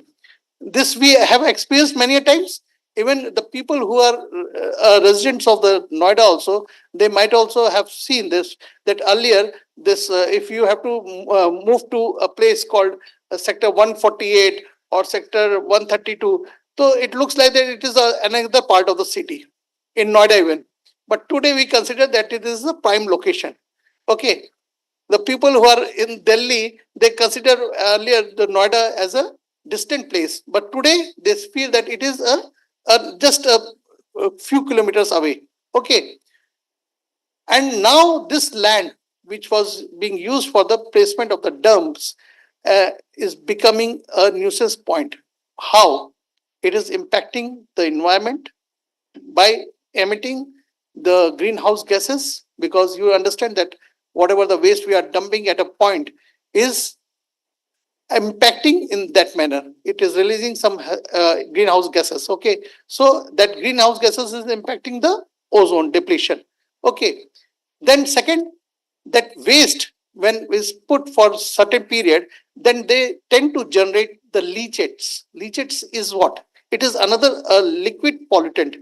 Speaker 14: This we have experienced many a times. Even the people who are residents of the Noida also, they might also have seen this, that earlier this if you have to move to a place called sector 148 or sector 132, so it looks like that it is another part of the city in Noida even. But today we consider that it is a prime location. Okay, the people who are in Delhi, they consider earlier the Noida as a distant place, but today they feel that it is just a few kilometers away. Okay, and now this land, which was being used for the placement of the dumps, is becoming a nuisance point. How? It is impacting the environment by emitting the greenhouse gases, because you understand that whatever the waste we are dumping at a point is impacting in that manner. It is releasing some greenhouse gases. Okay, so that greenhouse gases is impacting the ozone depletion. Okay, then second, that waste when is put for certain period, then they tend to generate the leachates. Leachates is what? It is another liquid pollutant,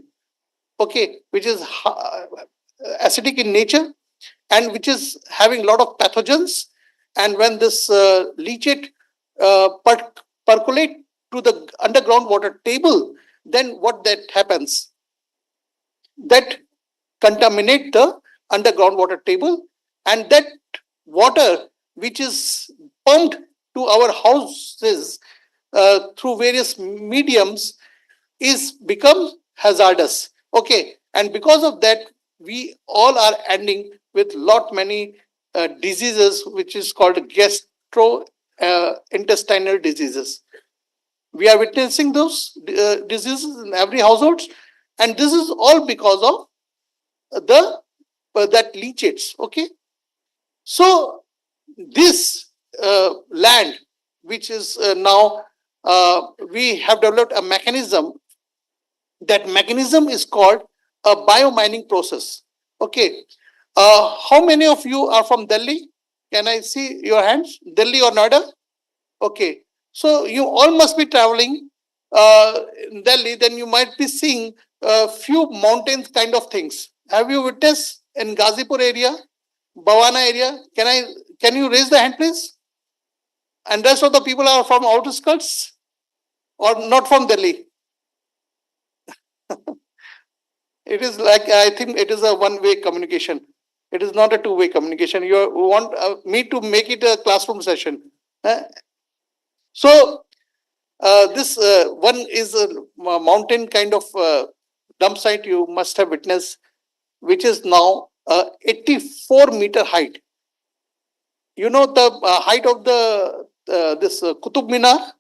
Speaker 14: okay, which is acidic in nature and which is having a lot of pathogens. And when this leachate percolate to the underground water table, then what that happens? That contaminate the underground water table, and that water which is pumped to our houses through various mediums is become hazardous. Okay, and because of that, we all are ending with lot many diseases, which is called gastro intestinal diseases. We are witnessing those diseases in every household, and this is all because of the that leachates. Okay, so this land, which is now we have developed a mechanism. That mechanism is called a biomining process. Okay. How many of you are from Delhi? Can I see your hands? Delhi or Noida? Okay. So you all must be traveling in Delhi, then you might be seeing a few mountains kind of things. Have you witnessed in Gazipur area, Bhawana area? Can you raise the hand, please? And rest of the people are from outskirts or not from Delhi? It is like, I think it is a one-way communication. It is not a two-way communication. You want me to make it a classroom session. So this one is a mountain kind of dump site you must have witnessed, which is now 84-meter height. You know the height of the this Qutub Minar?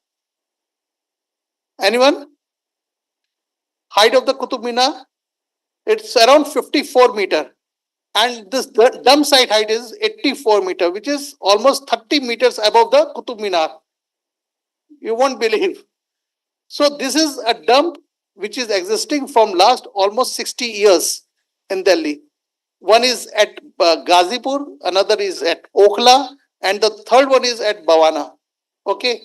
Speaker 14: Anyone? Height of the Qutub Minar? It's around 54-meter. And this dump site height is 84-meter, which is almost 30 meters above the Qutub Minar. You won't believe. So this is a dump which is existing from last almost 60 years in Delhi. One is at Gazipur, another is at Okhla, and the third one is at Bhawana. Okay.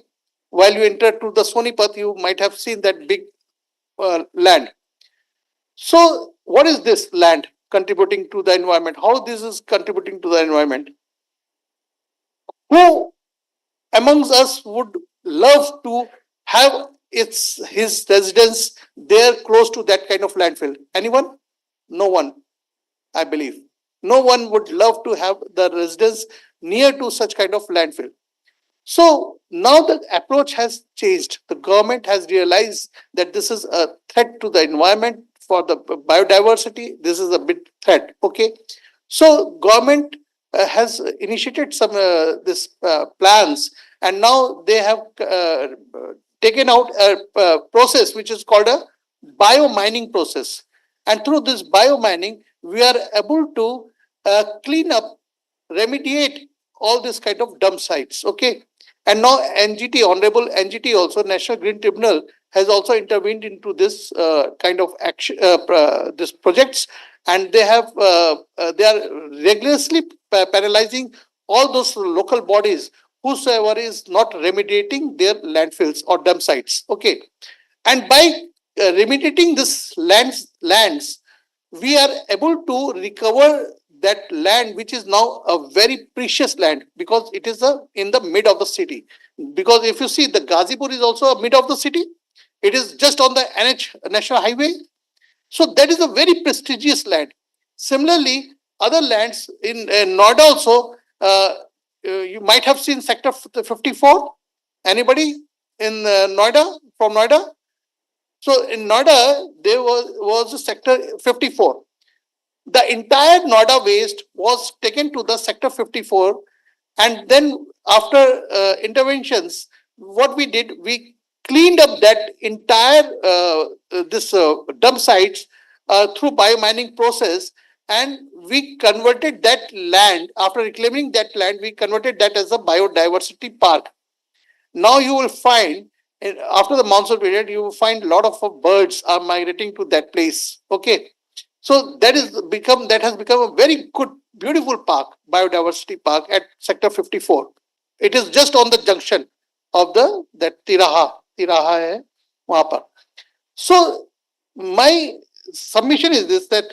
Speaker 14: While you enter to the Sonipat, you might have seen that big land. So what is this land contributing to the environment? How this is contributing to the environment? Who amongst us would love to have his residence there close to that kind of landfill? Anyone? No one, I believe. No one would love to have the residence near to such kind of landfill. So now the approach has changed. The government has realized that this is a threat to the environment, for the biodiversity. This is a big threat. Okay, so government has initiated some this plans, and now they have taken out a process which is called a biomining process. And through this biomining, we are able to clean up, remediate all this kind of dump sites. Okay. And now NGT, Honorable NGT also, National Green Tribunal, has also intervened into this kind of action, this projects, and they are rigorously penalizing all those local bodies whosoever is not remediating their landfills or dump sites. Okay. And by remediating this lands, we are able to recover that land, which is now a very precious land, because it is in the mid of the city. Because if you see, the Gazipur is also a mid of the city. It is just on the NH, National Highway. So that is a very prestigious land. Similarly, other lands in Noida also, you might have seen Sector 54. Anybody in Noida, from Noida? So in Noida, there was a Sector 54. The entire Noida waste was taken to the Sector 54, and then after interventions, what we did, we cleaned up that entire this dump sites through biomining process, and we converted that land. After reclaiming that land, we converted that as a biodiversity park. Now you will find, after the monsoon period, you will find a lot of birds are migrating to that place. Okay. So that has become a very good, beautiful park, biodiversity park at Sector 54. It is just on the junction of the that Tiraha hai wahan par. So my submission is this, that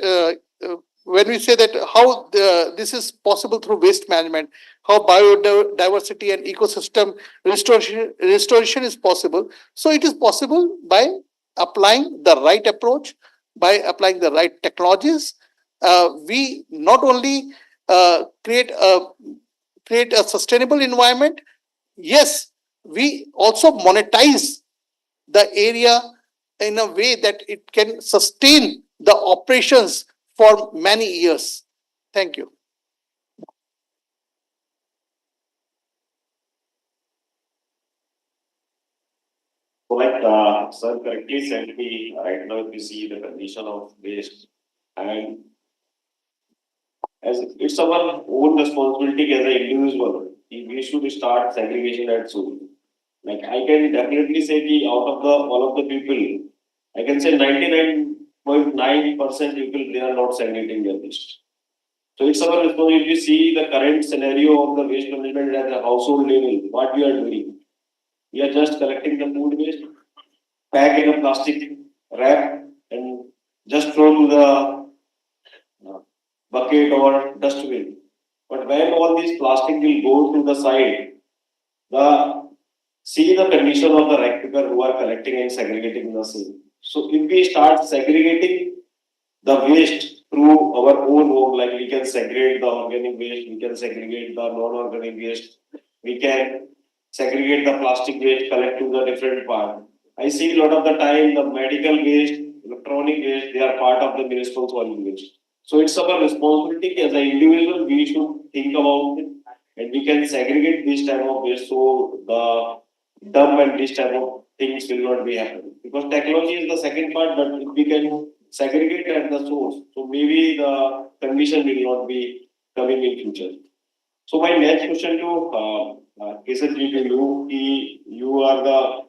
Speaker 14: when we say that how this is possible through waste management, how biodiversity and ecosystem restoration is possible. So it is possible by applying the right approach, by applying the right technologies. We not only create a sustainable environment. Yes, we also monetize the area in a way that it can sustain the operations for many years. Thank you.
Speaker 12: So like sir correctly said, we right now we see the condition of waste, and as it's our own responsibility as an individual, we should start segregation at school. Like I can definitely say the out of the all of the people, I can say 99.9% people they are not segregating their waste. So it's our responsibility to see the current scenario of the waste management at the household level, what we are doing. We are just collecting the food waste, pack in a plastic wrap, and just throw to the bucket or dustbin. But when all these plastic will go to the side, the see the condition of the right people who are collecting and segregating the same. So if we start segregating the waste through our own home, like we can segregate the organic waste, we can segregate the non-organic waste, we can segregate the plastic waste, collect to the different part. I see a lot of the time the medical waste, electronic waste, they are part of the municipal solid waste. So it's our responsibility as an individual, we should think about it, and we can segregate this type of waste so the dump and this type of things will not be happening. Because technology is the second part, but if we can segregate at the source, so maybe the condition will not be coming in future. So my next question to Kesaji, to you, you are the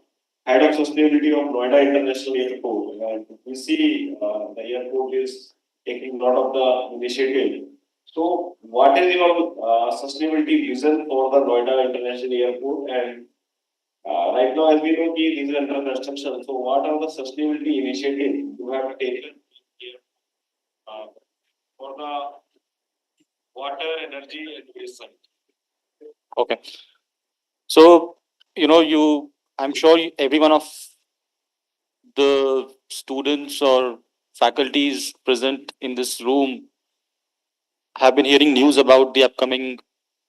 Speaker 12: head of sustainability of Noida International Airport, and we see the airport is taking a lot of the initiative. So what is your sustainability vision for the Noida International Airport? And right now, as we know, this is under construction. So what are the sustainability initiatives you have taken here for the water, energy, and waste side?
Speaker 15: Okay. So, I'm sure every one of the students or faculties present in this room have been hearing news about the upcoming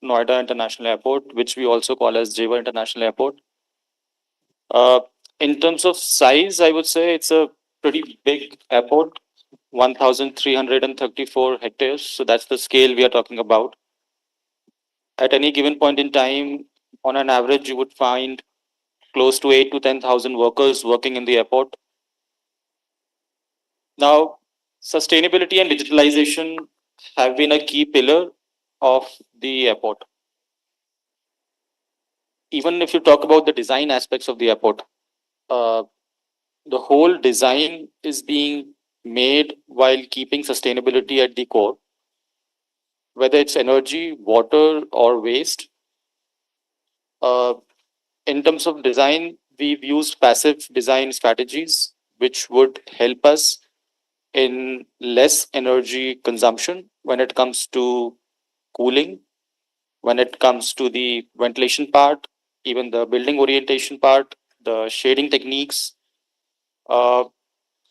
Speaker 15: Noida International Airport, which we also call as Jewar International Airport. Uh, in terms of size, I would say it's a pretty big airport, 1,334 hectares. So that's the scale we are talking about. At any given point in time, on an average, you would find close to 8 to 10,000 workers working in the airport. Now, sustainability and digitalization have been a key pillar of the airport. Even if you talk about the design aspects of the airport, uh, the whole design is being made while keeping sustainability at the core, whether it's energy, water, or waste. Uh, in terms of design, we've used passive design strategies, which would help us in less energy consumption when it comes to cooling, when it comes to the ventilation part, even the building orientation part, the shading techniques. Uh,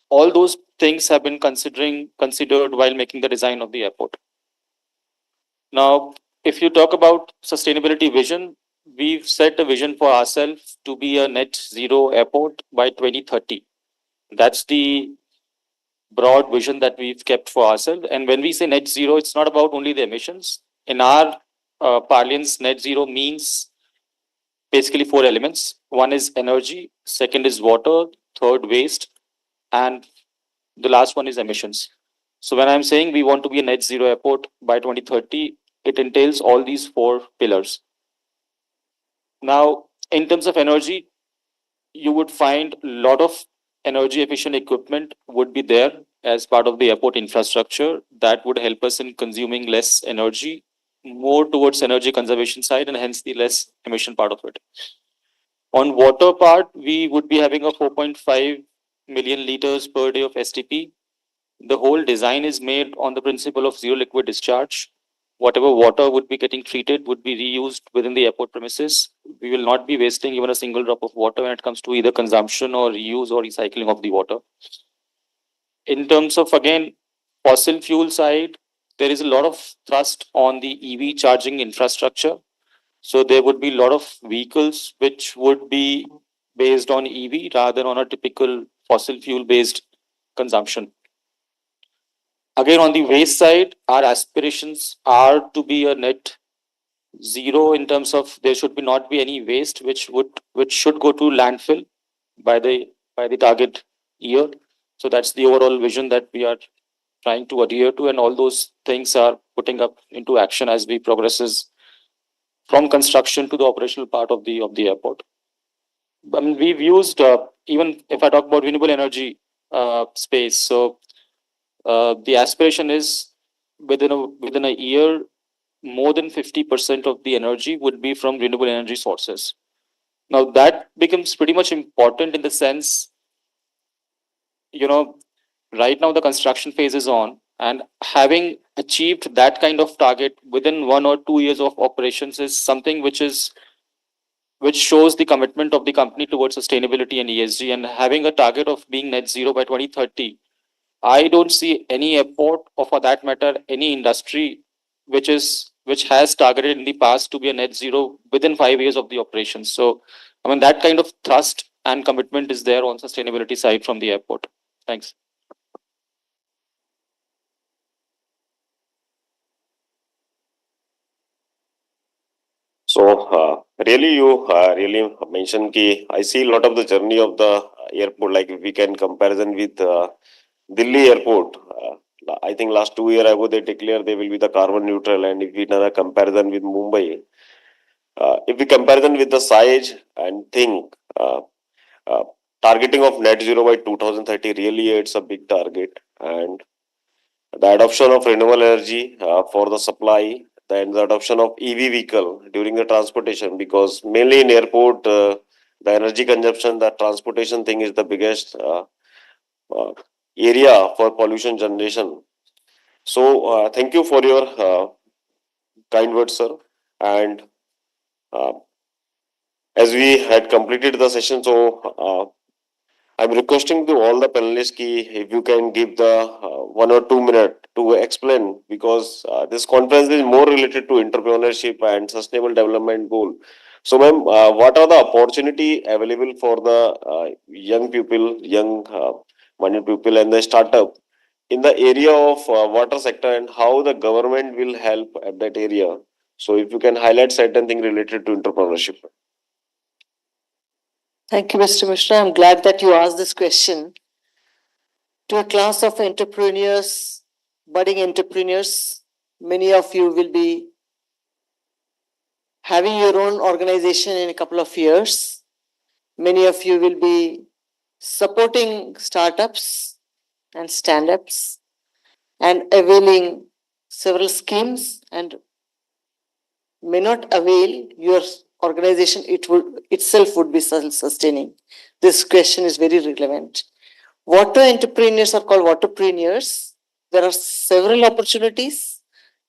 Speaker 15: all those things have been considered while making the design of the airport. Now, if you talk about sustainability vision, we've set a vision for ourselves to be a net zero airport by 2030. That's the broad vision that we've kept for ourselves. And when we say net zero, it's not about only the emissions. In our parlance, net zero means basically four elements. One is energy, second is water, third waste, and the last one is emissions. So when I'm saying we want to be a net zero airport by 2030, it entails all these four pillars. Now, in terms of energy, you would find a lot of energy efficient equipment would be there as part of the airport infrastructure that would help us in consuming less energy, more towards energy conservation side, and hence the less emission part of it. On water part, we would be having a 4.5 million liters per day of STP. The whole design is made on the principle of zero liquid discharge. Whatever water would be getting treated would be reused within the airport premises. We will not be wasting even a single drop of water when it comes to either consumption or reuse or recycling of the water. In terms of, again, fossil fuel side, there is a lot of thrust on the EV charging infrastructure. So there would be a lot of vehicles which would be based on EV rather than on a typical fossil fuel based consumption. Again, on the waste side, our aspirations are to be a net zero in terms of there should be not be any waste which should go to landfill by the target year. So that's the overall vision that we are trying to adhere to, and all those things are putting up into action as we progresses from construction to the operational part of the airport. I mean, we've used even if I talk about renewable energy space. So the aspiration is within a year, more than 50% of the energy would be from renewable energy sources. Now that becomes pretty much important in the sense, you know, right now the construction phase is on, and having achieved that kind of target within 1 or 2 years of operations is something which shows the commitment of the company towards sustainability and ESG. And having a target of being net zero by 2030, I don't see any airport, or for that matter, any industry which has targeted in the past to be a net zero within 5 years of the operation. So, I mean, that kind of thrust and commitment is there on sustainability side from the airport. Thanks.
Speaker 12: So really, you really mentioned ki I see a lot of the journey of the airport. Like if we can comparison with Delhi airport. I think last 2 years ago they declared they will be the carbon neutral, and if we done a comparison with Mumbai, if we comparison with the size and think uh, targeting of net zero by 2030, really it's a big target. And the adoption of renewable energy for the supply, then the adoption of EV vehicle during the transportation, because mainly in airport, the energy consumption, the transportation thing is the biggest uh, area for pollution generation. So thank you for your kind words, sir. And uh, as we had completed the session, so I'm requesting to all the panelists ki if you can give the 1 or 2 minutes to explain, because this conference is more related to entrepreneurship and sustainable development goal. So, ma'am, what are the opportunity available for the young people, young minded people, and the startup in the area of water sector, and how the government will help at that area? So, if you can highlight certain thing related to entrepreneurship.
Speaker 13: Thank you, Mr. Mishra. I'm glad that you asked this question.
Speaker 16: to a class of entrepreneurs, budding entrepreneurs. Many of you will be having your own organization in a couple of years. Many of you will be supporting startups and stand-ups and availing several schemes, and may not avail your organization, it would itself would be self-sustaining. This question is very relevant. Water entrepreneurs are called waterpreneurs. There are several opportunities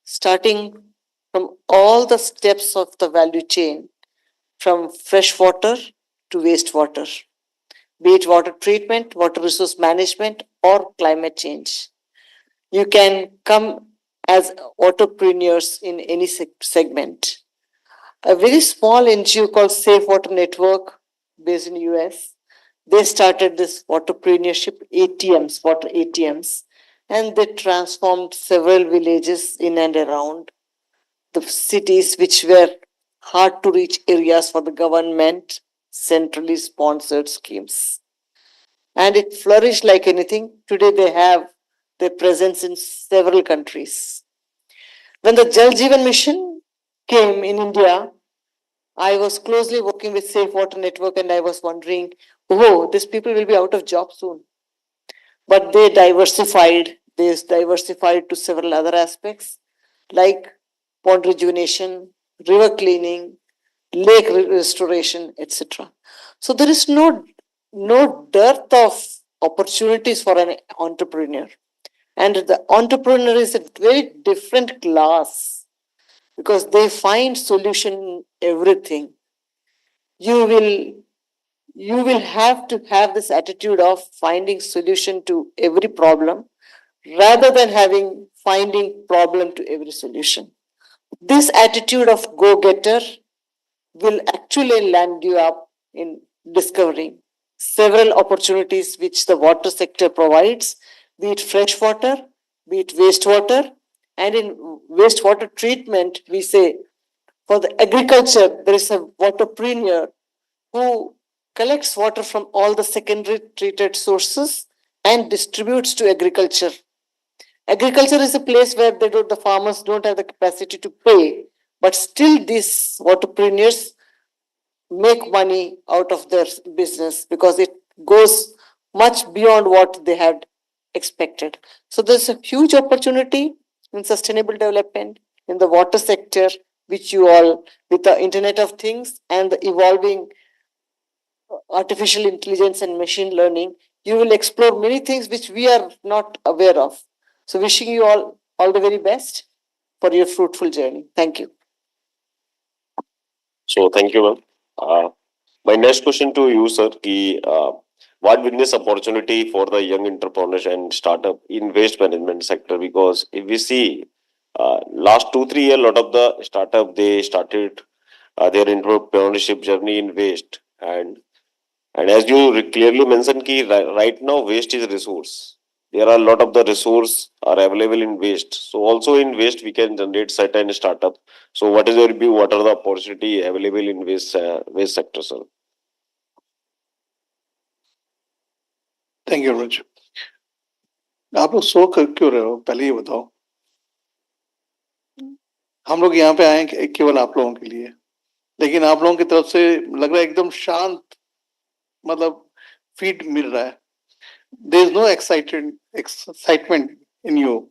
Speaker 16: starting from all the steps of the value chain, from fresh water to wastewater, be it water treatment, water resource management, or climate change. You can come as entrepreneurs in any segment. A very small NGO called Safe Water Network, based in US, they started this waterpreneurship ATMs, water ATMs, and they transformed several villages in and around the cities which were hard to reach areas for the government centrally sponsored schemes. And it flourished like anything. Today they have their presence in several countries. When the Jal Jeevan Mission came in India, I was closely working with Safe Water Network and I was wondering, oh, these people will be out of job soon. But they diversified to several other aspects like pond rejuvenation, river cleaning, lake restoration, etc. So there is no dearth of opportunities for an entrepreneur. And the entrepreneur is a very different class because they find solution in everything. You will have to have this attitude of finding solution to every problem rather than finding problem to every solution. This attitude of go-getter will actually land you up in discovering several opportunities which the water sector provides, be it fresh water, be it wastewater, and in wastewater treatment, we say for the agriculture, there is a waterpreneur who collects water from all the secondary treated sources and distributes to agriculture. Agriculture is a place where the farmers don't have the capacity to pay, but still these waterpreneurs make money out of their business because it goes much beyond what they had expected. So there's a huge opportunity in sustainable development in the water sector, which you all, with the Internet of Things and the evolving artificial intelligence and machine learning, you will explore many things which we are not aware of. So wishing you all the very best for your fruitful journey. Thank you.
Speaker 12: So thank you, ma'am. My next question to you, sir, what business opportunity for the young entrepreneurs and startup in waste management sector? Because if we see last 2-3 years, a lot of the startup they started their entrepreneurship journey in waste, and as you clearly mentioned, right now waste is a resource. There are a lot of the resource are available in waste. So also in waste we can generate certain startup. So what is your view? What are the opportunity available in waste sector, sir?
Speaker 14: Thank you Anuj. आप लोग सो कर क्यों रहे हो, पहले ये बताओ. हम लोग यहाँ पे आए केवल आप लोगों के लिए, लेकिन आप लोगों की तरफ से लग रहा है एकदम शांत, मतलब फीड मिल रहा है. There is no excitement in you.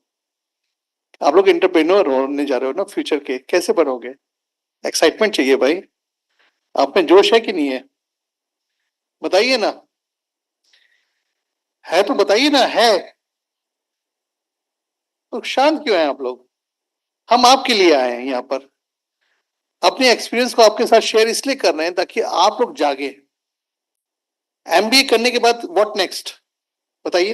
Speaker 14: आप लोग एंटरप्रेन्योर होने जा रहे हो ना फ्यूचर के, कैसे बनोगे? एक्साइटमेंट चाहिए भाई. आप में जोश है कि नहीं है? बताइए ना. है तो बताइए ना. है तो शांत क्यों हैं आप लोग? हम आपके लिए आए हैं यहाँ पर. अपने एक्सपीरियंस को आपके साथ शेयर इसलिए कर रहे हैं ताकि आप लोग जागे. एमबीए करने के बाद व्हाट नेक्स्ट बताइए.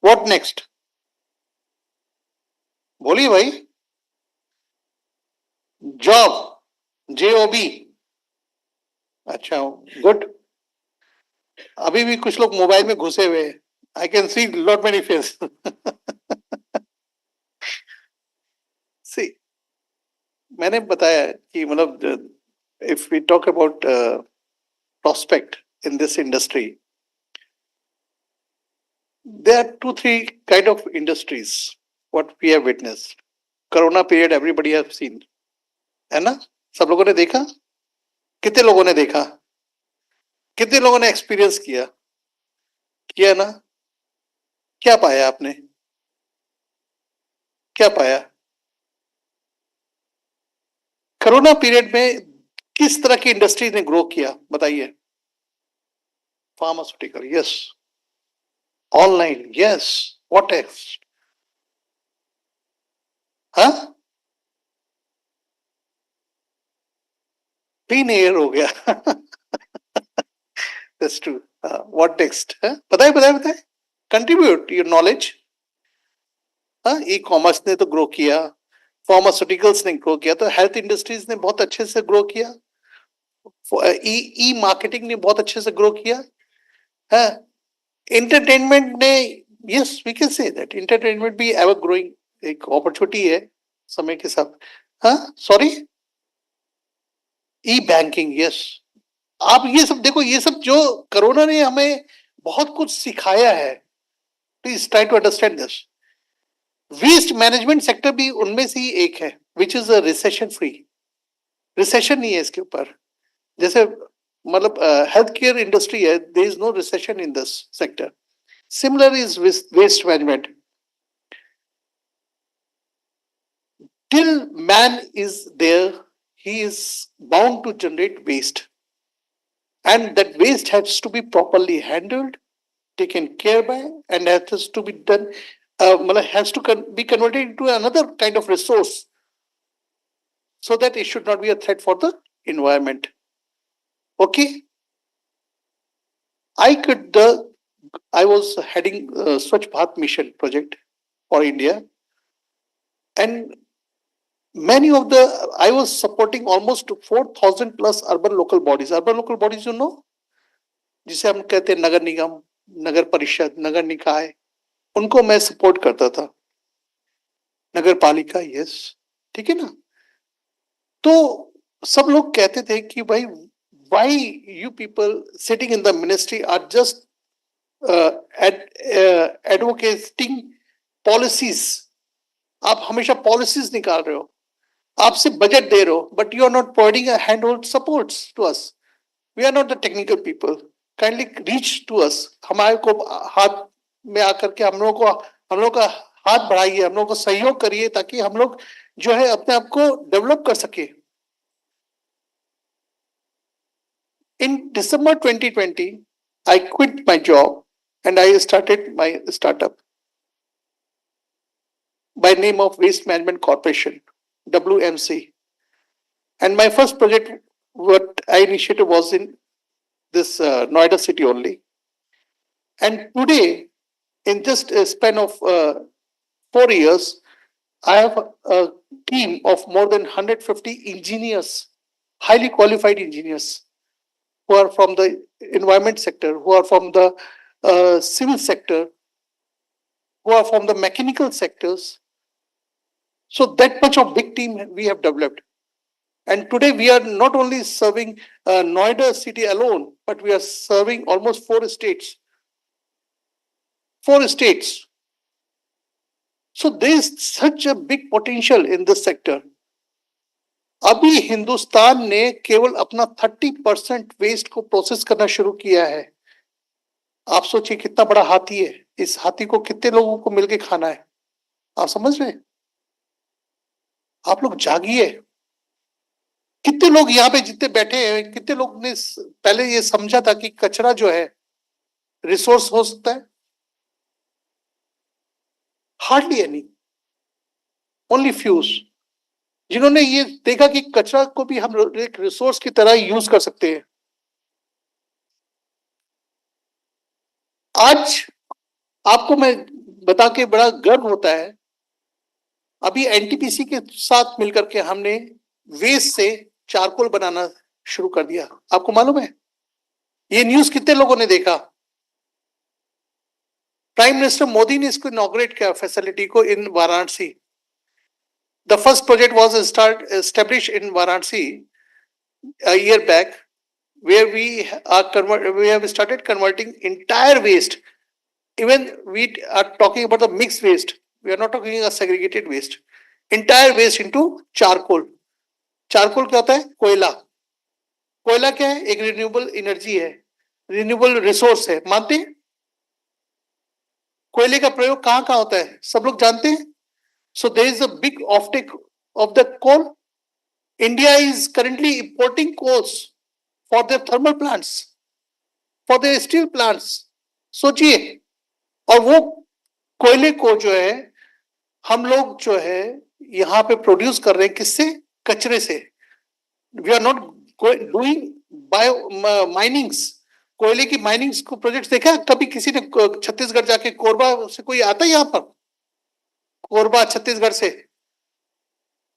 Speaker 14: व्हाट नेक्स्ट बोलिए भाई. Job, JOB. अच्छा, गुड. अभी भी कुछ लोग मोबाइल में घुसे हुए. I can see lot many face. See, मैंने बताया कि मतलब if we talk about prospect in this industry, there are 2-3 kind of industries what we have witnessed. Corona period everybody have seen, है ना? सब लोगों ने देखा? कितने लोगों ने देखा? कितने लोगों ने एक्सपीरियंस किया? किया ना? क्या पाया आपने? क्या पाया? कोरोना पीरियड में किस तरह की इंडस्ट्री ने ग्रो किया बताइए? Pharmaceutical, yes. Online, yes. What else? हाँ, क्लीन एयर हो गया. That's true. What next? बताए बताए बताए. Contribute your knowledge. हाँ, ई कॉमर्स ने तो ग्रो किया, फार्मास्यूटिकल्स ने ग्रो किया, तो हेल्थ इंडस्ट्रीज ने बहुत अच्छे से ग्रो किया, ई ई मार्केटिंग ने बहुत अच्छे से ग्रो किया है. एंटरटेनमेंट ने, yes we can say that entertainment भी एवर ग्रोइंग एक अपॉर्चुनिटी है समय के साथ. हाँ, सॉरी, ई बैंकिंग, यस. आप ये सब देखो, ये सब जो कोरोना ने हमें बहुत कुछ सिखाया है. Please try to understand this. Waste management sector भी उनमें से ही एक है which is a recession free. Recession नहीं है इसके ऊपर. जैसे मतलब हेल्थ केयर इंडस्ट्री है, there is no recession in this sector. Similar is waste management. Till man is there, he is bound to generate waste, and that waste has to be properly handled, taken care by, and has to be done, has to be converted into another kind of resource, so that it should not be a threat for the environment. Okay. I was heading Swachh Bharat mission project for India, and many of the, I was supporting almost 4,000 plus urban local bodies. Urban local bodies, you know, जिसे हम कहते हैं नगर निगम, नगर परिषद, नगर निकाय, उनको मैं support करता था. नगर पालिका, यस, ठीक है ना? तो सब लोग कहते थे कि भाई, why you people sitting in the ministry are just advocating policies. आप हमेशा पॉलिसीज निकाल रहे हो, आपसे बजट दे रहे हो, but you are not providing a hand hold supports to us. We are not the technical people. Kindly reach to us. हमारे को हाथ में आकर के हम लोग का हाथ बढ़ाइए, हम लोग को सहयोग करिए, ताकि हम लोग जो है अपने आप को डेवलप कर सके. In December 2020, I quit my job and I started my startup by name of Waste Management Corporation, WMC. And my first project, what I initiated, was in this Noida city only. And today, in just a span of 4 years, I have a team of more than 150 engineers, highly qualified engineers, who are from the environment sector, who are from the civil sector, who are from the mechanical sectors. So that much of big team we have developed. And today we are not only serving Noida city alone, but we are serving almost 4 states. 4 states. So there is such a big potential in this sector. अभी हिंदुस्तान ने केवल अपना 30% waste को process करना शुरू किया है. आप सोचिए कितना बड़ा हाथी है. इस हाथी को कितने लोगों को मिलके खाना है? आप समझ रहे हैं? आप लोग जागिए. कितने लोग यहाँ पे जितने बैठे हैं, कितने लोग ने पहले ये समझा था कि कचरा जो है रिसोर्स हो सकता है? Hardly any. ओनली फ्यूज जिन्होंने ये देखा कि कचरा को भी हम एक रिसोर्स की तरह यूज कर सकते हैं. आज आपको मैं बता के बड़ा गर्व होता है, अभी एनटीपीसी के साथ मिलकर के हमने वेस्ट से चारकोल बनाना शुरू कर दिया. आपको मालूम है? ये न्यूज कितने लोगों ने देखा? प्राइम मिनिस्टर मोदी ने इसको इनॉग्रेट किया फैसिलिटी को इन Varanasi. The first project was established in Varanasi a year back, where we have started converting entire waste Even we are talking about the mixed waste. We are not talking a segregated waste. Entire waste into charcoal. Charcoal क्या होता है? कोयला. कोयला क्या है? एक renewable energy है, renewable resource है. मानते हैं? कोयले का प्रयोग कहां कहां होता है? सब लोग जानते हैं. So there is a big offtake of the coal. India is currently importing coals for their thermal plants, for their steel plants. सोचिए. और वो कोयले को जो है हम लोग जो है यहाँ पे प्रोड्यूस कर रहे हैं किससे? कचरे से. We are not doing bio minings. कोयले की माइनिंग्स को प्रोजेक्ट देखा कभी किसी ने? छत्तीसगढ़ जाके कोरबा से कोई आता है यहाँ पर? कोरबा छत्तीसगढ़ से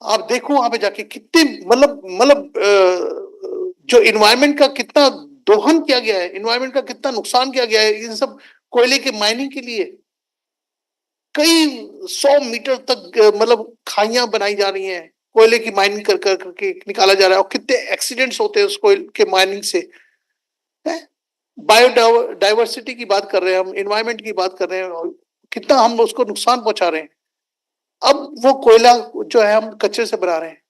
Speaker 14: आप देखो वहां पे जाके कितने मतलब जो इन्वायरमेंट का कितना दोहन किया गया है, इन्वायरमेंट का कितना नुकसान किया गया है इन सब कोयले के माइनिंग के लिए. कई 100 मीटर तक मतलब खाइयां बनाई जा रही हैं, कोयले की माइनिंग कर करके निकाला जा रहा है. और कितने एक्सीडेंट्स होते हैं उस कोयले के माइनिंग से. बायोडाइवर्सिटी की बात कर रहे हैं हम, इन्वायरमेंट की बात कर रहे हैं, और कितना हम उसको नुकसान पहुंचा रहे हैं. अब वो कोयला जो है हम कचरे से बना रहे हैं.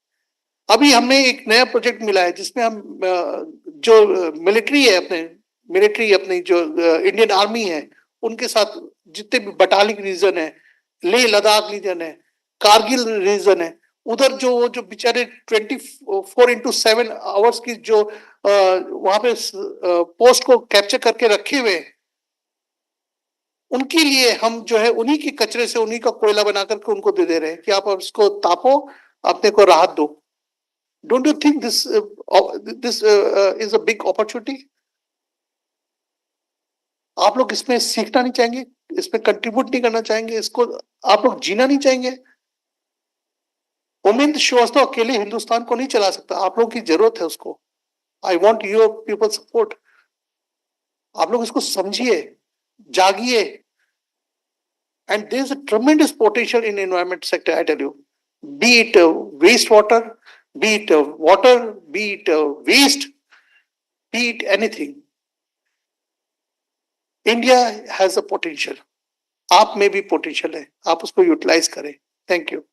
Speaker 14: अभी हमने एक नया प्रोजेक्ट मिला है जिसमें हम जो मिलिट्री है अपनी जो इंडियन आर्मी है उनके साथ जितने भी बटालियन रीजन है, लेह लद्दाख रीजन है, कारगिल रीजन है, उधर जो बेचारे 24/7 आवर्स की जो वहां पे पोस्ट को कैप्चर करके रखे हुए हैं, उनके लिए हम जो है उन्हीं के कचरे से उन्हीं का कोयला बना करके उनको दे रहे हैं कि आप इसको तापो, अपने को राहत दो. Don't you think this is a big opportunity? आप लोग इसमें सीखना नहीं चाहेंगे? इसमें कंट्रीब्यूट नहीं करना चाहेंगे? इसको आप लोग जीना नहीं चाहेंगे? उमेंद्र श्रीवास्तव अकेले हिंदुस्तान को नहीं चला सकता. आप लोगों की जरूरत है उसको. I want your people support. आप लोग इसको समझिए, जागिए. And there is a tremendous potential in environment sector, I tell you. Be it wastewater, be it water, be it waste, be it anything. India has a potential. आप में भी potential है, आप उसको utilize करें. Thank you.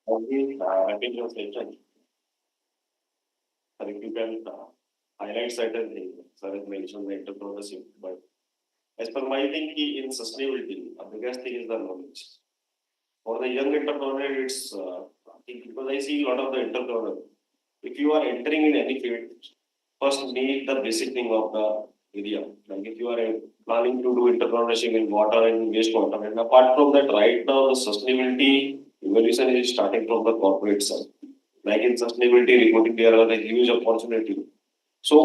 Speaker 12: Wrapping your session, if you can highlight certain things, sir has mentioned the entrepreneurship, but as per my thinking in sustainability, the biggest thing is the knowledge. For the young entrepreneur, it's because I see a lot of the entrepreneur. If you are entering in any field, first need the basic thing of the area. Like if you are planning to do entrepreneurship in water and wastewater, and apart from that, right now the sustainability evolution is starting from the corporate side. Like in sustainability reporting, there are a huge opportunity. So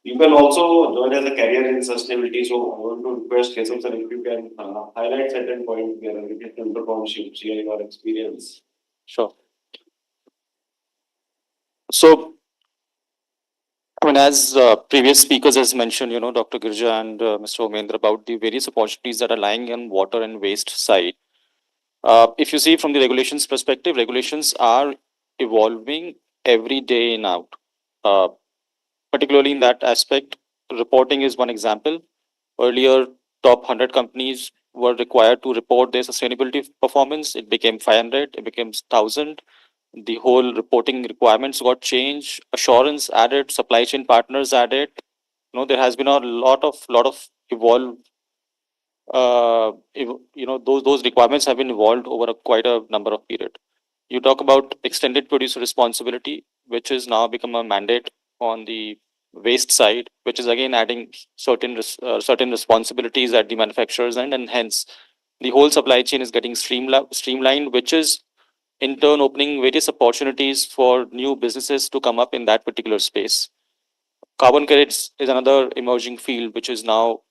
Speaker 12: you can also join as a career in sustainability. So I want to request Kesam sir if you can highlight certain points there related to entrepreneurship, share your experience.
Speaker 15: Sure. So, I mean, as previous speakers has mentioned, Dr. Girja and Mr. Omendra about the various opportunities that are lying on water and waste side. If you see from the regulations perspective, regulations are evolving every day and out. Particularly in that aspect, reporting is one example. Earlier, top 100 companies were required to report their sustainability performance. It became 500, it became 1,000. The whole reporting requirements got changed, assurance added, supply chain partners added. There has been a lot of evolve. Those requirements have been evolved over quite a number of period. You talk about extended producer responsibility, which is now become a mandate on the waste side, which is again adding certain responsibilities at the manufacturers end, and hence the whole supply chain is getting streamlined, which is in turn opening various opportunities for new businesses to come up in that particular space. Carbon credits is another emerging field which is now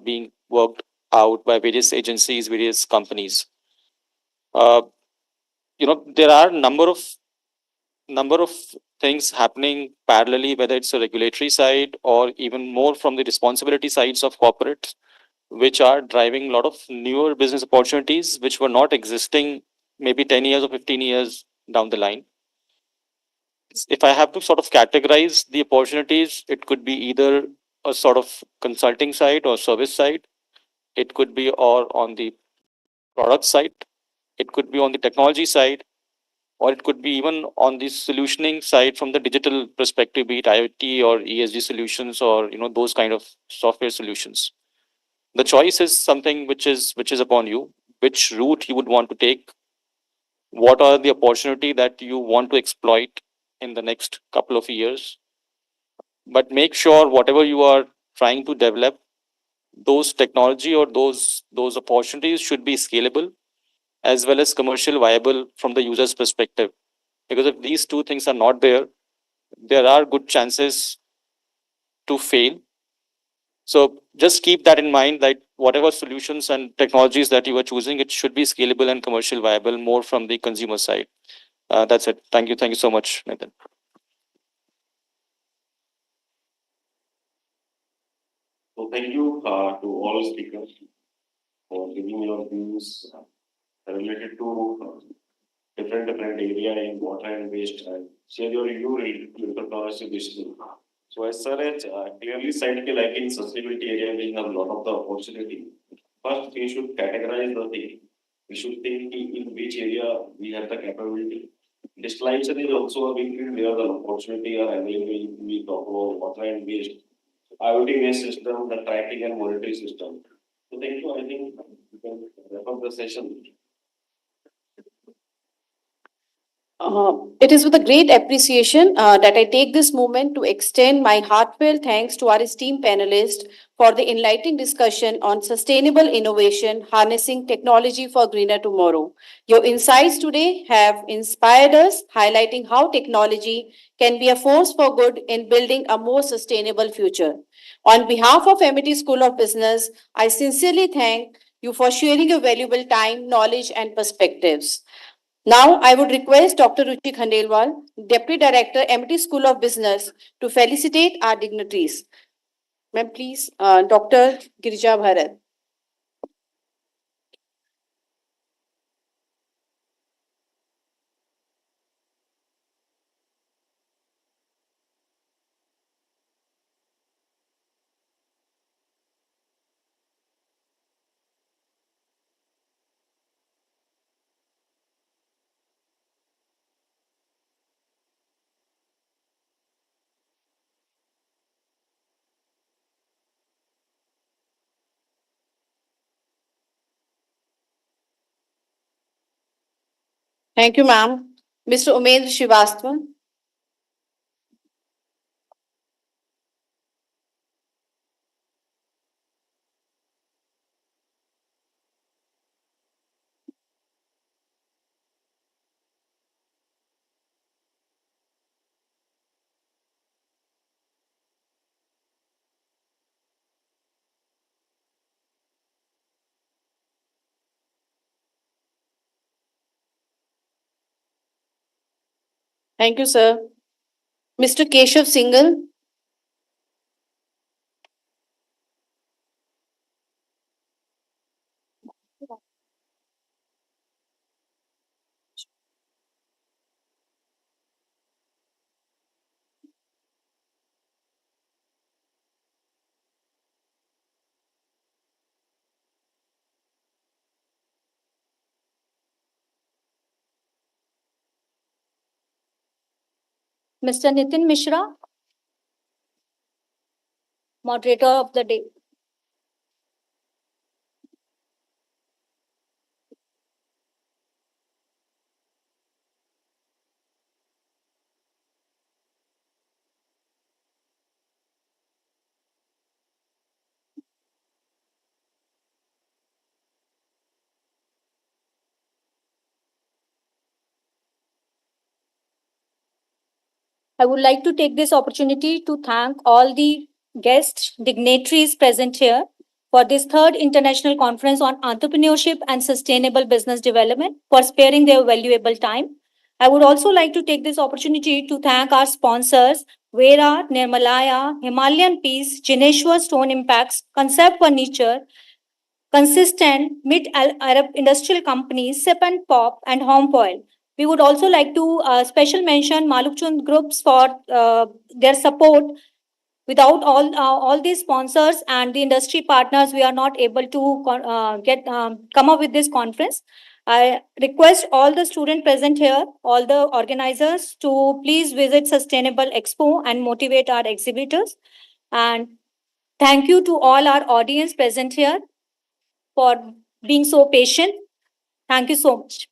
Speaker 15: being worked out by various agencies, various companies. There are number of things happening parallelly, whether it's a regulatory side or even more from the responsibility sides of corporate, which are driving a lot of newer business opportunities which were not existing maybe 10 years or 15 years down the line. If I have to sort of categorize the opportunities, it could be either a sort of consulting side or service side. It could be or on the product side. It could be on the technology side, or it could be even on the solutioning side from the digital perspective, be it IoT or ESG solutions or those kind of software solutions. The choice is something which is upon you, which route you would want to take, what are the opportunity that you want to exploit in the next couple of years. But make sure whatever you are trying to develop, those technology or those opportunities should be scalable as well as commercial viable from the user's perspective. Because if these two things are not there, there are good chances to fail. So just keep that in mind, that whatever solutions and technologies that you are choosing, it should be scalable and commercial viable more from the consumer side. That's it. Thank you. Thank you so much, Nathan.
Speaker 12: So thank you to all speakers for giving your views related to different area in water and waste and share your view related to entrepreneurship issue. So as sir has clearly said, like in sustainability area, we have a lot of the opportunity. First, we should categorize the thing. We should think in which area we have the capability. Distillation is also a big field where the opportunity are available. We talk about water and waste, IoT waste system, the tracking and monitoring system. So thank you. I think we can wrap up the session.
Speaker 1: It is with a great appreciation that I take this moment to extend my heartfelt thanks to our esteemed panelists for the enlightening discussion on sustainable innovation, harnessing technology for greener tomorrow. Your insights today have inspired us, highlighting how technology can be a force for good in building a more sustainable future. On behalf of MIT School of Business, I sincerely thank you for sharing your valuable time, knowledge, and perspectives. Now, I would request Dr. Ruchi Khandelwal, Deputy Director, MIT School of Business, to felicitate our dignitaries. Ma'am, please, Dr. Girija Bharat. Thank you, ma'am. Mr. Umendra Srivastava. Thank you, sir. Mr. Keshav Singhal.
Speaker 11: Mr. Nitin Mishra, moderator of the day. I would like to take this opportunity to thank all the guest dignitaries present here for this third international conference on entrepreneurship and sustainable business development for sparing their valuable time. I would also like to take this opportunity to thank our sponsors, Vera, Nirmalaya, Himalayan Peace, Jineshwar Stone Impacts, Concept Furniture, Consistent, Mid Arab Industrial Companies, Sip and Pop, and Home Foil. We would also like to special mention Malukchund groups for their support. Without all these sponsors and the industry partners, we are not able to come up with this conference. I request all the students present here, all the organizers, to please visit Sustainable Expo and motivate our exhibitors. And thank you to all our audience present here for being so patient. Thank you so much.